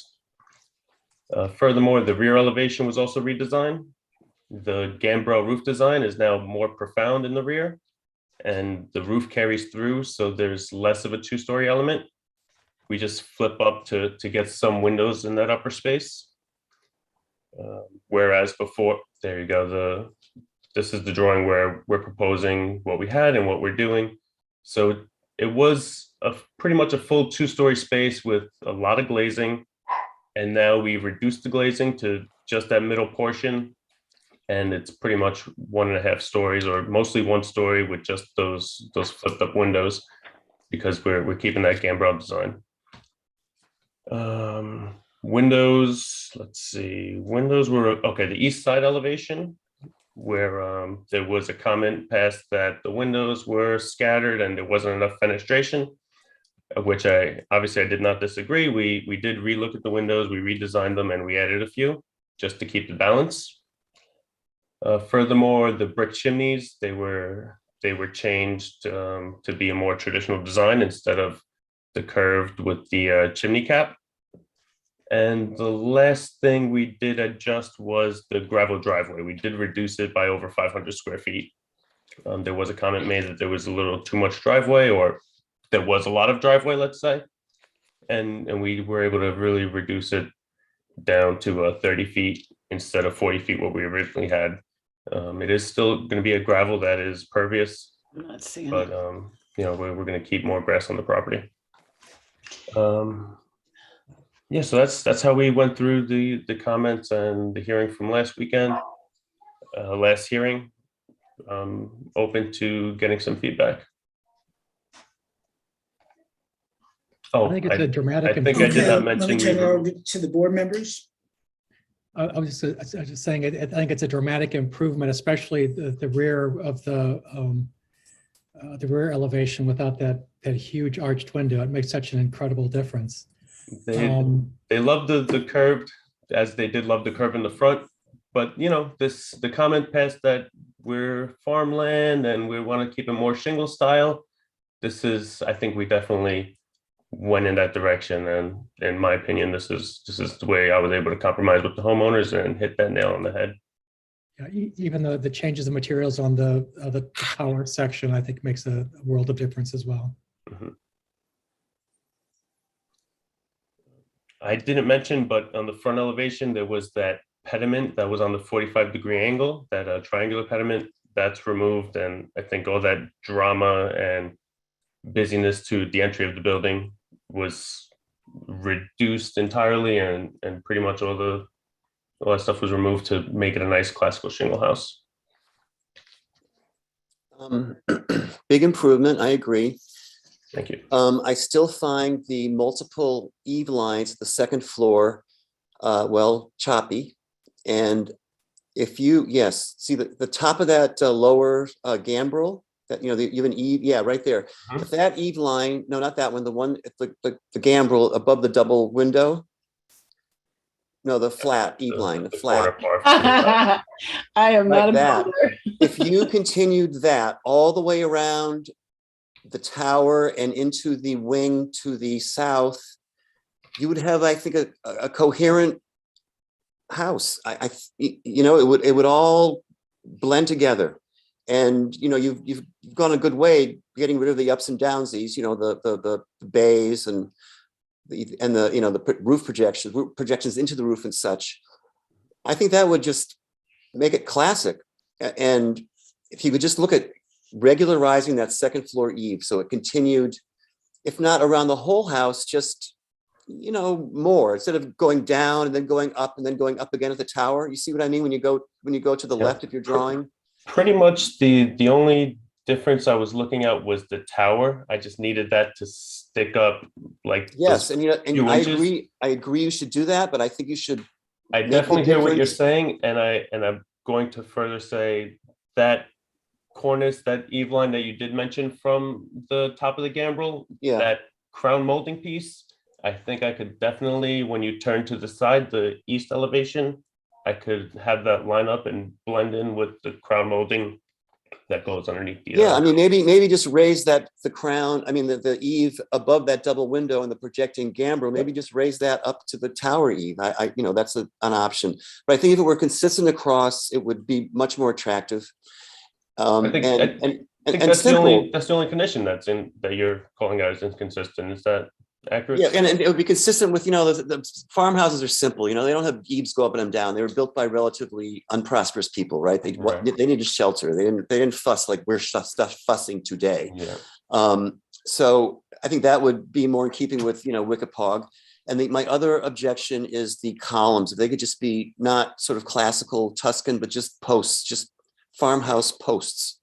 Furthermore, the rear elevation was also redesigned. The gambrel roof design is now more profound in the rear, and the roof carries through, so there's less of a two-story element. We just flip up to get some windows in that upper space. Whereas before, there you go, this is the drawing where we're proposing what we had and what we're doing. So it was pretty much a full two-story space with a lot of glazing. And now we reduced the glazing to just that middle portion. And it's pretty much 1.5 stories, or mostly 1 story with just those flipped up windows, because we're keeping that gambrel design. Windows, let's see, windows were, okay, the east side elevation, where there was a comment passed that the windows were scattered and there wasn't enough fenestration, which I did not disagree. We did relook at the windows, we redesigned them, and we added a few just to keep the balance. Furthermore, the brick chimneys, they were changed to be a more traditional design instead of the curved with the chimney cap. And the last thing we did adjust was the gravel driveway. We did reduce it by over 500 square feet. There was a comment made that there was a little too much driveway, or there was a lot of driveway, let's say. And we were able to really reduce it down to 30 feet instead of 40 feet, what we originally had. It is still going to be a gravel that is pervious, I'm not seeing but it. we're going to keep more grass on the property. Yeah, so that's how we went through the comments and the hearing from last weekend, last hearing. Open to getting some feedback. Oh, I think it's a dramatic. I think I did not mention. Let me turn it over to the board members. I was just saying, I think it's a dramatic improvement, especially the rear of the rear elevation without that huge arched window. It makes such an incredible difference. They love the curved, as they did love the curve in the front. But the comment passed that we're farmland and we want to keep it more shingle style. I think we definitely went in that direction, and in my opinion, this is the way I was able to compromise with the homeowners and hit that nail on the head. Yeah, even the changes of materials on the tower section, I think, makes a world of difference as well. Mm-hmm. I didn't mention, but on the front elevation, there was that pediment that was on the 45-degree angle, that triangular pediment. That's removed, and I think all that drama and busyness to the entry of the building was reduced entirely, and pretty much all that stuff was removed to make it a nice classical shingle house. Big improvement, I agree. Thank you. I still find the multiple eave lines, the second floor, choppy. And if you, see the top of that lower gambrel, that, you have an eave, right there. Mm-hmm. If that eave line, no, not that one, the one, the gambrel above the double window. No, the flat eave line, the flat. I am like not a that. builder. If you continued that all the way around the tower and into the wing to the south, you would have, I think, a coherent house. It would all blend together. And you've gone a good way getting rid of the ups and downs. These, the bays and the roof projections into the roof and such. I think that would just make it classic. And if you could just look at regularizing that second floor eave, so it continued if not around the whole house, just, you know, more, instead of going down and then going up and then going up again at the tower. You see what I mean? When you go to the left of your drawing? Pretty much the only difference I was looking at was the tower. I just needed that to stick up like Yes, and you know, few and I inches. agree you should do that, but I think you should. I make definitely a hear what you're difference. saying, and I'm going to further say that cornice, that eave line that you did mention from the top of the gambrel, Yeah. that crown molding piece, I think I could definitely, when you turn to the side, the east elevation, I could have that line up and blend in with the crown molding that goes underneath the. Yeah, I mean, maybe just raise the crown, I mean, the eave above that double window and the projecting gambrel, maybe just raise that up to the tower eave. You know, that's an option. But I think if it were consistent across, it would be much more attractive. I think that's simple. the only condition that you're calling out as inconsistent. Is that accurate? Yeah, and it would be consistent with, you know, the farmhouses are simple, you know, they don't have eaves go up and down. They were built by relatively unprosperous people, right? They needed shelter. They didn't fuss like we're fussing today. Yeah. So I think that would be more in keeping with, you know, Wickapog. And my other objection is the columns. If they could just be not sort of classical Tuscan, but just posts, just farmhouse posts.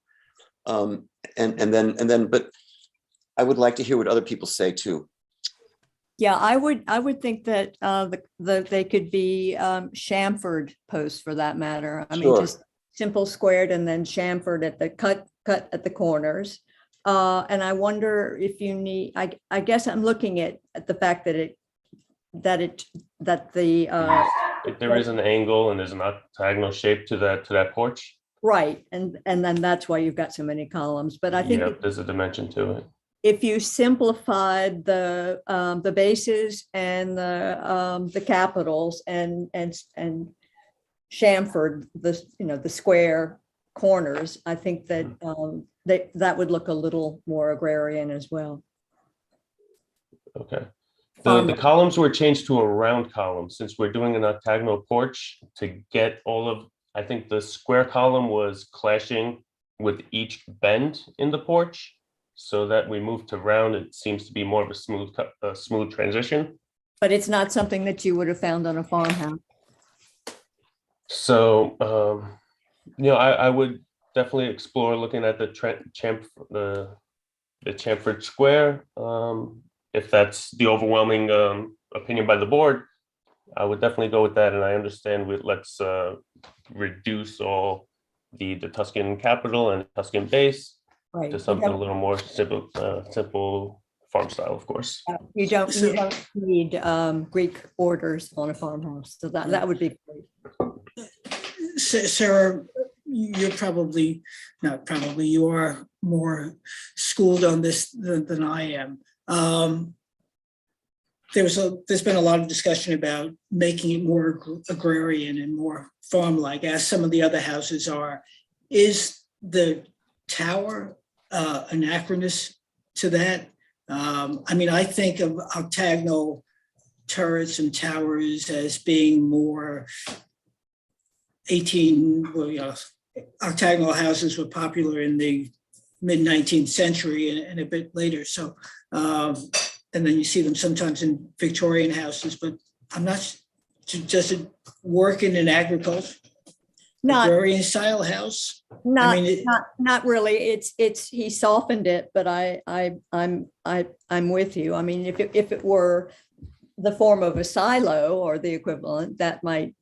But I would like to hear what other people say too. Yeah, I would think that they could be chamfered posts for that matter. I mean, just simple squared and then chamfered at the cut at the corners. And I wonder if you need. I guess I'm looking at the fact that if there is an angle and there's an octagonal shape to that porch. Right, and then that's why you've got so many columns. But I think there's a dimension to it. If you simplified the bases and the capitals and chamfered the square corners, I think that that would look a little more agrarian as well. Okay. The columns were changed to a round column since we're doing an octagonal porch to get all of. I think the square column was clashing with each bend in the porch. So that we moved to round, it seems to be more of a smooth transition. But it's not something that you would have found on a farmhouse. So, you know, I would definitely explore looking at the chamfered square. If that's the overwhelming opinion by the board, I would definitely go with that. And I understand let's reduce all the Tuscan capital and Tuscan base. Right. To something a little more simple farm style, of course. You don't need Greek orders on a farmhouse, so that would be great. Sarah, you are more schooled on this than I am. There's been a lot of discussion about making it more agrarian and more farm-like, as some of the other houses are. Is the tower anachronous to that? I mean, I think of octagonal turrets and towers as being more octagonal houses were popular in the mid-19th century and a bit later. So, and then you see them sometimes in Victorian houses, but I'm not, does it work in an agriculture? Agrarian style house? Not really. It's he softened it, but I'm with you. I mean, if it were the form of a silo or the equivalent, that might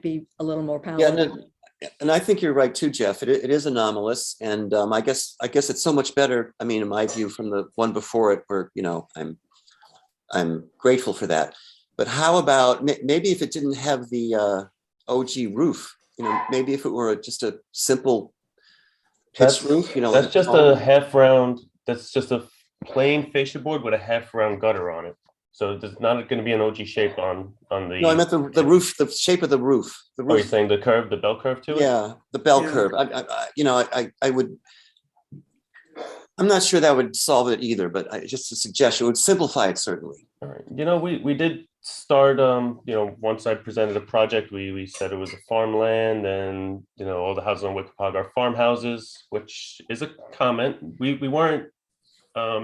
be a little more palatable. Yeah, and I think you're right too, Jeff. It is anomalous, and I guess it's so much better. I mean, in my view, from the one before it, where I'm grateful for that. But how about maybe if it didn't have the OG roof? You know, maybe if it were just a simple pitched roof, you know. That's just a half round. That's just a plain fascia board with a half round gutter on it. So there's not going to be an OG shape on the. No, I meant the roof, the shape of the roof. The roof. Oh, you're saying the curve, the bell curve to it? Yeah, the bell curve. I would. I'm not sure that would solve it either, but just a suggestion. It would simplify it certainly. All right. You know, we did start. Once I presented a project, we said it was a farmland, and all the houses on Wickapog are farmhouses, which is a comment. We weren't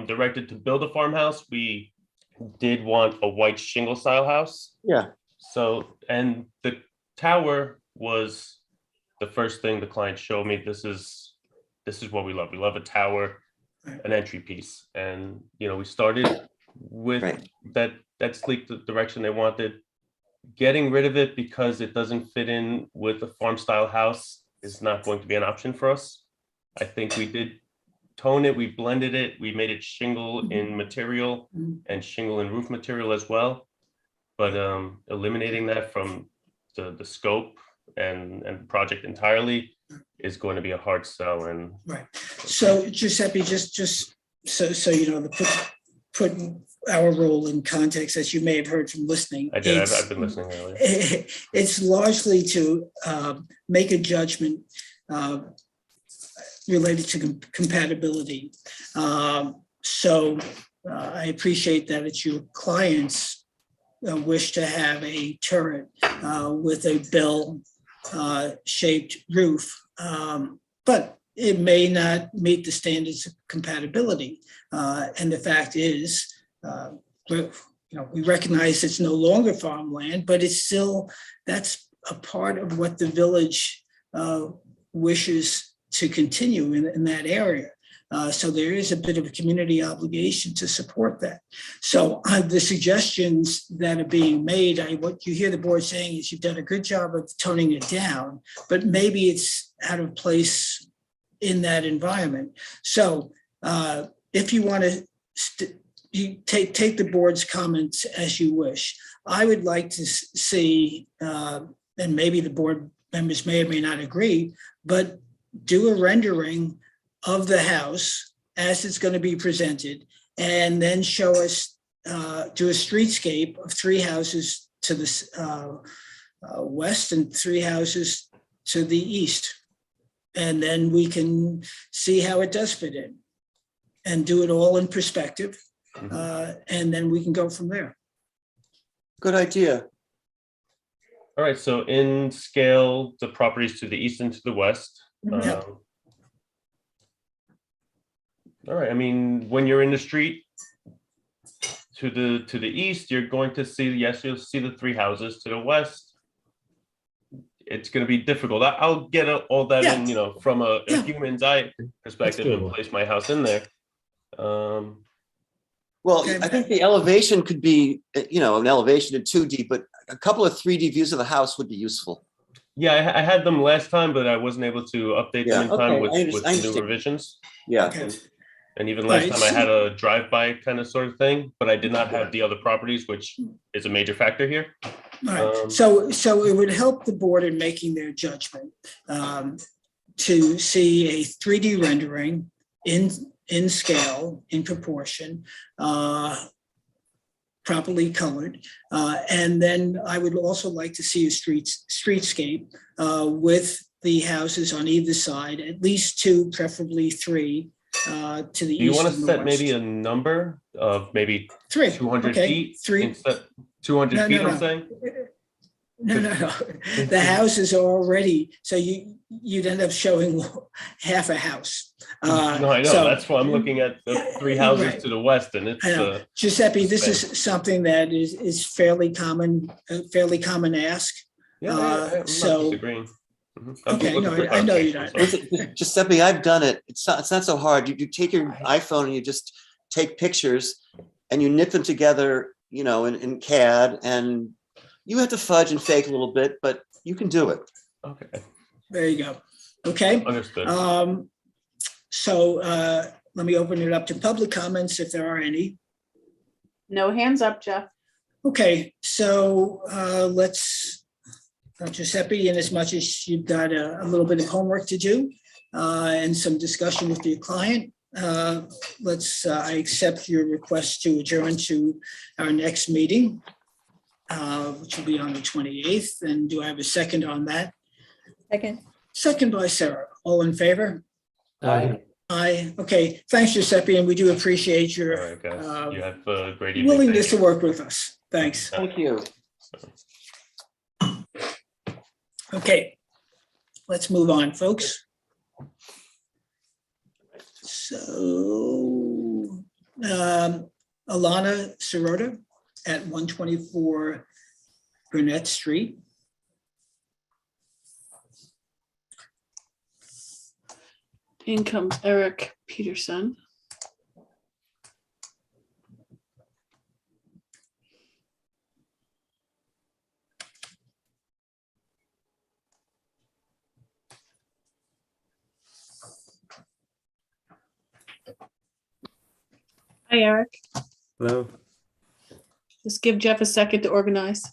directed to build a farmhouse, we did want a white shingle style house. Yeah. So, and the tower was the first thing the client showed me. This is what we love. We love a tower, an entry piece. And, you know, we started with that sleek direction they wanted. Getting rid of it because it doesn't fit in with a farm style house is not going to be an option for us. I think we did tone it, we blended it, we made it shingle in material and shingle in roof material as well. But eliminating that from the scope and project entirely is going to be a hard sell. And right. So Giuseppe, just so you know, put our role in context, as you may have heard from listening. I did. I've been listening earlier. It's largely to make a judgment related to compatibility. So I appreciate that it's your clients wish to have a turret with a bell-shaped roof, but it may not meet the standards of compatibility. And the fact is, we recognize it's no longer farmland, but it's still, that's a part of what the village wishes to continue in that area. So there is a bit of a community obligation to support that. So the suggestions that are being made, what you hear the board saying is you've done a good job of toning it down, but maybe it's out of place in that environment. So if you want to you take the board's comments as you wish. I would like to see, and maybe the board members may or may not agree, but do a rendering of the house as it's going to be presented, and then show us, do a streetscape of 3 houses to the west and 3 houses to the east. And then we can see how it does fit in and do it all in perspective. And then we can go from there. Good idea. All right, so in scale, the properties to the east and to the west. All right, I mean, when you're in the street to the east, you're going to see, yes, you'll see the 3 houses. To the west, it's going to be difficult. I'll get all that in, you know, from a human's eye perspective and place my house in there. Well, I think the elevation could be, you know, an elevation in 2D, but a couple of 3D views of the house would be useful. Yeah, I had them last time, but I wasn't able to update them in time with the new revisions. Yeah. And even last time I had a drive-by kind of sort of thing, but I did not have the other properties, which is a major factor here. All right. So it would help the board in making their judgment to see a 3D rendering in scale, in proportion, properly colored. And then I would also like to see a streetscape with the houses on either side, at least 2, preferably 3, to the east. Do you want to and the set west. maybe a number of maybe 3, 200 okay, feet? 3. 200 feet, I'm saying? No. The houses are already, so you'd end up showing half a house. No, I know. So, that's why I'm looking at the 3 houses to the west, and it's Giuseppe, this is something that is fairly common ask. I'm not disagreeing. Okay, no, I know you're not. Giuseppe, I've done it. It's not so hard. You take your iPhone and you just take pictures and you knit them together, you know, in CAD, and you have to fudge and fake a little bit, but you can do it. Okay. There you go. Okay. Understood. So let me open it up to public comments if there are any. No hands up, Jeff. Okay, so let's, Giuseppe, in as much as you've got a little bit of homework to do and some discussion with your client, I accept your request to adjourn to our next meeting, which will be on the 28th. And do I have a second on that? Second by Sarah. All in favor? Aye. Aye. Okay. Thanks, Giuseppe, and we do appreciate your All right, guys. You have a great evening. willingness to work with us. Thanks. Thank you. Okay, let's move on, folks. So Alana Sirota at 124 Burnett Street. In comes Eric Peterson. Hi, Eric. Hello. Just give Jeff a second to organize.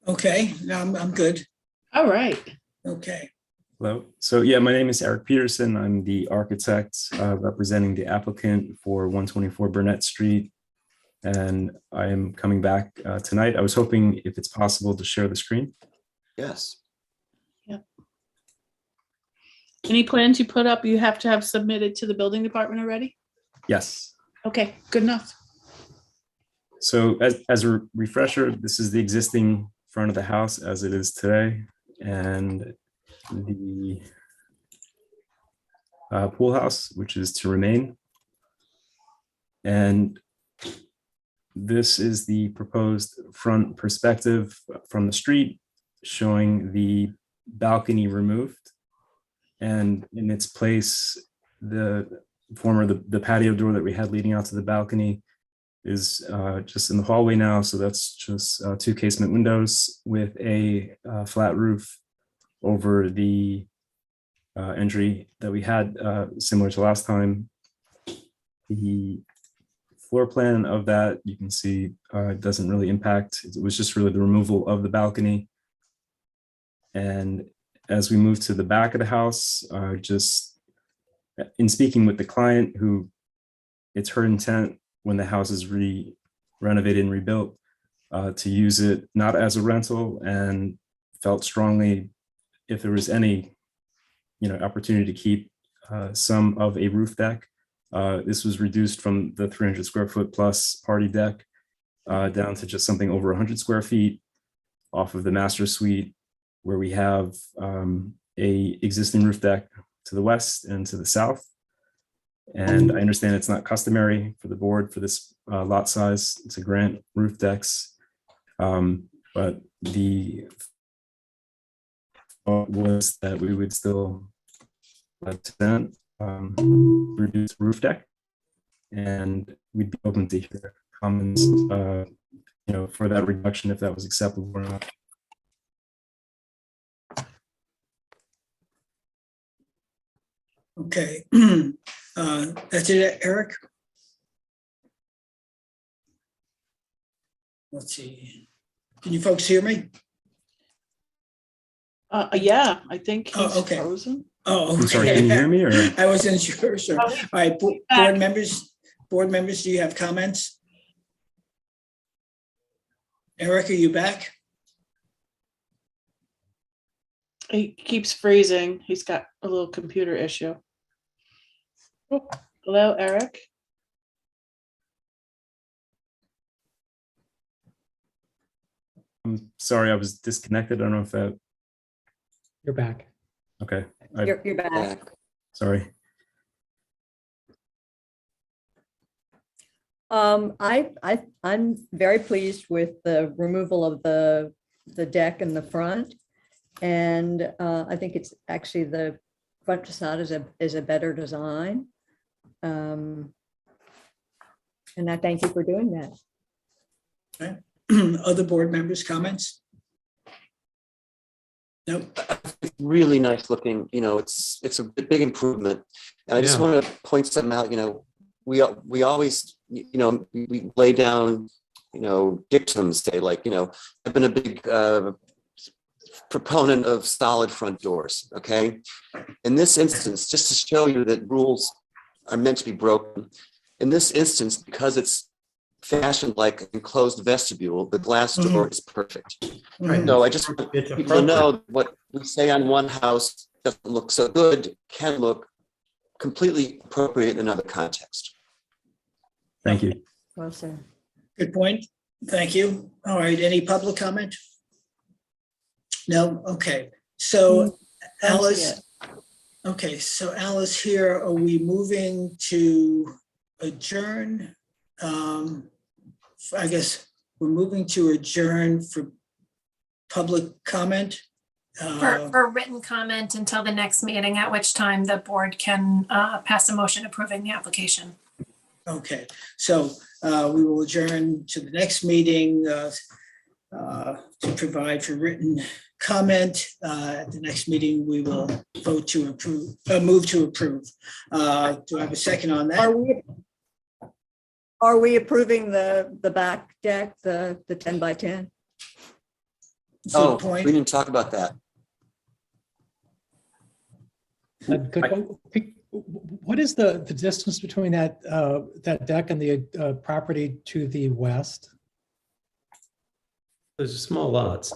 Okay, no, I'm good. All right. Okay. Hello. So yeah, my name is Eric Peterson. I'm the architect representing the applicant for 124 Burnett Street. And I am coming back tonight. I was hoping if it's possible to share the screen. Yes. Yep. Any plans you put up, you have to have submitted to the building department already? Yes. Okay, good enough. So as a refresher, this is the existing front of the house as it is today. And the pool house, which is to remain. And this is the proposed front perspective from the street, showing the balcony removed. And in its place, the patio door that we had leading out to the balcony is just in the hallway now. So that's just 2 casement windows with a flat roof over the entry that we had, similar to last time. The floor plan of that, you can see, doesn't really impact. It was just really the removal of the balcony. And as we move to the back of the house, just in speaking with the client, who it's her intent when the house is renovated and rebuilt, to use it not as a rental, and felt strongly if there was any opportunity to keep some of a roof deck. This was reduced from the 300 square foot plus party deck down to just something over 100 square feet off of the master suite, where we have a existing roof deck to the west and to the south. And I understand it's not customary for the board for this lot size to grant roof decks, but the thought was that we would still reduce roof deck, and we'd be open to hear comments, for that reduction if that was acceptable or not. Okay. That's it, Eric. Let's see. Can you folks hear me? Yeah, I think he's okay. frozen. Oh, okay. I'm sorry, can you hear me? Or? I wasn't sure. Sure. All right, board members, do you have comments? Eric, are you back? He keeps freezing. He's got a little computer issue. Oh, hello, Eric. I'm sorry, I was disconnected. I don't know if that. You're back. Okay. You're back. Sorry. I'm very pleased with the removal of the deck in the front. And I think it's actually the front facade is a better design. And I thank you for doing that. Okay. Other board members' comments? Nope. Really nice looking, it's a big improvement. And I just want to point something out, we always, we lay down, dictums, say like, I've been a big proponent of solid front doors, okay? In this instance, just to show you that rules are meant to be broken, in this instance, because it's fashioned like an enclosed vestibule, the glass door is perfect. Right. So I just want people to know what we say on one house doesn't look so good, can look completely appropriate in another context. Thank you. Well said. Good point. Thank you. All right, any public comment? No? Okay. So Alice, okay, so Alice here, are we moving to adjourn I guess we're moving to adjourn for public comment. For written comment until the next meeting, at which time the board can pass a motion approving the application. Okay, so we will adjourn to the next meeting to provide for written comment. At the next meeting, we will vote to approve, move to approve. Do I have a second on that? Are we approving the back deck, the 10 by 10? Oh, Good point. we didn't talk about that. What is the distance between that deck and the property to the west? Those are small lots.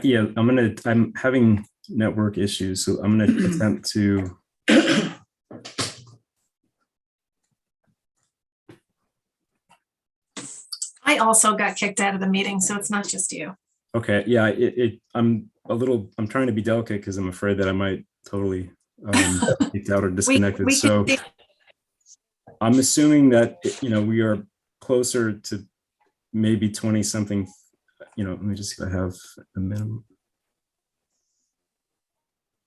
Yeah, I'm having network issues, so I'm gonna attempt to. I also got kicked out of the meeting, so it's not just you. Okay, yeah, I'm trying to be delicate because I'm afraid that I might totally kicked out or disconnected. So I'm assuming that, we are closer to maybe 20 something, let me just see if I have a minimum.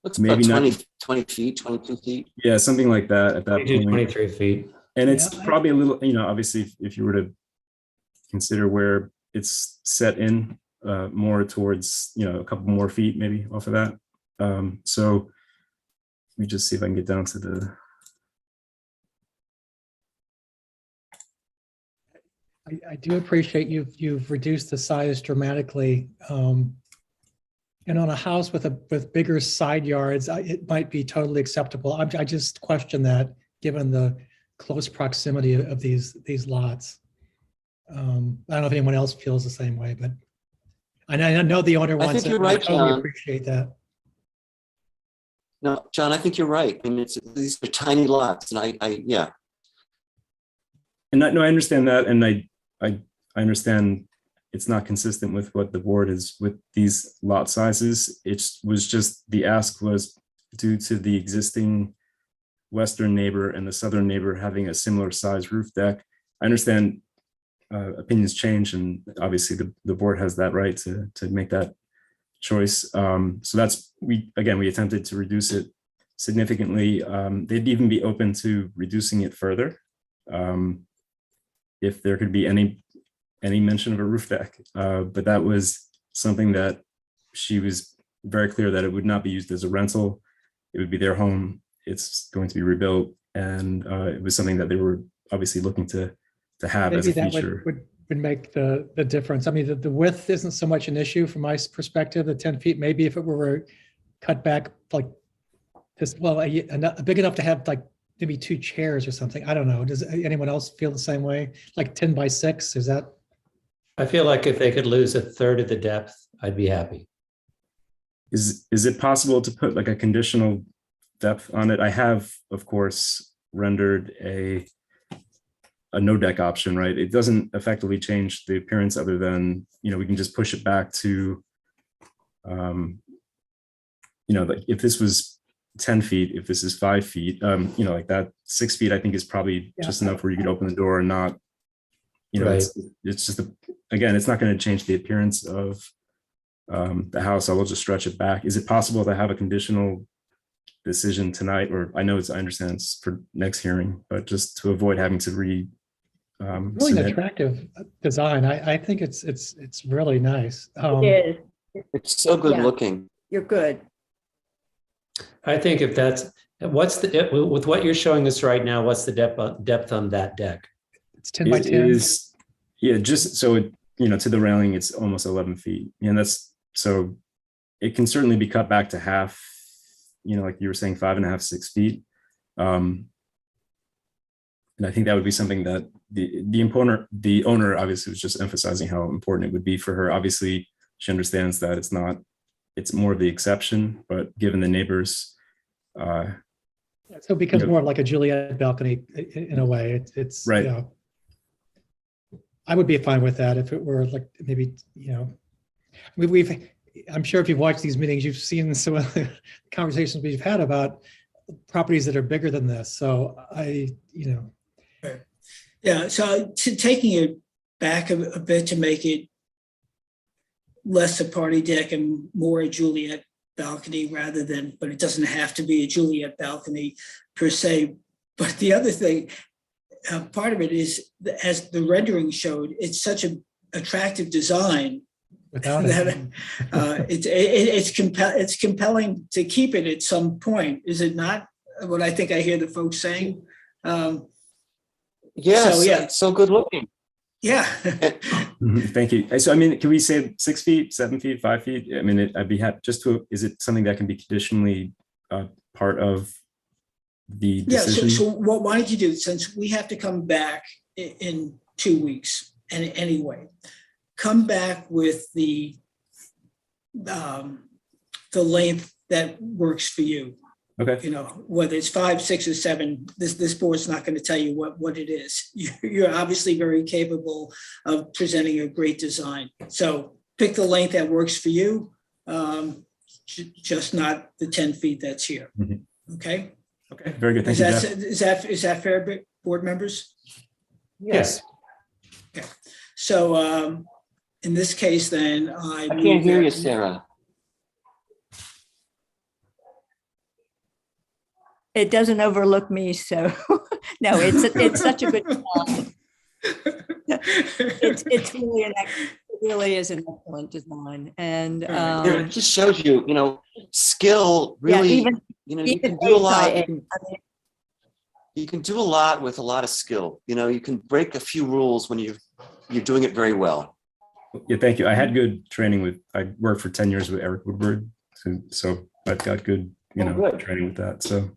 Looks Maybe about not 20 feet, 22 feet. Yeah, something like that at that point. 23 feet. And it's probably a little, obviously if you were to consider where it's set in more towards, a couple more feet maybe off of that. So let me just see if I can get down to the. I do appreciate you've reduced the size dramatically. And on a house with bigger side yards, it might be totally acceptable. I just question that given the close proximity of these lots. I don't know if anyone else feels the same way, but I know the owner wants it. I think you're right, I totally John. appreciate that. No, John, I think you're right. I mean, these are tiny lots, and yeah. And no, I understand that, and I understand it's not consistent with what the board is with these lot sizes. It was just the ask was due to the existing western neighbor and the southern neighbor having a similar size roof deck. I understand opinions change, and obviously the board has that right to make that choice. So that's we attempted to reduce it significantly. They'd even be open to reducing it further if there could be any mention of a roof deck. But that was something that she was very clear that it would not be used as a rental. It would be their home. It's going to be rebuilt, and it was something that they were obviously looking to have Maybe as a that feature. would make the difference. I mean, the width isn't so much an issue from my perspective, the 10 feet. Maybe if it were cut back like this, well, big enough to have like maybe 2 chairs or something. I don't know. Does anyone else feel the same way? Like 10 by 6, is that? I feel like if they could lose a third of the depth, I'd be happy. Is it possible to put like a conditional depth on it? I have, of course, rendered a no deck option, right? It doesn't effectively change the appearance other than, we can just push it back to, like if this was 10 feet, if this is 5 feet, like that 6 feet, I think is probably just enough where you could open the door and not, Right. it's just, again, it's not going to change the appearance of the house. I will just stretch it back. Is it possible to have a conditional decision tonight? Or I understand it's for next hearing, but just to avoid having to Really an submit. attractive design. I think it's really nice. It is. It's so good looking. You're good. I think if that's, with what you're showing us right now, what's the depth on that deck? It's 10 by 10. It is, yeah, just so it, to the railing, it's almost 11 feet. And so it can certainly be cut back to half, like you were saying, 5.5, 6 feet. And I think that would be something that the owner obviously was just emphasizing how important it would be for her. Obviously, she understands that it's more of the exception, but given the neighbors. So it becomes more like a Juliet balcony in a way. It's right. I would be fine with that if it were like maybe, I'm sure if you've watched these meetings, you've seen some of the conversations we've had about properties that are bigger than this. So Yeah, so taking it back a bit to make it less a party deck and more a Juliet balcony rather than, but it doesn't have to be a Juliet balcony per se. But the other thing, part of it is, as the rendering showed, it's such an attractive design that it's compelling to keep it at some point. Is it not? What I think I hear the folks saying. Yes, so, yeah. it's so good looking. Yeah. Thank you. So, I mean, can we say 6 feet, 7 feet, 5 feet? I mean, I'd be happy just to, is it something that can be traditionally part of the decision? So why don't you do it, since we have to come back in 2 weeks and anyway, come back with the length that works for you. Okay. You know, whether it's 5, 6, or 7, this board's not going to tell you what it is. You're obviously very capable of presenting a great design. So pick the length that works for you, just not the 10 feet that's here. Mm-hmm. Okay. Okay. Very good. Thank you, Jeff. Is that fair, board members? Yes. Okay. So in this case, then I can't hear you, Sarah. It doesn't overlook me, so no, it's such a good design. It really is an excellent design, and It just shows you, skill. Really, you can do a lot. You can do a lot with a lot of skill. You can break a few rules when you're doing it very well. Yeah, thank you. I had good training I worked for 10 years with Eric Woodward, so I've got good, training with that. So.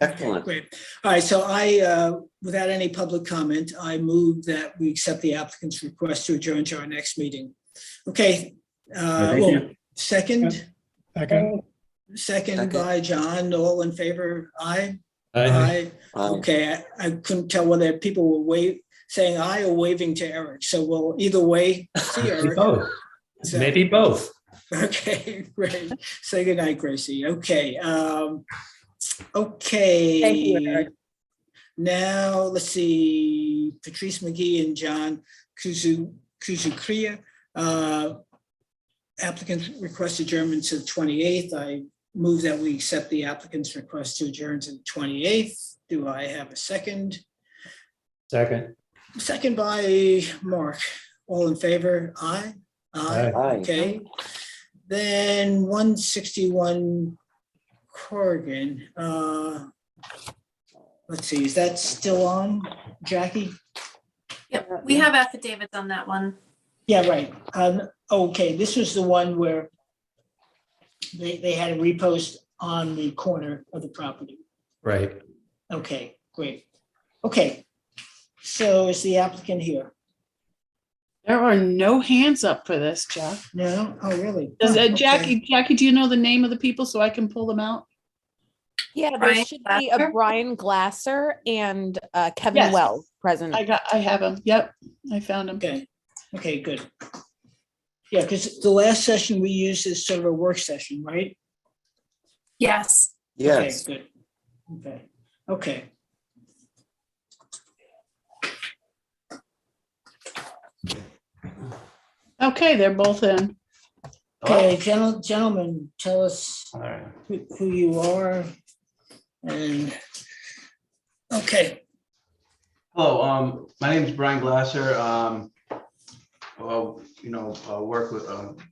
Excellent. Great. All right. So I, without any public comment, I move that we accept the applicant's request to adjourn to our next meeting. Okay. Thank you. Second. Second by John. All in favor? Aye. Aye. Okay. I couldn't tell whether people were saying aye or waving to Eric. So we'll either way see Eric. Both. So, maybe both. Okay. Great. Say good night, Gracie. Okay. Okay. Thank you, Eric. Now let's see, Patrice McGee and John Kuzukria. Applicant request adjournment to the 28th. I move that we accept the applicant's request to adjourn to the 28th. Do I have a second? Second. Second by Mark. All in favor? Aye. Aye. Aye. Okay. Then 161 Corrigan. Let's see, is that still on, Jackie? Yep, we have affidavits on that one. Yeah, right. Okay, this was the one where they had a repost on the corner of the property. Right. Okay, great. Okay, so is the applicant here? There are no hands up for this, Jeff. No? Oh, really? Does Oh, okay. Jackie, do you know the name of the people so I can pull them out? Yeah, there Brian should be a Glasser? Brian Glasser and Kevin Yes. Wells present. I have him. Yep, I found him. Okay, okay, good. Yeah, because the last session we used is sort of a work session, right? Yes. Yes. Okay, good. Okay, okay. Okay, they're both in. Okay, gentlemen, tell us who you are and, okay. Hello, my name is Brian Glasser.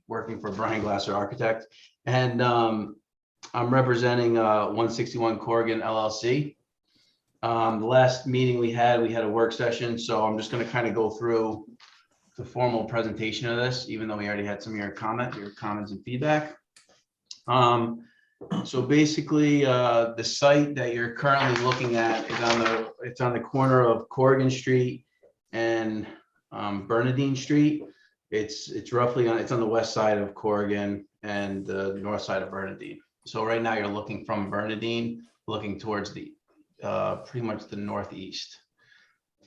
Working for Brian Glasser Architect, and I'm representing 161 Corrigan LLC. The last meeting we had a work session, so I'm just going to kind of go through the formal presentation of this, even though we already had some of your comments and feedback. So basically, the site that you're currently looking at is on the corner of Corrigan Street and Bernadine Street. It's roughly on the west side of Corrigan and the north side of Bernadine. So right now you're looking from Bernadine, looking towards the pretty much the northeast.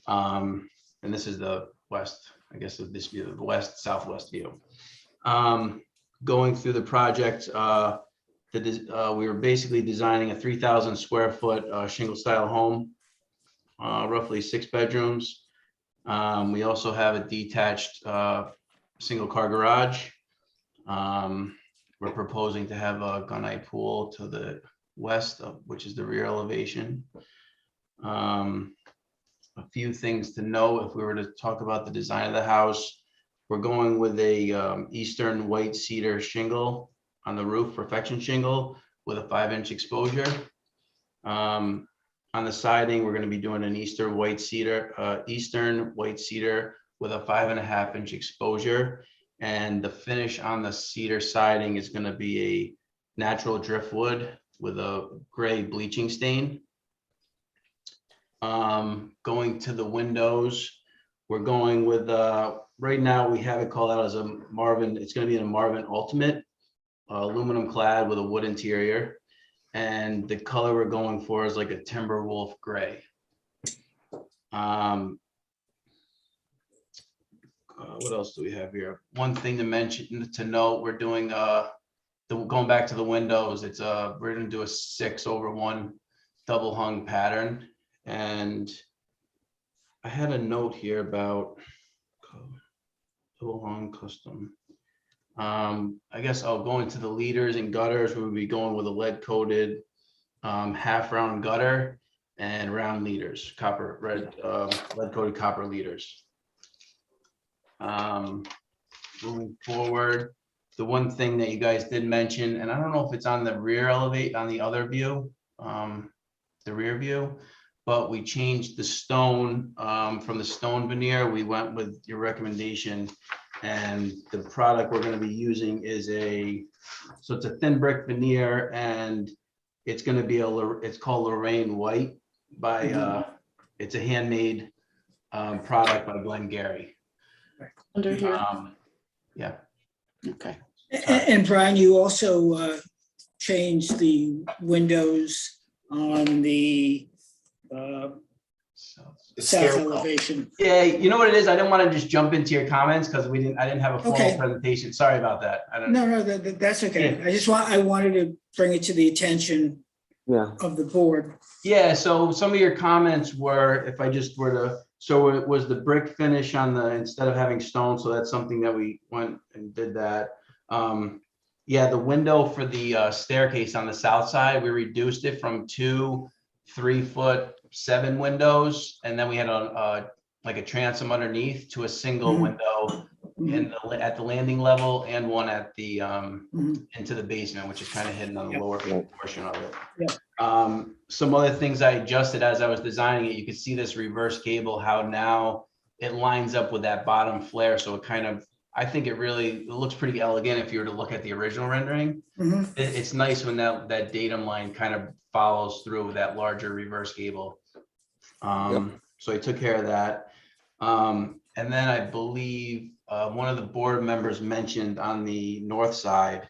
And this is the west, I guess, of this view, the southwest view. Going through the project, we were basically designing a 3,000 square foot shingle style home, roughly 6 bedrooms. We also have a detached single car garage. We're proposing to have a gunite pool to the west of, which is the rear elevation. A few things to know if we were to talk about the design of the house. We're going with a eastern white cedar shingle on the roof, perfection shingle with a 5-inch exposure. On the siding, we're going to be doing an eastern white cedar with a 5.5-inch exposure. And the finish on the cedar siding is going to be a natural driftwood with a gray bleaching stain. Going to the windows, we're going with, right now we have it called out as a Marvin, it's going to be a Marvin Ultimate, aluminum clad with a wood interior. And the color we're going for is like a timber wolf gray. What else do we have here? One thing to mention, to note, we're doing going back to the windows. It's we're going to do a 6/1 double hung pattern, and I had a note here about double hung custom. I guess I'll go into the leaders and gutters. We'll be going with a lead coated half round gutter and round leaders, copper red lead coated copper leaders. Moving forward, the one thing that you guys did mention, and I don't know if it's on the rear elevate on the other view, the rear view, but we changed the stone from the stone veneer. We went with your recommendation, and the product we're going to be using is so it's a thin brick veneer, and it's going to be it's called Lorraine White by it's a handmade product by Glenn Gary. Under here. Yeah. Okay. And Brian, you also changed the windows on the south elevation. Yeah, you know what it is? I didn't want to just jump into your comments because I didn't have a formal Okay. presentation. Sorry about that. I don't No, that's okay. Yeah. I wanted to bring it to the attention of the board. Yeah, so some of your comments were, if I just were to, so it was the brick finish on the, instead of having stone, so that's something that we went and did that. Yeah, the window for the staircase on the south side, we reduced it from 2 3'7" windows, and then we had like a transom underneath to a single window at the landing level and one at the into the basement, which is kind of hidden on the lower portion of it. Some other things I adjusted as I was designing it, you could see this reverse gable, how now it lines up with that bottom flare. So it kind of, I think it looks pretty elegant if you were to look at the original rendering. It's nice when that datum line kind of follows through with that larger reverse gable. So I took care of that. And then I believe one of the board members mentioned on the north side,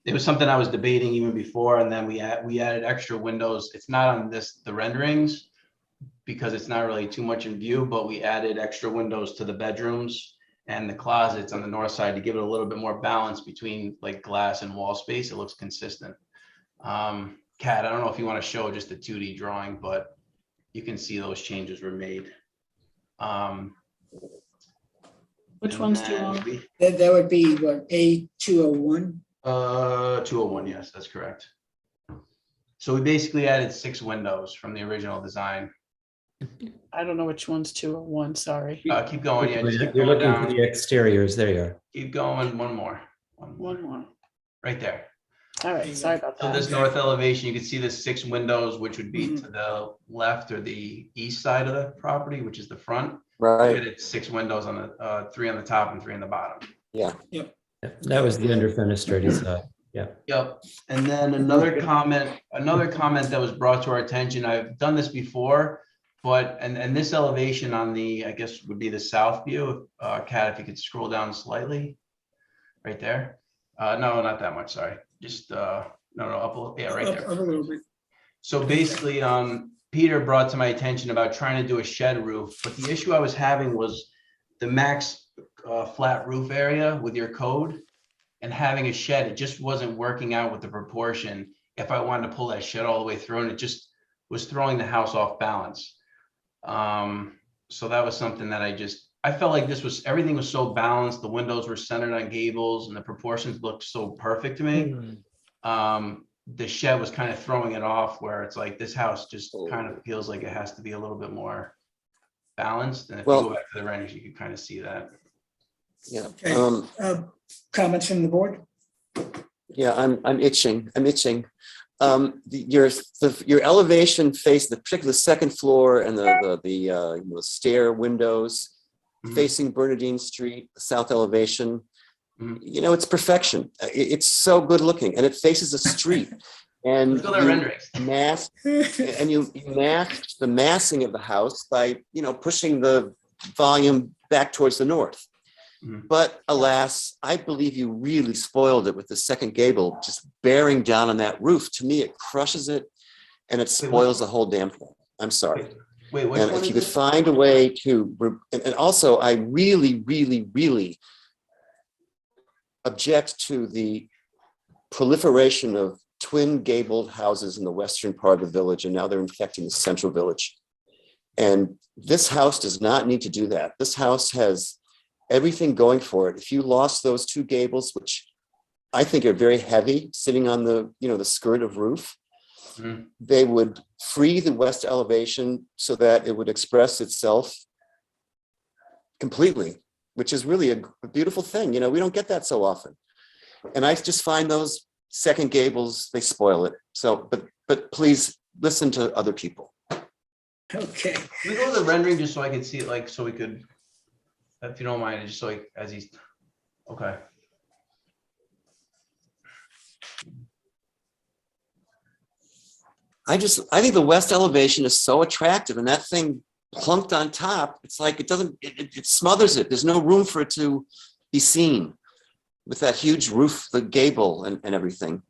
it was something I was debating even before, and then we added extra windows. It's not on the renderings because it's not really too much in view, but we added extra windows to the bedrooms and the closets on the north side to give it a little bit more balance between like glass and wall space. It looks consistent. Kat, I don't know if you want to show just the 2D drawing, but you can see those changes were made. Which ones do you want? That would be what, A201? 201, yes, that's correct. So we basically added 6 windows from the original design. I don't know which one's 201, sorry. Keep going. Yeah, just keep You're going looking down. for the exteriors. There you are. Keep going. One more. One more. Right there. All right, sorry about So that. this north elevation, you can see the 6 windows, which would be to the left or the east side of the property, which is the front. Right. It's 6 windows on the 3 on the top and 3 on the bottom. Yeah. Yep. That was the under fenestrated side. Yeah. Yep. And then another comment that was brought to our attention, I've done this before, but, and this elevation on the, I guess would be the south view. Kat, if you could scroll down slightly, right there. No, not that much, sorry. Just, no, up a little, yeah, right there. Up a little bit. So basically, Peter brought to my attention about trying to do a shed roof, but the issue I was having was the max flat roof area with your code and having a shed. It just wasn't working out with the proportion if I wanted to pull that shed all the way through, and it just was throwing the house off balance. So that was something that I felt like everything was so balanced. The windows were centered on gables and the proportions looked so perfect to me. The shed was kind of throwing it off, where it's like this house just kind of feels like it has to be a little bit more balanced. And if you go back to the renderings, you can kind of see that. Yeah. Okay. Comments from the board? Yeah, I'm itching. Your elevation face, particularly the second floor and the stair windows facing Bernardine Street, the south elevation. It's perfection. It's so good looking, and it faces a street. And you mask the massing of the house by pushing the volume back towards the north. But alas, I believe you really spoiled it with the second gable just bearing down on that roof. To me, it crushes it, and it spoils the whole damn thing. I'm sorry. And if you could find a way to, and also I really, really, really object to the proliferation of twin gabled houses in the western part of the village, and now they're infecting the central village. And this house does not need to do that. This house has everything going for it. If you lost those two gables, which I think are very heavy, sitting on the the skirt of roof, they would free the west elevation so that it would express itself completely, which is really a beautiful thing. We don't get that so often. And I just find those second gables, they spoil it. So, but please listen to other people. Okay. Can we go to the rendering just so I could see it, like, so we could, if you don't mind, just so like, as he's, okay. I think the west elevation is so attractive, and that thing plunked on top, it's like it smothers it. There's no room for it to be seen with that huge roof, the gable and everything.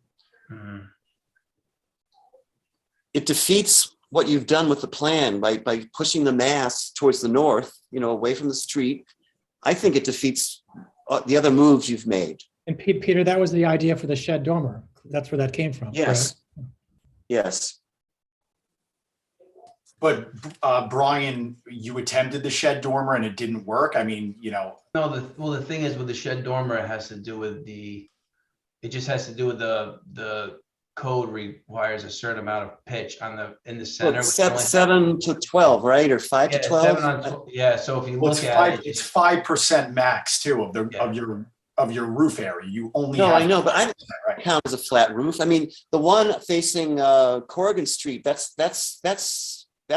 It defeats what you've done with the plan by pushing the mass towards the north, away from the street. I think it defeats the other moves you've made. And Peter, that was the idea for the shed dormer. That's where that came from. Yes. Correct? Yes. But Brian, you attempted the shed dormer and it didn't work. I mean, No, the thing is with the shed dormer, it has to do with the code requires a certain amount of pitch in the center. Well, 7 to 12, right? Or 5 to 12? Yeah. So if you well, look at it, it's 5% max too of your roof area. You only No, have I know, but I don't count as a flat roof. I mean, the one facing Corrigan Street, that's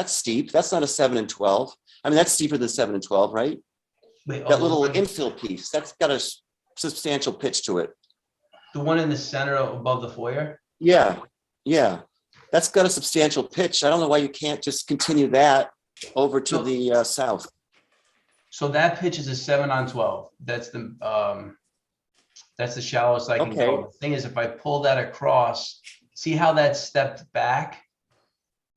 steep. That's not a 7 and 12. I mean, that's steeper than 7 and 12, right? That little infill piece, that's got a substantial pitch to it. The one in the center above the foyer? Yeah. That's got a substantial pitch. I don't know why you can't just continue that over to the south. So that pitch is a 7 on 12. That's the shallowest I can go. The thing is, if I pull that across, see how that's stepped back?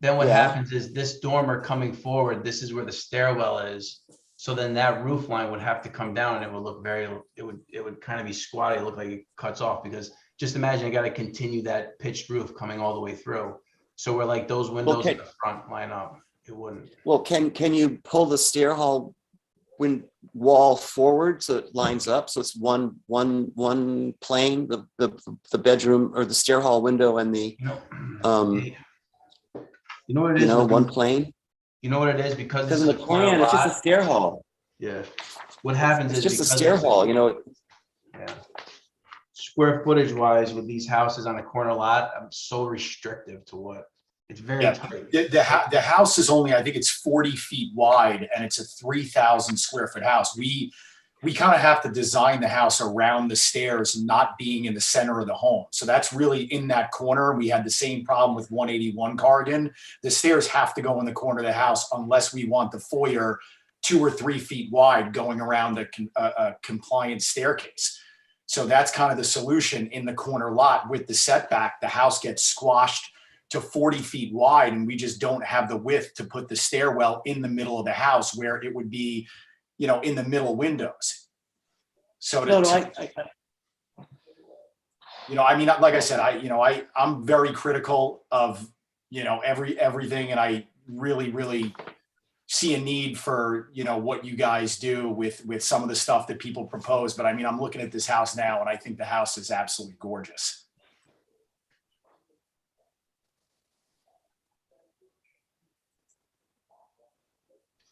Then what happens is this dormer coming forward, this is where the stairwell is. So then that roof line would have to come down, and it would look it would kind of be squatty, look like it cuts off, because just imagine I got to continue that pitched roof coming all the way through. So where like those windows in the front line up, it wouldn't. Well, can you pull the stair hall wall forward so it lines up? So it's one plane, the bedroom or the stair hall window and the you know what it is? One plane. You know what it is? Because in the plan, it's just a stair hall. Yeah. What happens is just a stair hall, Yeah. Square footage wise with these houses on a corner lot, I'm so restrictive to what it's very tight. The house is only, I think it's 40 feet wide, and it's a 3,000 square foot house. We kind of have to design the house around the stairs not being in the center of the home. So that's really in that corner. We had the same problem with 181 Corrigan. The stairs have to go in the corner of the house unless we want the foyer 2 or 3 feet wide going around a compliant staircase. So that's kind of the solution in the corner lot with the setback. The house gets squashed to 40 feet wide, and we just don't have the width to put the stairwell in the middle of the house where it would be in the middle windows. So I mean, like I said, I'm very critical of, everything. And I really, really see a need for, what you guys do with some of the stuff that people propose. But I mean, I'm looking at this house now and I think the house is absolutely gorgeous.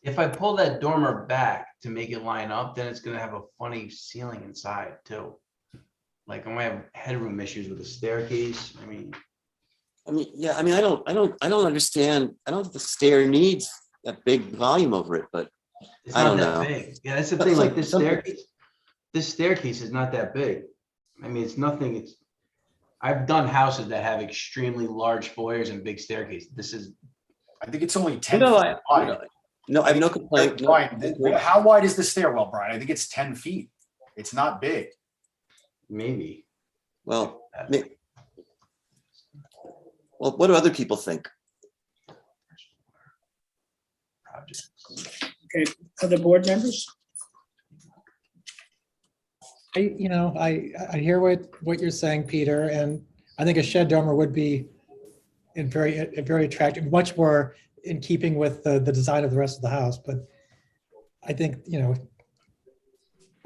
If I pull that dormer back to make it line up, then it's gonna have a funny ceiling inside too. Like I might have headroom issues with the staircase. Yeah, I mean, I don't understand. I don't think the stair needs that big volume over it, but It's I not don't that know. big. Yeah, that's the thing. Like this staircase is not that big. I mean, it's nothing. I've done houses that have extremely large foyers and big staircases. I think it's only 10 No, feet wide. No, I have no complaint. Brian, how wide is the stairwell, Brian? I think it's 10 feet. It's not big. Maybe. Well, what do other people think? Okay, other board members? I hear what you're saying, Peter, and I think a shed dormer would be very attractive, much more in keeping with the design of the rest of the house. But I think,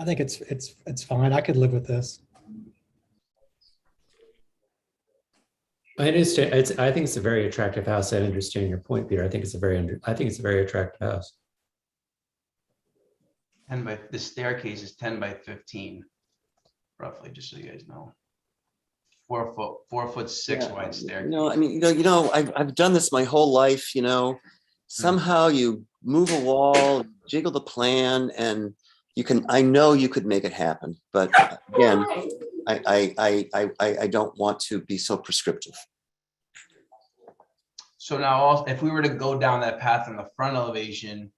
I think it's fine. I could live with this. I understand. I think it's a very attractive house. I understand your point, Peter. I think it's a very attractive house. 10 by the staircase is 10 by 15, roughly, just so you guys know. 4'6" wide staircase. I mean, I've done this my whole life. Somehow you move a wall, jiggle the plan, and I know you could make it happen. But again, I don't want to be so prescriptive. So now, if we were to go down that path in the front elevation,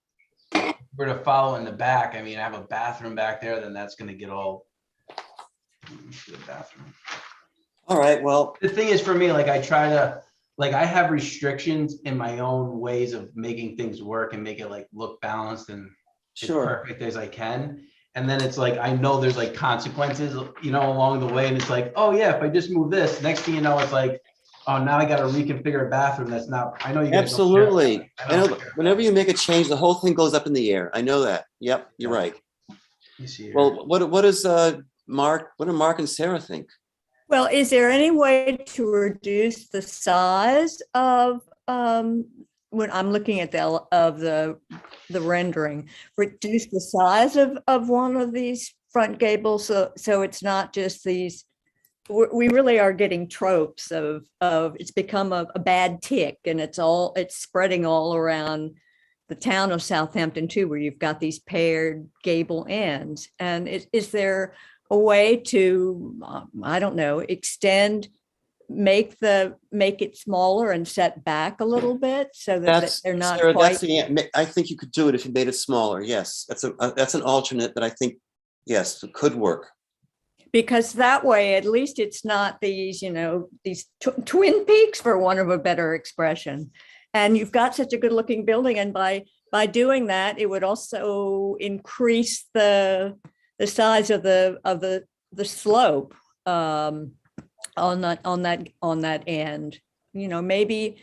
if we were to follow in the back, I mean, I have a bathroom back there, then that's going to get all. The bathroom. All right. Well, the thing is, for me, like I try to, I have restrictions in my own ways of making things work and make it look balanced and as perfect as I can. And then it's I know there's consequences, along the way. And it's oh yeah, if I just move this, next thing you know, it's oh, now I got to reconfigure a bathroom. That's not, I know you guys absolutely. I know whenever you make a change, the whole thing goes up in the air. I know that. Yep, you're right. Well, what is Mark? What do Mark and Sarah think? Well, is there any way to reduce the size of when I'm looking at the rendering, reduce the size of one of these front gables so it's not just these. We really are getting tropes of it's become a bad tick, and it's spreading all around the town of Southampton too, where you've got these paired gable ends. And is there a way to, I don't know, make it smaller and set back a little bit so that they're not Sarah, quite. I think you could do it if you made it smaller. Yes, that's an alternate, but I think, yes, it could work. Because that way, at least it's not these, these twin peaks, for want of a better expression. And you've got such a good looking building. And by doing that, it would also increase the size of the slope on that end. Maybe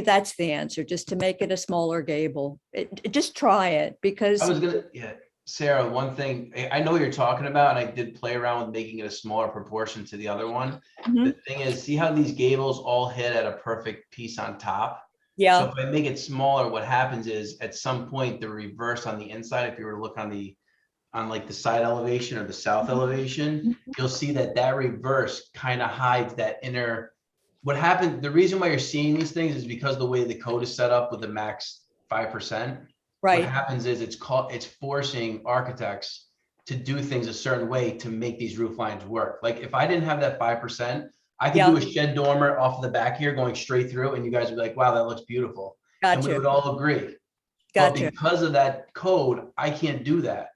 that's the answer, just to make it a smaller gable. Just try it, because Sarah, one thing, I know what you're talking about, and I did play around with making it a smaller proportion to the other one. Mm-hmm. The thing is, see how these gables all hit at a perfect piece on top? Yeah. So if I make it smaller, what happens is at some point the reverse on the inside, if you were to look on the side elevation or the south elevation, you'll see that reverse kind of hides that inner. What happened, the reason why you're seeing these things is because the way the code is set up with the max 5%. Right. What happens is it's forcing architects to do things a certain way to make these roof lines work. Like if I didn't have that 5%, I could do a shed dormer off of the back here going straight through, and you guys would be like, wow, that looks beautiful. Gotcha. And we would all agree. Gotcha. But because of that code, I can't do that.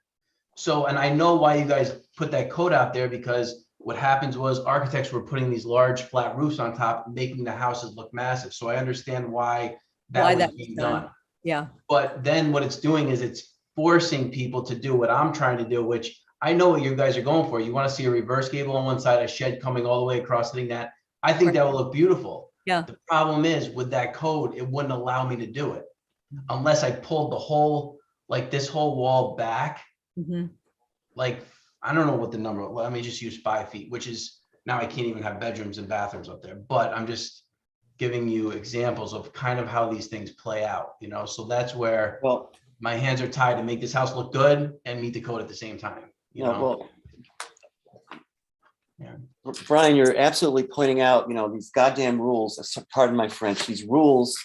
So, and I know why you guys put that code out there, because what happens was architects were putting these large flat roofs on top, making the houses look massive. So I understand why that was being done. Yeah. But then what it's doing is it's forcing people to do what I'm trying to do, which I know what you guys are going for. You want to see a reverse gable on one side, a shed coming all the way across, hitting that. I think that will look beautiful. Yeah. The problem is with that code, it wouldn't allow me to do it. unless I pulled the whole, like this whole wall back, Mhm. like, I don't know what the number, let me just use 5 feet, which is, now I can't even have bedrooms and bathrooms up there, but I'm just giving you examples of kind of how these things play out, you know? So that's where my hands are tied to make this house look good and meet the code at the same time, you know? Well, Brian, you're absolutely pointing out, these goddamn rules, pardon my French, these rules,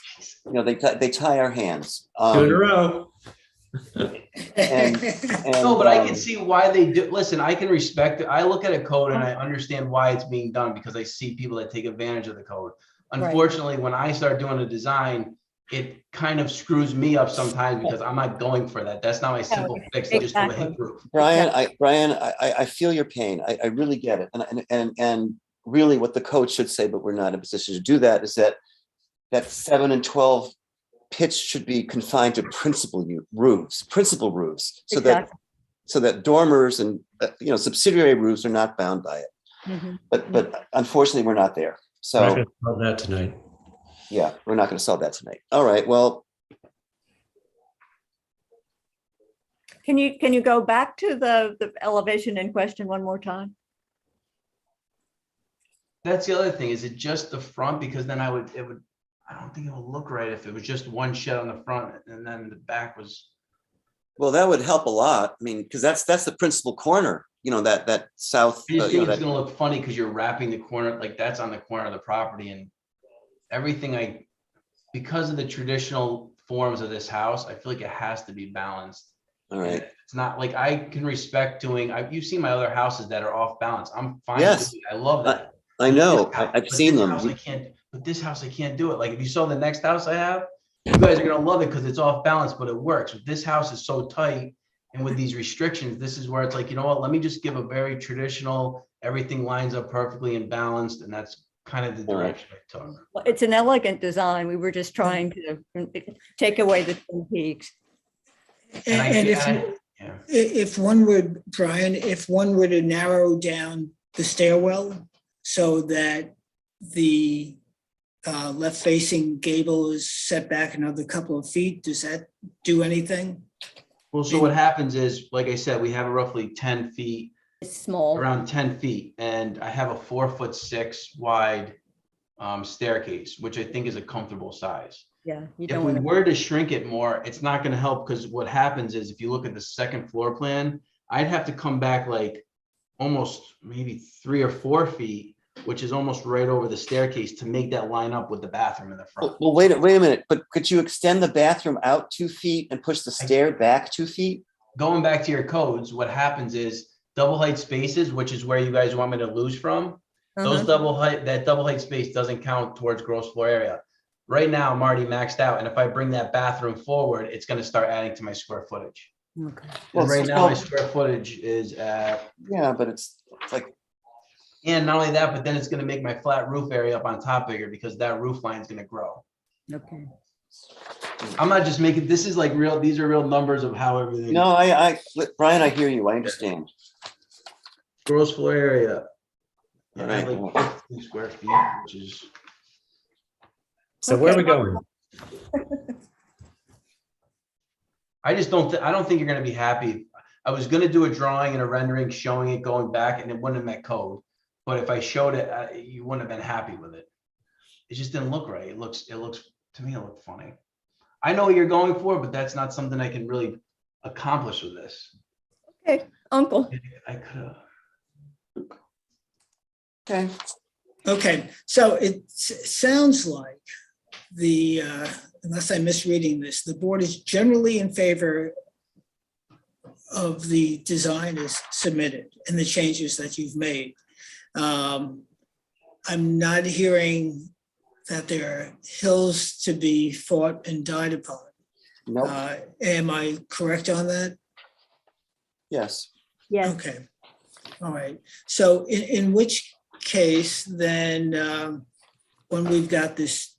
they tie our hands. 2 in a row. No, but I can see why they do. Listen, I can respect it. I look at a code and I understand why it's being done because I see people that take advantage of the code. Unfortunately, when I start doing a design, it kind of screws me up sometimes because I'm not going for that. That's not my simple fix. To just do a hit proof. Brian, I feel your pain. I really get it. And really what the code should say, but we're not in a position to do that, is that 7 and 12 pitch should be confined to principal roofs, so that dormers and subsidiary roofs are not bound by it. Mhm. But unfortunately, we're not there. So We're not gonna solve that tonight. Yeah, we're not going to solve that tonight. All right. Well, Can you go back to the elevation in question one more time? That's the other thing. Is it just the front? Because then I don't think it would look right if it was just one shed on the front and then the back was. Well, that would help a lot. I mean, because that's the principal corner. That south. I just think it's going to look funny because you're wrapping the corner, like that's on the corner of the property, and everything because of the traditional forms of this house, I feel like it has to be balanced. All right. It's not like I can respect you've seen my other houses that are off balance. I'm fine. Yes. I love that. I know. I've seen them. But this house, I can't do it. Like if you saw the next house I have, you guys are going to love it because it's off balance, but it works. But this house is so tight. And with these restrictions, this is where it's like, you know what, let me just give a very traditional, everything lines up perfectly and balanced. And that's kind of the direction I took. Well, it's an elegant design. We were just trying to take away the Twin Peaks. If one would, Brian, if one were to narrow down the stairwell so that the left facing gable is set back another couple of feet, does that do anything? Well, so what happens is, like I said, we have roughly 10 feet. It's small. Around 10 feet. And I have a 4'6" wide staircase, which I think is a comfortable size. Yeah. If we were to shrink it more, it's not going to help because what happens is if you look at the second floor plan, I'd have to come back like almost maybe 3 or 4 feet, which is almost right over the staircase to make that line up with the bathroom in the front. Well, wait a minute. But could you extend the bathroom out 2 feet and push the stair back 2 feet? Going back to your codes, what happens is double height spaces, which is where you guys want me to lose from. Those double height space doesn't count towards gross floor area. Right now, I'm already maxed out. And if I bring that bathroom forward, it's going to start adding to my square footage. Okay. Well, right now, my square footage is at. Yeah, but it's like. And not only that, but then it's going to make my flat roof area up on top bigger because that roof line is going to grow. Okay. I'm not just making, this is like real, these are real numbers of how everything. No, Brian, I hear you. I understand. Gross floor area. All I have right. like 15 square feet, which is. So where are we going? I just don't, I don't think you're going to be happy. I was going to do a drawing and a rendering showing it going back and it wouldn't have met code. But if I showed it, you wouldn't have been happy with it. It just didn't look right. It looks, to me, it looked funny. I know what you're going for, but that's not something I can really accomplish with this. Okay, uncle. I could have. Okay. Okay, so it sounds like unless I'm misreading this, the board is generally in favor of the design as submitted and the changes that you've made. I'm not hearing that there are hills to be fought and died upon. Nope. Am I correct on that? Yes. Yes. Okay. All right. So in which case, then when we've got this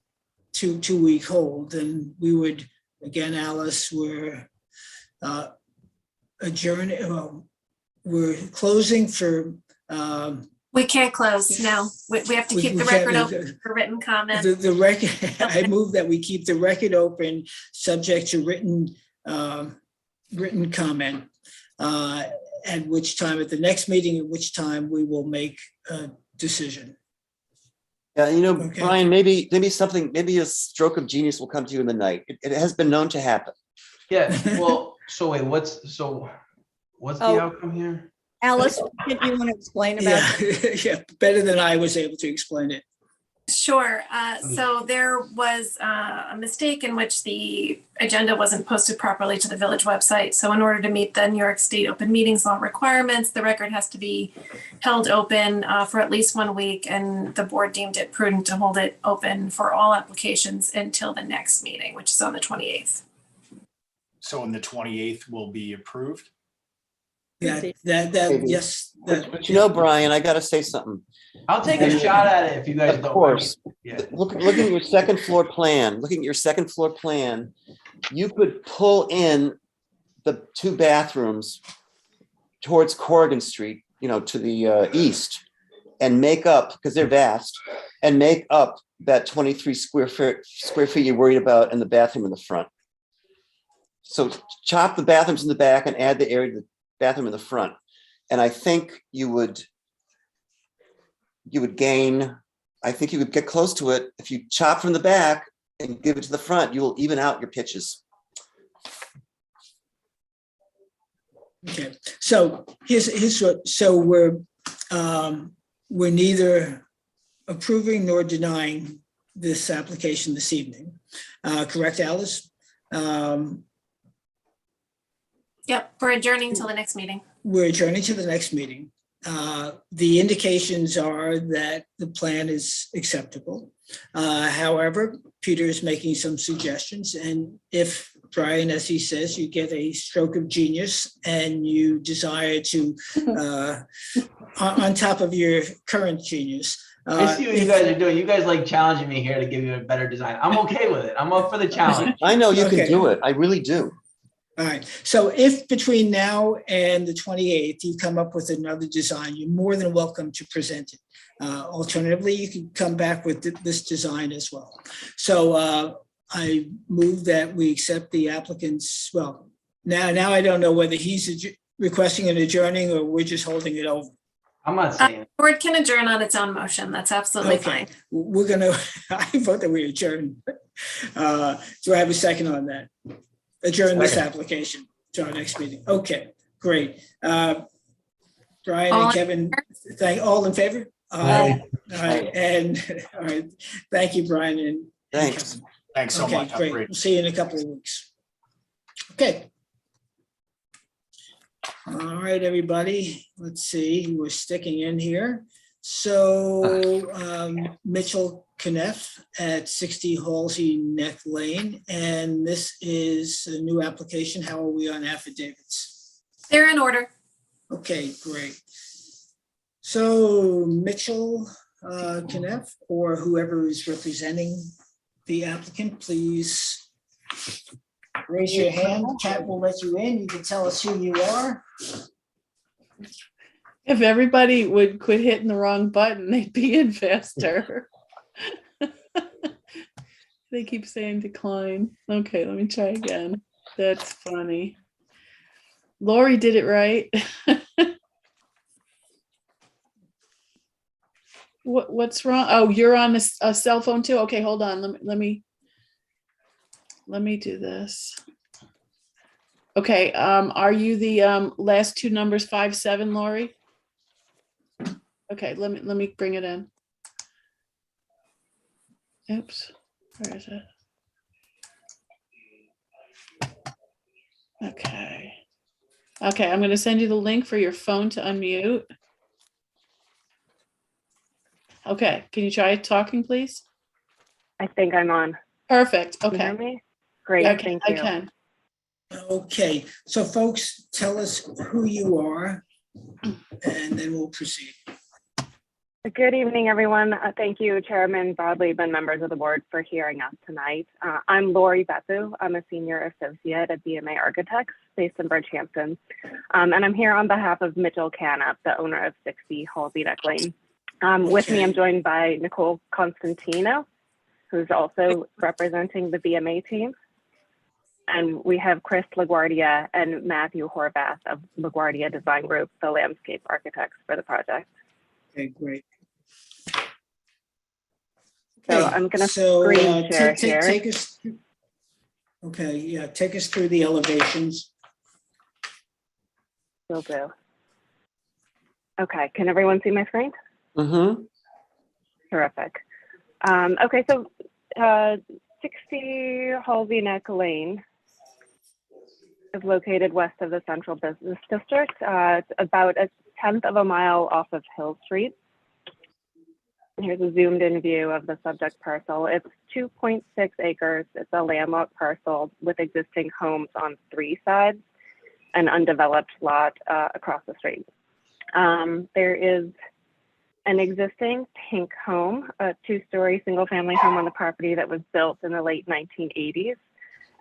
two-week hold, then we would, again, Alice, we're adjourning. We're closing for We can't close, no. We have to keep the record open for written comment. The record, I move that we keep the record open, subject to written comment. At which time, at the next meeting, at which time we will make a decision. Yeah, you know, Okay. Brian, maybe a stroke of genius will come to you in the night. It has been known to happen. Yeah, well, so wait, what's the outcome here? Alice, did you want to explain about that? Yeah, better than I was able to explain it. Sure. So there was a mistake in which the agenda wasn't posted properly to the village website. So in order to meet the New York State open meetings law requirements, the record has to be held open for at least 1 week. And the board deemed it prudent to hold it open for all applications until the next meeting, which is on the 28th. So on the 28th will be approved? Yeah, yes. But you know, Brian, I got to say something. I'll take a shot at it if you guys don't. Of course. Yeah. Looking at your second floor plan, you could pull in the 2 bathrooms towards Corrigan Street, you know, to the east, and make up, because they're vast, and make up that 23 square feet you're worried about in the bathroom in the front. So chop the bathrooms in the back and add the area to the bathroom in the front. And I think you would gain, I think you would get close to it. If you chop from the back and give it to the front, you will even out your pitches. Okay, so here's what, so we're neither approving nor denying this application this evening. Correct, Alice? Yep, we're adjourning till the next meeting. We're adjourning to the next meeting. The indications are that the plan is acceptable. However, Peter is making some suggestions, and if, Brian, as he says, you get a stroke of genius and you desire to, on top of your current genius. I see what you guys are doing. You guys like challenging me here to give you a better design. I'm okay with it. I'm up for the challenge. I know you can do it. I really do. All right, so if between now and the 28th, you come up with another design, you're more than welcome to present it. Alternatively, you can come back with this design as well. So I move that we accept the applicant's, well, now I don't know whether he's requesting an adjourning or we're just holding it over. I'm not saying. Board can adjourn on its own motion. That's absolutely fine. We're gonna, I vote that we adjourn. Do I have a second on that? Adjourn this application to our next meeting. Okay, great. Brian and Kevin, all in favor? Aye. All right, and all right, thank you, Brian. And thanks. Thanks so much. Great. We'll see you in a couple of weeks. Okay. All right, everybody. Let's see. We're sticking in here. So Mitchell Kneff at 60 Halsey Neck Lane, and this is a new application. How are we on affidavits? They're in order. Okay, great. So Mitchell Kneff, or whoever is representing the applicant, please raise your hand. Kat will let you in. You can tell us who you are. If everybody would quit hitting the wrong button, they'd be in faster. They keep saying decline. Okay, let me try again. That's funny. Lori did it right. What's wrong? Oh, you're on a cell phone too? Okay, hold on. Let me do this. Okay, are you the last 2 numbers 57, Lori? Okay, let me bring it in. Oops, where is it? Okay. Okay, I'm going to send you the link for your phone to unmute. Okay, can you try talking, please? I think I'm on. Perfect. Can you Okay. hear me? Great, Okay, thank I you. can. Okay, so folks, tell us who you are, and then we'll proceed. Good evening, everyone. Thank you, Chairman Broadleaf and members of the board for hearing us tonight. I'm Lori Bethu. I'm a senior associate at BMA Architects based in Bridgehampton. And I'm here on behalf of Mitchell Canup, the owner of 60 Halsey Neck Lane. With me, I'm joined by Nicole Constantino, who's also representing the BMA team. And we have Chris LaGuardia and Matthew Horvath of LaGuardia Design Group, the landscape architects for the project. Okay, great. So I'm going to screen share here. Take us. Okay, yeah, take us through the elevations. Will do. Okay, can everyone see my screen? Mm-hmm. Terrific. Okay, so 60 Halsey Neck Lane is located west of the Central Business District. It's about 1/10 of a mile off of Hill Street. Here's a zoomed in view of the subject parcel. It's 2.6 acres. It's a landlocked parcel with existing homes on 3 sides, an undeveloped lot across the street. There is an existing pink home, a 2-story single family home on the property that was built in the late 1980s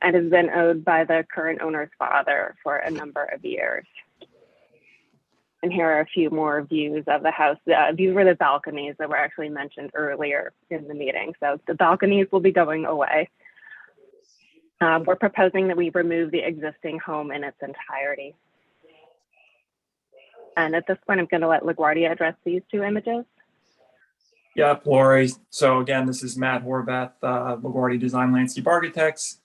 and has been owned by the current owner's father for a number of years. And here are a few more views of the house. These were the balconies that were actually mentioned earlier in the meeting. So the balconies will be going away. We're proposing that we remove the existing home in its entirety. And at this point, I'm going to let LaGuardia address these 2 images. Yep, Lori. So again, this is Matt Horvath, LaGuardia Design Landscape Architects.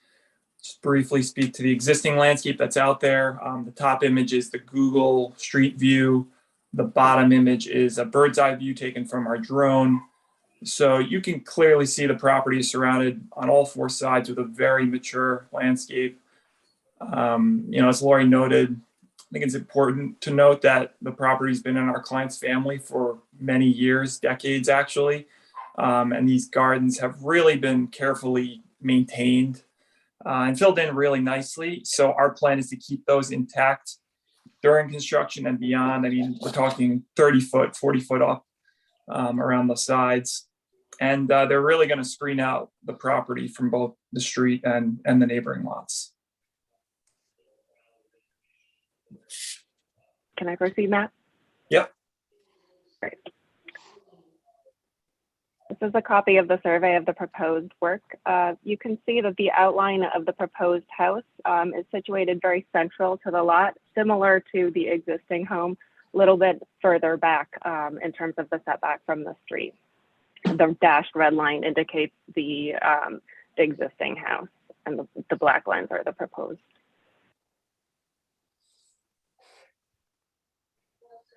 Just briefly speak to the existing landscape that's out there. The top image is the Google Street View. The bottom image is a bird's eye view taken from our drone. So you can clearly see the property is surrounded on all 4 sides with a very mature landscape. As Lori noted, I think it's important to note that the property's been in our client's family for many years, decades actually. And these gardens have really been carefully maintained and filled in really nicely. So our plan is to keep those intact during construction and beyond. I mean, we're talking 30 foot, 40 foot up around the sides. And they're really going to screen out the property from both the street and the neighboring lots. Can I proceed, Matt? Yep. Great. This is a copy of the survey of the proposed work. You can see that the outline of the proposed house is situated very central to the lot, similar to the existing home, a little bit further back in terms of the setback from the street. The dashed red line indicates the existing house, and the black lines are the proposed.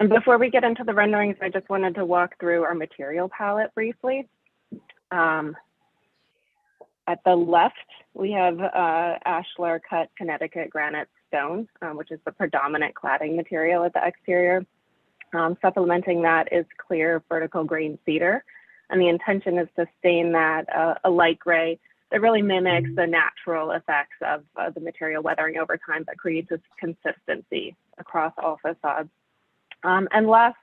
And before we get into the renderings, I just wanted to walk through our material palette briefly. At the left, we have ashlar cut Connecticut granite stone, which is the predominant cladding material at the exterior. Supplementing that is clear vertical grain cedar. And the intention is to stain that a light gray that really mimics the natural effects of the material weathering over time, but creates this consistency across all facades. And last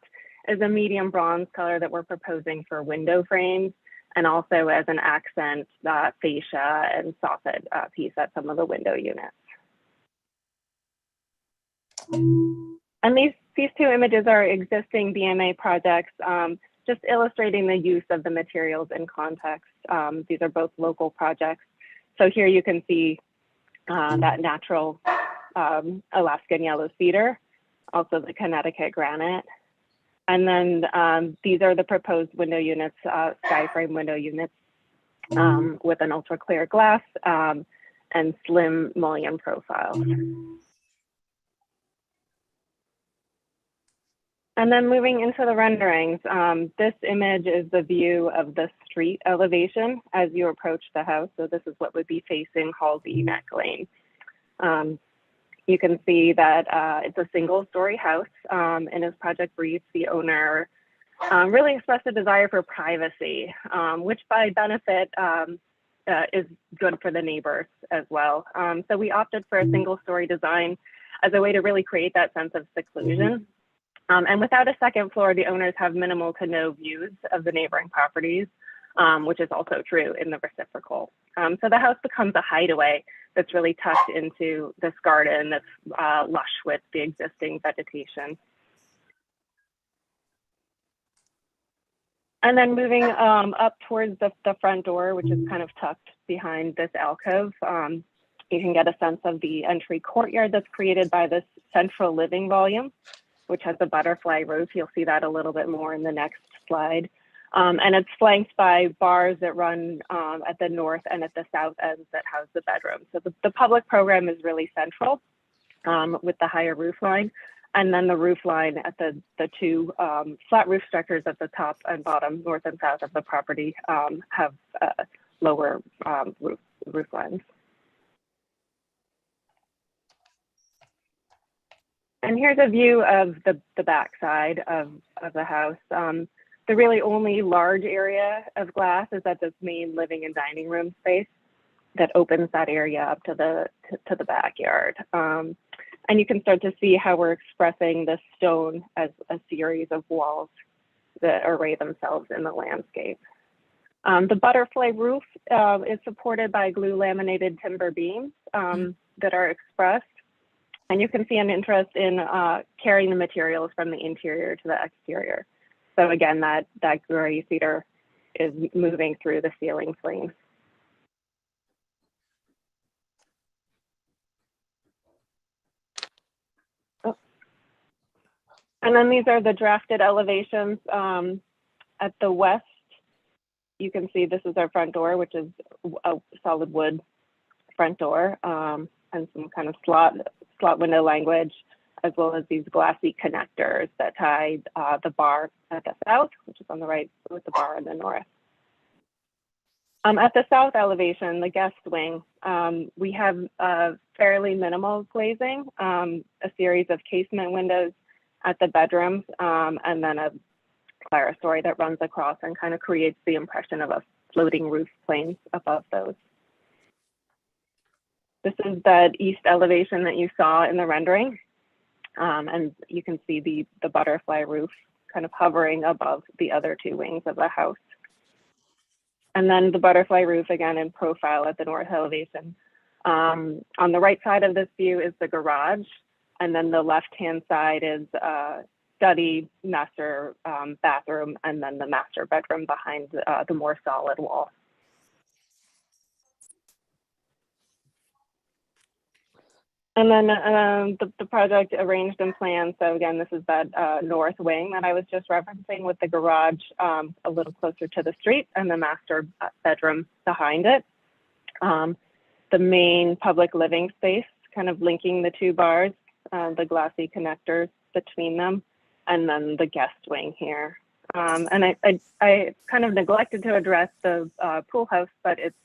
is a medium bronze color that we're proposing for window frames, and also as an accent fascia and soffit piece at some of the window units. And these 2 images are existing BMA projects, just illustrating the use of the materials in context. These are both local projects. So here you can see that natural Alaskan yellow cedar, also the Connecticut granite. And then these are the proposed window units, sky frame window units with an ultra clear glass and slim mullion profiles. And then moving into the renderings, this image is the view of the street elevation as you approach the house. So this is what would be facing Halsey Neck Lane. You can see that it's a single-story house. In his project brief, the owner really expressed a desire for privacy, which by benefit is good for the neighbors as well. So we opted for a single-story design as a way to really create that sense of seclusion. And without a second floor, the owners have minimal to no views of the neighboring properties, which is also true in the reciprocal. So the house becomes a hideaway that's really tucked into this garden that's lush with the existing vegetation. And then moving up towards the front door, which is kind of tucked behind this alcove, you can get a sense of the entry courtyard that's created by this central living volume, which has a butterfly roof. You'll see that a little bit more in the next slide. And it's flanked by bars that run at the north and at the south ends that house the bedroom. So the public program is really central with the higher roof line. And then the roof line at the two flat roof structures at the top and bottom, north and south of the property, have lower roof lines. And here's a view of the back side of the house. The really only large area of glass is at this main living and dining room space that opens that area up to the backyard. And you can start to see how we're expressing the stone as a series of walls that array themselves in the landscape. The butterfly roof is supported by glue laminated timber beams that are expressed. And you can see an interest in carrying the materials from the interior to the exterior. So again, that gray cedar is moving through the ceiling flames. Oh. And then these are the drafted elevations. At the west, you can see this is our front door, which is a solid wood front door, and some kind of slot window language, as well as these glassy connectors that tie the bar at the south, which is on the right, with the bar in the north. At the south elevation, the guest wing, we have fairly minimal glazing, a series of casement windows at the bedrooms, and then a clerestory that runs across and kind of creates the impression of a floating roof plane above those. This is that east elevation that you saw in the rendering. And you can see the butterfly roof kind of hovering above the other two wings of the house. And then the butterfly roof again in profile at the north elevation. On the right side of this view is the garage. And then the left-hand side is study, master bathroom, and then the master bedroom behind the more solid wall. And then the project arranged and planned. So again, this is that north wing that I was just referencing with the garage a little closer to the street and the master bedroom behind it. The main public living space kind of linking the two bars, the glassy connectors between them, and then the guest wing here. And I kind of neglected to address the pool house, but it's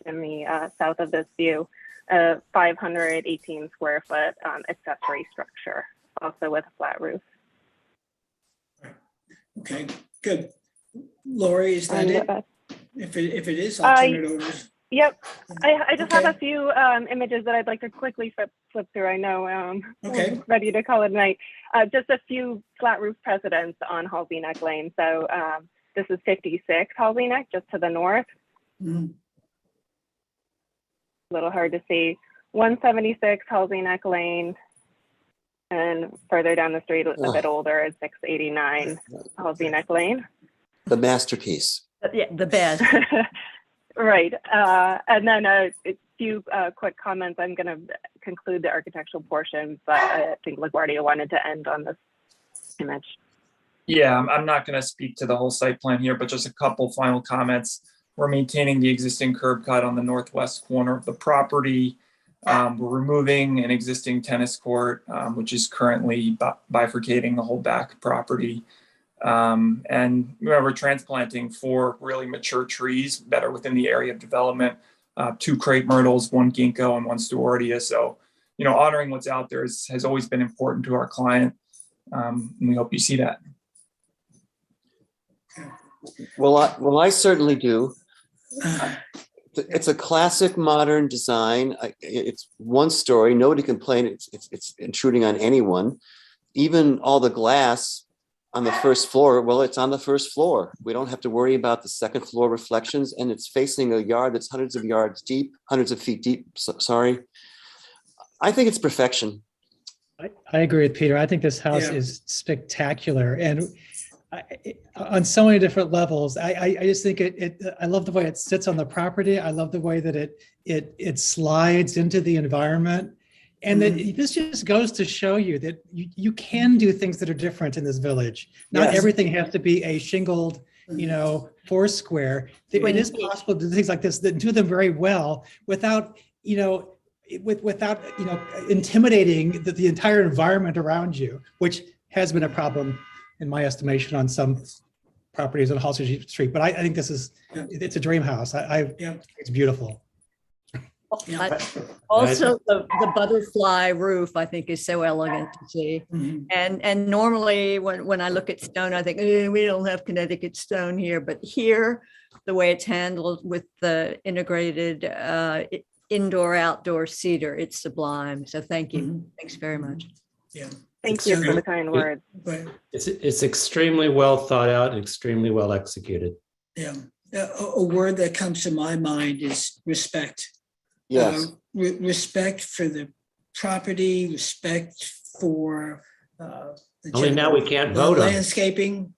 in the south of this view. A 518 square foot accessory structure, also with a flat roof. Okay, good. Lori, is that it? If it is, I'll turn it over. Yep, I just have a few images that I'd like to quickly flip through. I know we're ready to call it night. Just a few flat roof precedents on Halsey Neck Lane. So this is 56 Halsey Neck, just to the north. Mm-hmm. A little hard to see. 176 Halsey Neck Lane, and further down the street, a bit older, is 689 Halsey Neck Lane. The masterpiece. Yeah, the best. Right. And then a few quick comments. I'm going to conclude the architectural portion, but I think LaGuardia wanted to end on this image. Yeah, I'm not going to speak to the whole site plan here, but just a couple final comments. We're maintaining the existing curb cut on the northwest corner of the property. We're removing an existing tennis court, which is currently bifurcating the whole back property. And we're transplanting 4 really mature trees that are within the area of development, 2 crepe myrtles, 1 ginkgo, and 1 stewardia. So, honoring what's out there has always been important to our client. And we hope you see that. Well, I certainly do. It's a classic modern design. It's 1 story. Nobody complained. It's intruding on anyone. even all the glass on the first floor, well, it's on the first floor. We don't have to worry about the second floor reflections, and it's facing a yard that's hundreds of yards deep, hundreds of feet deep. Sorry. I think it's perfection. I agree with Peter. I think this house is spectacular, and on so many different levels. I just think I love the way it sits on the property. I love the way that it slides into the environment. And this just goes to show you that you can do things that are different in this village. Not everything has to be a shingled, four square. It is possible to do things like this that do them very well without, without intimidating the entire environment around you, which has been a problem in my estimation on some properties on Halsey Street. But I think it's a dream house. It's beautiful. Also, the butterfly roof, I think, is so elegant to see. And normally when I look at stone, I think, we don't have Connecticut stone here. But here, the way it's handled with the integrated indoor-outdoor cedar, it's sublime. So thank you. Thanks very much. Yeah. Thank you for the kind words. It's extremely well thought out and extremely well executed. Yeah. A word that comes to my mind is respect. Yes. Respect for the property, respect for only now we can't vote on landscaping.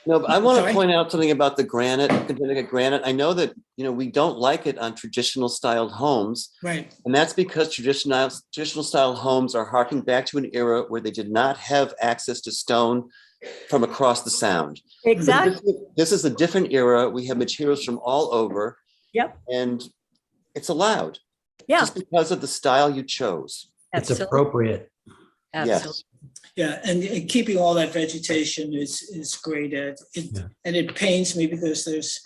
No, but I want to point out something about the granite, Connecticut granite. I know that, we don't like it on traditional styled homes. Right. And that's because traditional style homes are harking back to an era where they did not have access to stone from across the sound. Exactly. This is a different era. We have materials from all over. Yep. And it's allowed. Yeah. Just because of the style you chose. It's appropriate. Absolutely. Yes. Yeah, and keeping all that vegetation is great. And it pains me because there's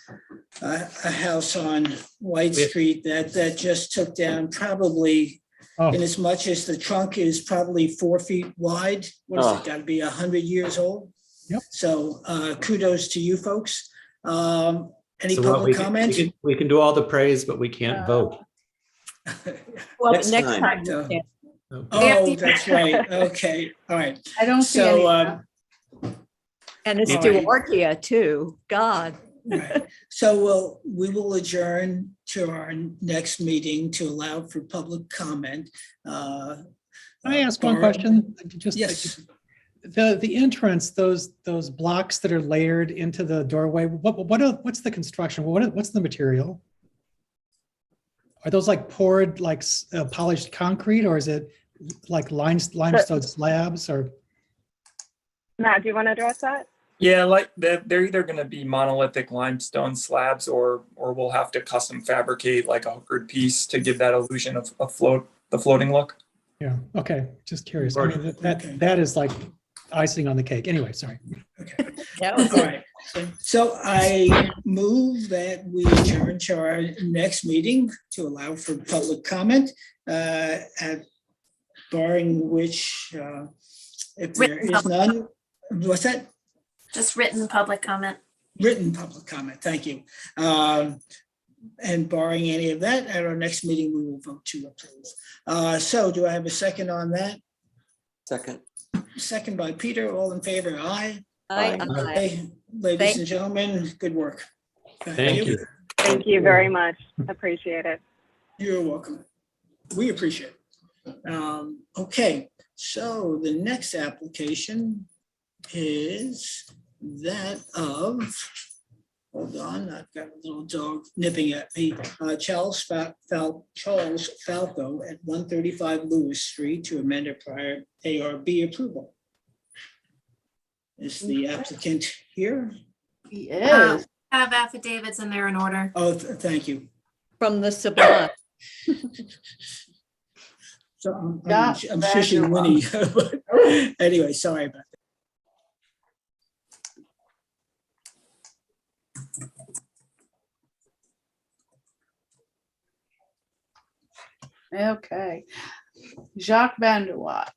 a house on White Street that just took down probably in as much as the trunk is probably 4 feet wide. What is it? Got to be 100 years old. Yep. So kudos to you folks. Any public comment? We can do all the praise, but we can't vote. Well, next time. Oh, that's right. Okay. All right. I don't see any. And it's Duarchia too. God. Right. So we will adjourn to our next meeting to allow for public comment. Can I ask one question? Yes. The entrance, those blocks that are layered into the doorway. What's the construction? What's the material? Are those like poured, like polished concrete, or is it like limestone slabs? Or Matt, do you want to address that? Yeah, like they're either going to be monolithic limestone slabs, or we'll have to custom fabricate like a hookered piece to give that illusion of the floating look. Yeah. Okay. Just curious. I mean, that is like icing on the cake. Anyway, sorry. Okay. All right. So I move that we adjourn to our next meeting to allow for public comment, at barring which, if there is none, what's that? Just written public comment. Written public comment. Thank you. And barring any of that, at our next meeting, we will vote to approve. So do I have a second on that? Second. Second by Peter. All in favor? Aye. Aye. Aye. Ladies and gentlemen, good work. Thank you. Thank you very much. Appreciate it. You're welcome. We appreciate it. Okay, so the next application is that of, hold on, I've got a little dog nipping at me. Charles Falco at 135 Lewis Street to amend a prior ARB approval. Is the applicant here? He is. Have affidavits in there in order. Oh, thank you. From the Sublime. So I'm fishing Winnie, but anyway, sorry about that. Okay. Jacques Vanderwatt.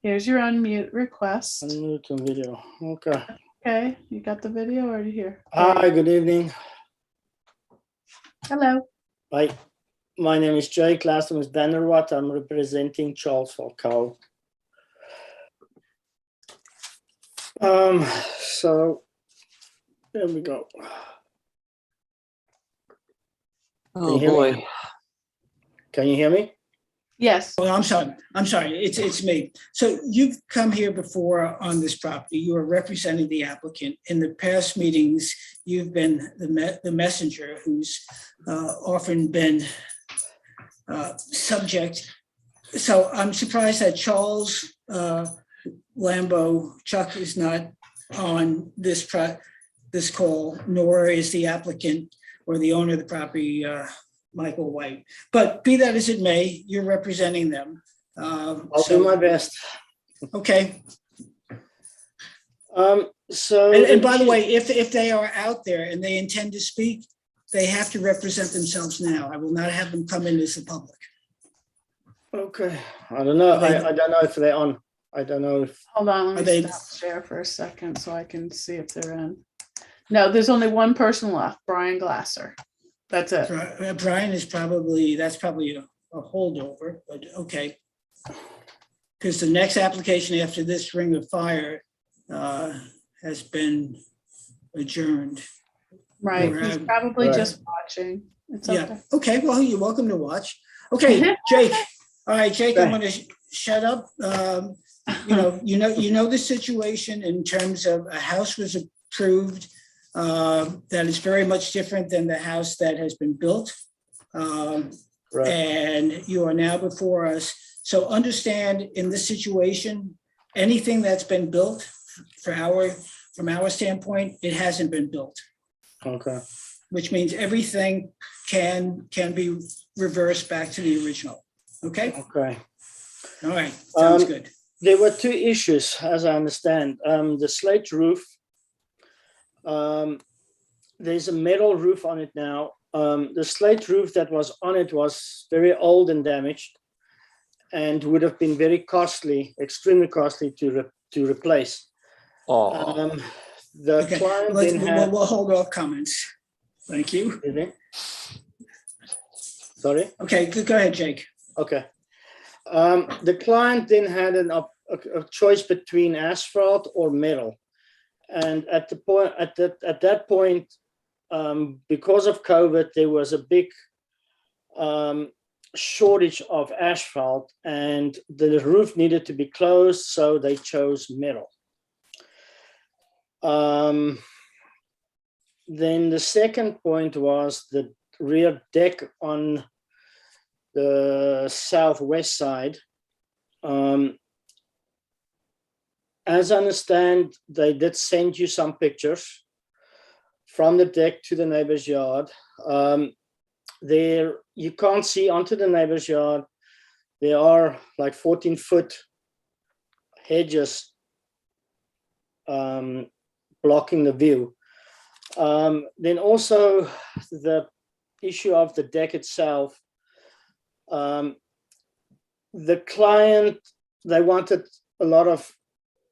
Here's your unmute request. Unmute the video. Okay. Okay, you got the video or are you here? Hi, good evening. Hello. Hi. My name is Jake. Last name is Vanderwatt. I'm representing Charles Falcao. So there we go. Oh, boy. Can you hear me? Yes. Oh, I'm sorry. It's me. So you've come here before on this property. You are representing the applicant. In the past meetings, you've been the messenger who's often been subject. So I'm surprised that Charles Lambo Chuck is not on this call, nor is the applicant or the owner of the property, Michael White. But be that as it may, you're representing them. I'll do my best. Okay. So And by the way, if they are out there and they intend to speak, they have to represent themselves now. I will not have them come in as the public. Okay. I don't know. I don't know if they're on. I don't know if. Hold on, let me stop share for a second so I can see if they're in. No, there's only one person left, Brian Glasser. That's it. Brian is probably, that's probably a holdover, but okay. Because the next application after this Ring of Fire has been adjourned. Right, We're he's out. probably Right. just watching. It's Yeah, okay. okay, well, you're welcome to watch. Okay, Jake. All right, Jake, I'm gonna shut up. You know the situation in terms of a house was approved that is very much different than the house that has been built. And you are now before us. So understand in this situation, anything that's been built from our standpoint, it hasn't been built. Okay. Which means everything can be reversed back to the original. Okay? Okay. All right, sounds good. There were two issues, as I understand. The slate roof, there's a metal roof on it now. The slate roof that was on it was very old and damaged and would have been very costly, extremely costly to replace. The Okay, client didn't have. we'll hold off comments. Thank you. Sorry? Okay, go ahead, Jake. Okay. The client then had a choice between asphalt or metal. And at that point, because of COVID, there was a big shortage of asphalt and the roof needed to be closed, so they chose metal. Then the second point was the rear deck on the southwest side. As I understand, they did send you some pictures from the deck to the neighbor's yard. There, you can't see onto the neighbor's yard. There are like 14-foot hedges blocking the view. Then also the issue of the deck itself. The client, they wanted a lot of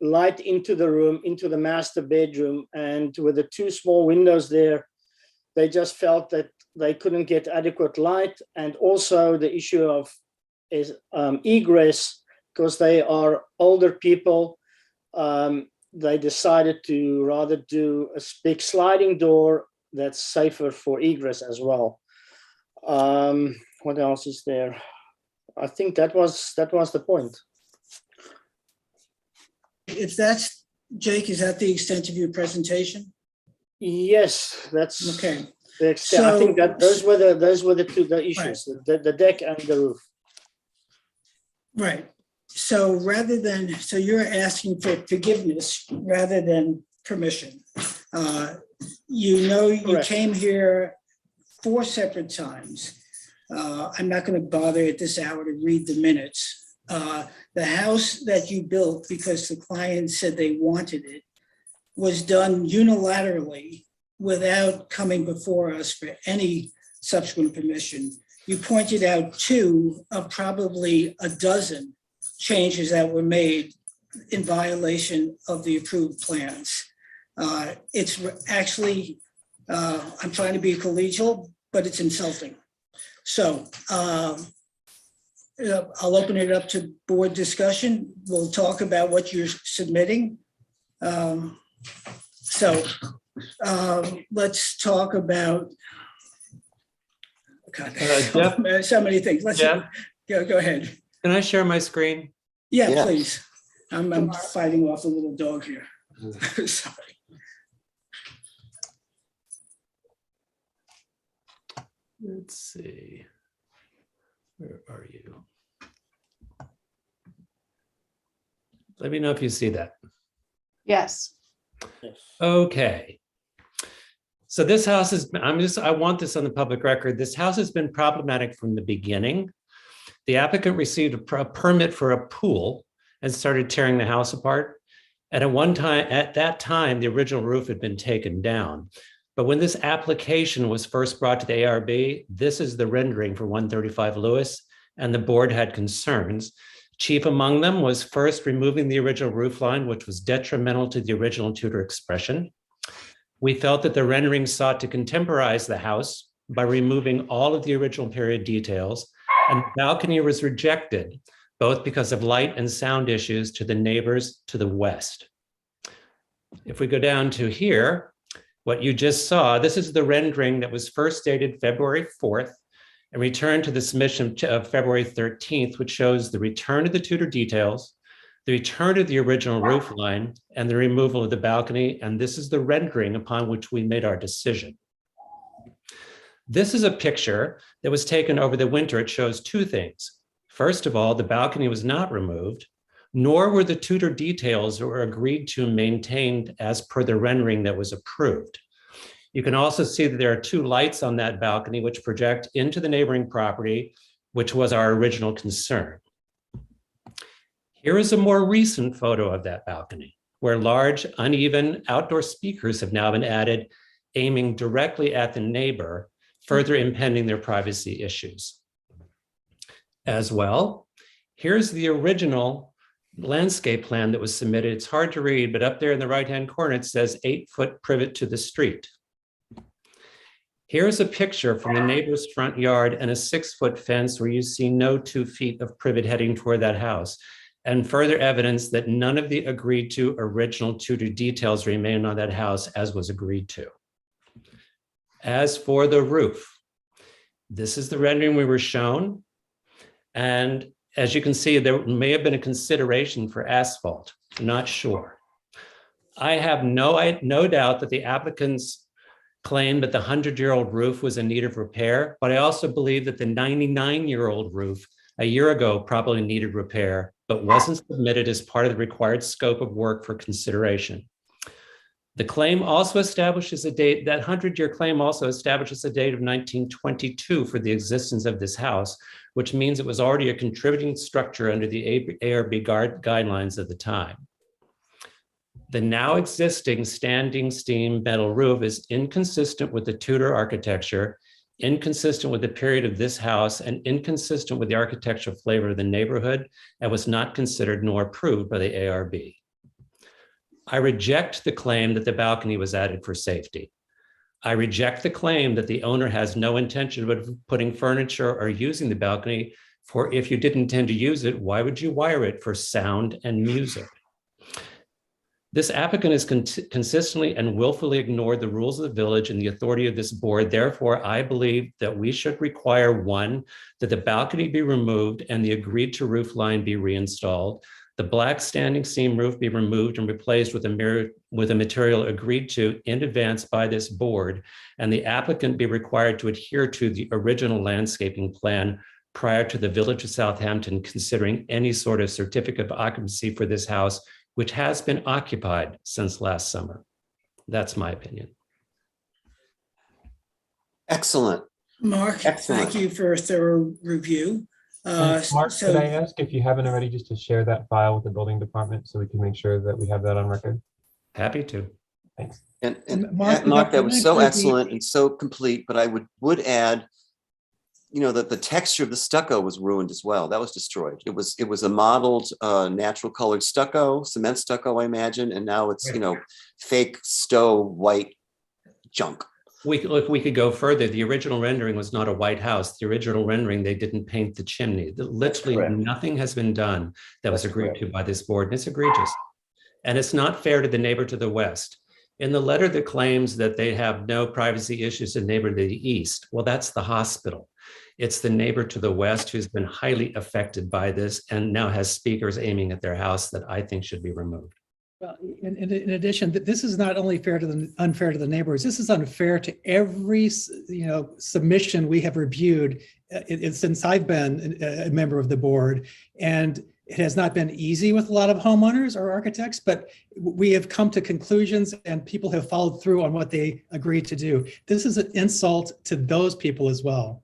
light into the room, into the master bedroom, and with the two small windows there, they just felt that they couldn't get adequate light. And also the issue of egress, because they are older people, they decided to rather do a big sliding door that's safer for egress as well. What else is there? I think that was the point. If that's, Jake, is that the extent of your presentation? Yes, that's okay. The extent. I think that those were the two issues, right. the deck and the roof. Right. So so you're asking for forgiveness rather than permission. You came here 4 separate times. I'm not going to bother at this hour to read the minutes. The house that you built because the client said they wanted it was done unilaterally without coming before us for any subsequent permission. You pointed out 2 of probably a dozen changes that were made in violation of the approved plans. It's actually, I'm trying to be collegial, but it's insulting. So I'll open it up to board discussion. We'll talk about what you're submitting. Let's talk about, Jeff? so many things. Let's Jeff? go ahead. Can I share my screen? Yeah, Yes. please. I'm fighting off a little dog here. Sorry. Let's see. Where are you? Let me know if you see that. Yes. Okay. So this house is, I want this on the public record. This house has been problematic from the beginning. The applicant received a permit for a pool and started tearing the house apart. And at that time, the original roof had been taken down. But when this application was first brought to the ARB, this is the rendering for 135 Lewis, and the board had concerns. Chief among them was first removing the original roof line, which was detrimental to the original Tudor expression. We felt that the rendering sought to contemporize the house by removing all of the original period details, and the balcony was rejected, both because of light and sound issues to the neighbors to the west. If we go down to here, what you just saw, this is the rendering that was first dated February 4th and returned to the submission of February 13th, which shows the return of the Tudor details, the return of the original roof line, and the removal of the balcony. And this is the rendering upon which we made our decision. This is a picture that was taken over the winter. It shows two things. First of all, the balcony was not removed, nor were the Tudor details that were agreed to maintained as per the rendering that was approved. You can also see that there are two lights on that balcony which project into the neighboring property, which was our original concern. Here is a more recent photo of that balcony, where large, uneven outdoor speakers have now been added, aiming directly at the neighbor, further impeding their privacy issues. As well, here's the original landscape plan that was submitted. It's hard to read, but up there in the right-hand corner, it says 8-foot privet to the street. Here's a picture from the neighbor's front yard and a 6-foot fence where you see no 2 feet of privet heading toward that house, and further evidence that none of the agreed to original Tudor details remain on that house as was agreed to. As for the roof, this is the rendering we were shown. And as you can see, there may have been a consideration for asphalt, not sure. I have no doubt that the applicants claimed that the 100-year-old roof was in need of repair, but I also believe that the 99-year-old roof a year ago probably needed repair, but wasn't submitted as part of the required scope of work for consideration. The claim also establishes a date, that 100-year claim also establishes a date of 1922 for the existence of this house, which means it was already a contributing structure under the ARB guidelines of the time. The now existing standing seam metal roof is inconsistent with the Tudor architecture, inconsistent with the period of this house, and inconsistent with the architectural flavor of the neighborhood, and was not considered nor approved by the ARB. I reject the claim that the balcony was added for safety. I reject the claim that the owner has no intention of putting furniture or using the balcony, for if you didn't intend to use it, why would you wire it for sound and music? This applicant has consistently and willfully ignored the rules of the village and the authority of this board. Therefore, I believe that we should require, one, that the balcony be removed and the agreed to roof line be reinstalled. The black standing seam roof be removed and replaced with a material agreed to in advance by this board, and the applicant be required to adhere to the original landscaping plan prior to the Village of Southampton considering any sort of certificate of occupancy for this house, which has been occupied since last summer. That's my opinion. Excellent. Mark, Excellent. thank you for a thorough review. Mark, could I ask if you haven't already just to share that file with the building department so we can make sure that we have that on record? Happy to. Thanks. And Mark, that was so excellent and so complete, but I would add, you know, that the texture of the stucco was ruined as well. That was destroyed. It was a modeled natural colored stucco, cement stucco, I imagine, and now it's, you know, fake Stowe white junk. we could go further. The original rendering was not a white house. The original rendering, they didn't paint the chimney. Literally correct. nothing has been done that was That's agreed correct. to by this board, and it's egregious. And it's not fair to the neighbor to the west. In the letter that claims that they have no privacy issues in neighbor to the east, well, that's the hospital. It's the neighbor to the west who's been highly affected by this and now has speakers aiming at their house that I think should be removed. Well, in addition, this is not only unfair to the neighbors. This is unfair to every submission we have reviewed since I've been a member of the board, and it has not been easy with a lot of homeowners or architects, but we have come to conclusions and people have followed through on what they agreed to do. This is an insult to those people as well.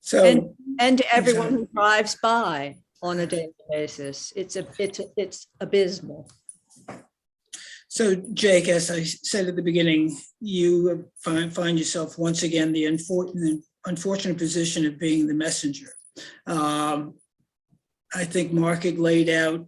So and to everyone who drives by on a daily basis. It's abysmal. So Jake, as I said at the beginning, you find yourself once again the unfortunate position of being the messenger. I think Mark had laid out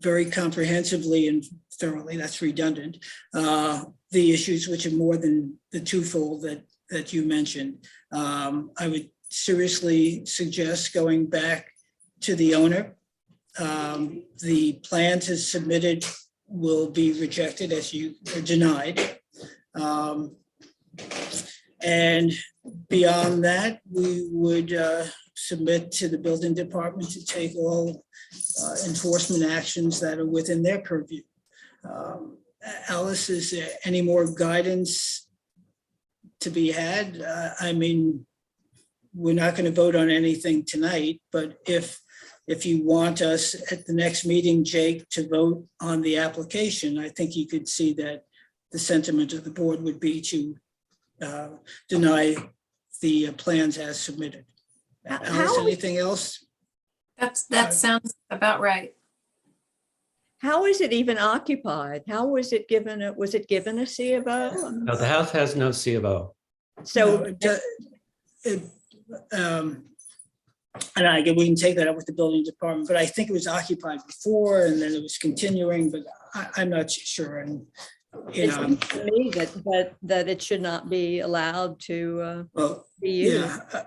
very comprehensively and thoroughly, that's redundant, the issues which are more than the twofold that you mentioned. I would seriously suggest going back to the owner. The plans as submitted will be rejected as you are denied. And beyond that, we would submit to the building department to take all enforcement actions that are within their purview. Alice, is there any more guidance to be had? I mean, we're not going to vote on anything tonight, but if you want us at the next meeting, Jake, to vote on the application, I think you could see that the sentiment of the board would be to deny the plans as submitted. Alice, anything else? That sounds about right. How is it even occupied? How was it given? Was it given a C of O? No, the house has no C of O. So and we can take that up with the building department, but I think it was occupied before and then it was continuing, but I'm not sure. And it seems to me that it should not be allowed to be used. Yeah.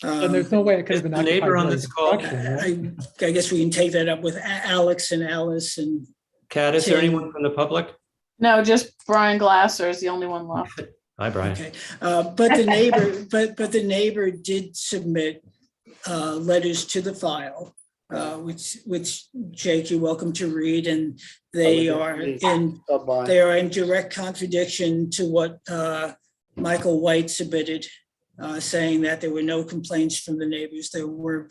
And there's no way it could have been occupied. Neighbor on this call. I guess we can take that up with Alex and Alice and Kat, is there Tim. anyone from the public? No, just Brian Glasser is the only one left. Hi, Brian. Okay, but the neighbor did submit letters to the file, which Jake, you're welcome to read, and they are in direct contradiction to what Michael White submitted, saying that there were no complaints from the neighbors. There were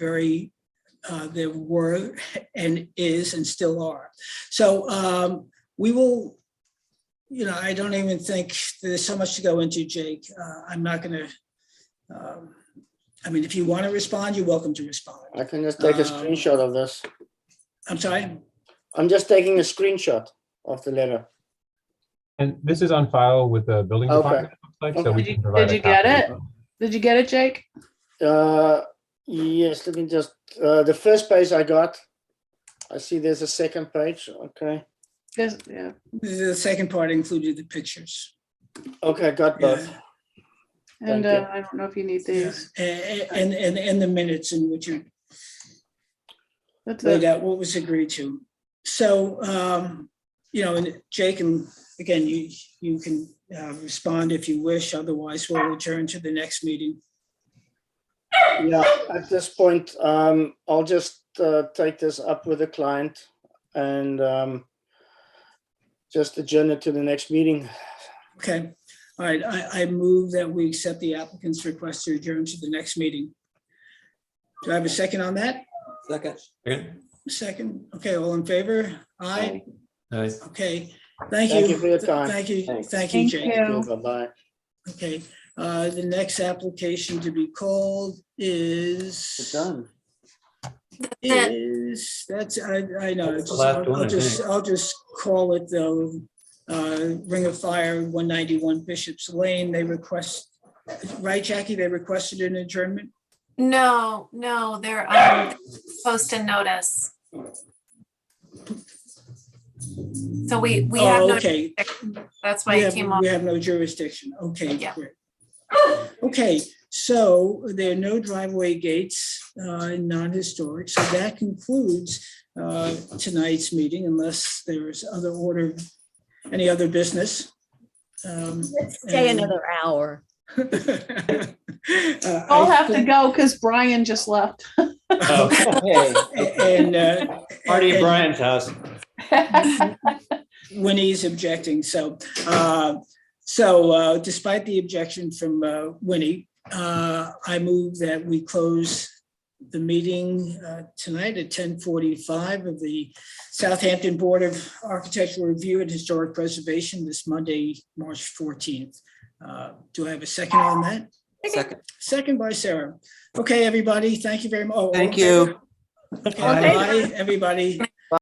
and is and still are. So we will. I don't even think there's so much to go into, Jake. I'm not going to, if you want to respond, you're welcome to respond. I can just take a screenshot of this. I'm sorry? I'm just taking a screenshot of the letter. And this is on file with the building department, it looks like, so we can provide Did you a get copy it? as well. Did you get it, Jake? Yes, let me just, the first page I got. I see there's a second page, okay. Yeah. The second part included the pictures. Okay, got both. And Thank you. I don't know if you need these. And the minutes in which you That's laid it. out what was agreed to. So, and Jake, and again, you can respond if you wish, otherwise we'll return to the next meeting. Yeah, at this point, I'll just take this up with the client and just adjourn it to the next meeting. Okay, all right, I move that we accept the applicant's request to adjourn to the next meeting. Do I have a second on that? Second. Second, okay, all in favor? Aye. Aye. Okay, thank you. Thank you for your time. Thank you, Thanks. thank you, Jake. Bye-bye. Okay, the next application to be called is. Done. That's, I know, That's the last one, I think. I'll just call it though, Ring of Fire, 191 Bishop's Lane. They request, right, Jackie, they requested an adjournment? No, they're post a notice. So we Oh, have no, okay. that's why We it have, came off. we have no jurisdiction. Okay, Yeah. great. Okay, so there are no driveway gates in non-historic, so that concludes tonight's meeting unless there's any other business. Let's stay and- another hour. I'll have to go because Brian just left. And Party at Brian's house. Winnie's objecting, so despite the objection from Winnie, I move that we close the meeting tonight at 10:45 of the Southampton Board of Architectural Review and Historic Preservation this Monday, March 14th. Do I have a second on that? Second. Second by Sarah. Okay, everybody, thank you very much. Thank you. Okay, bye, everybody.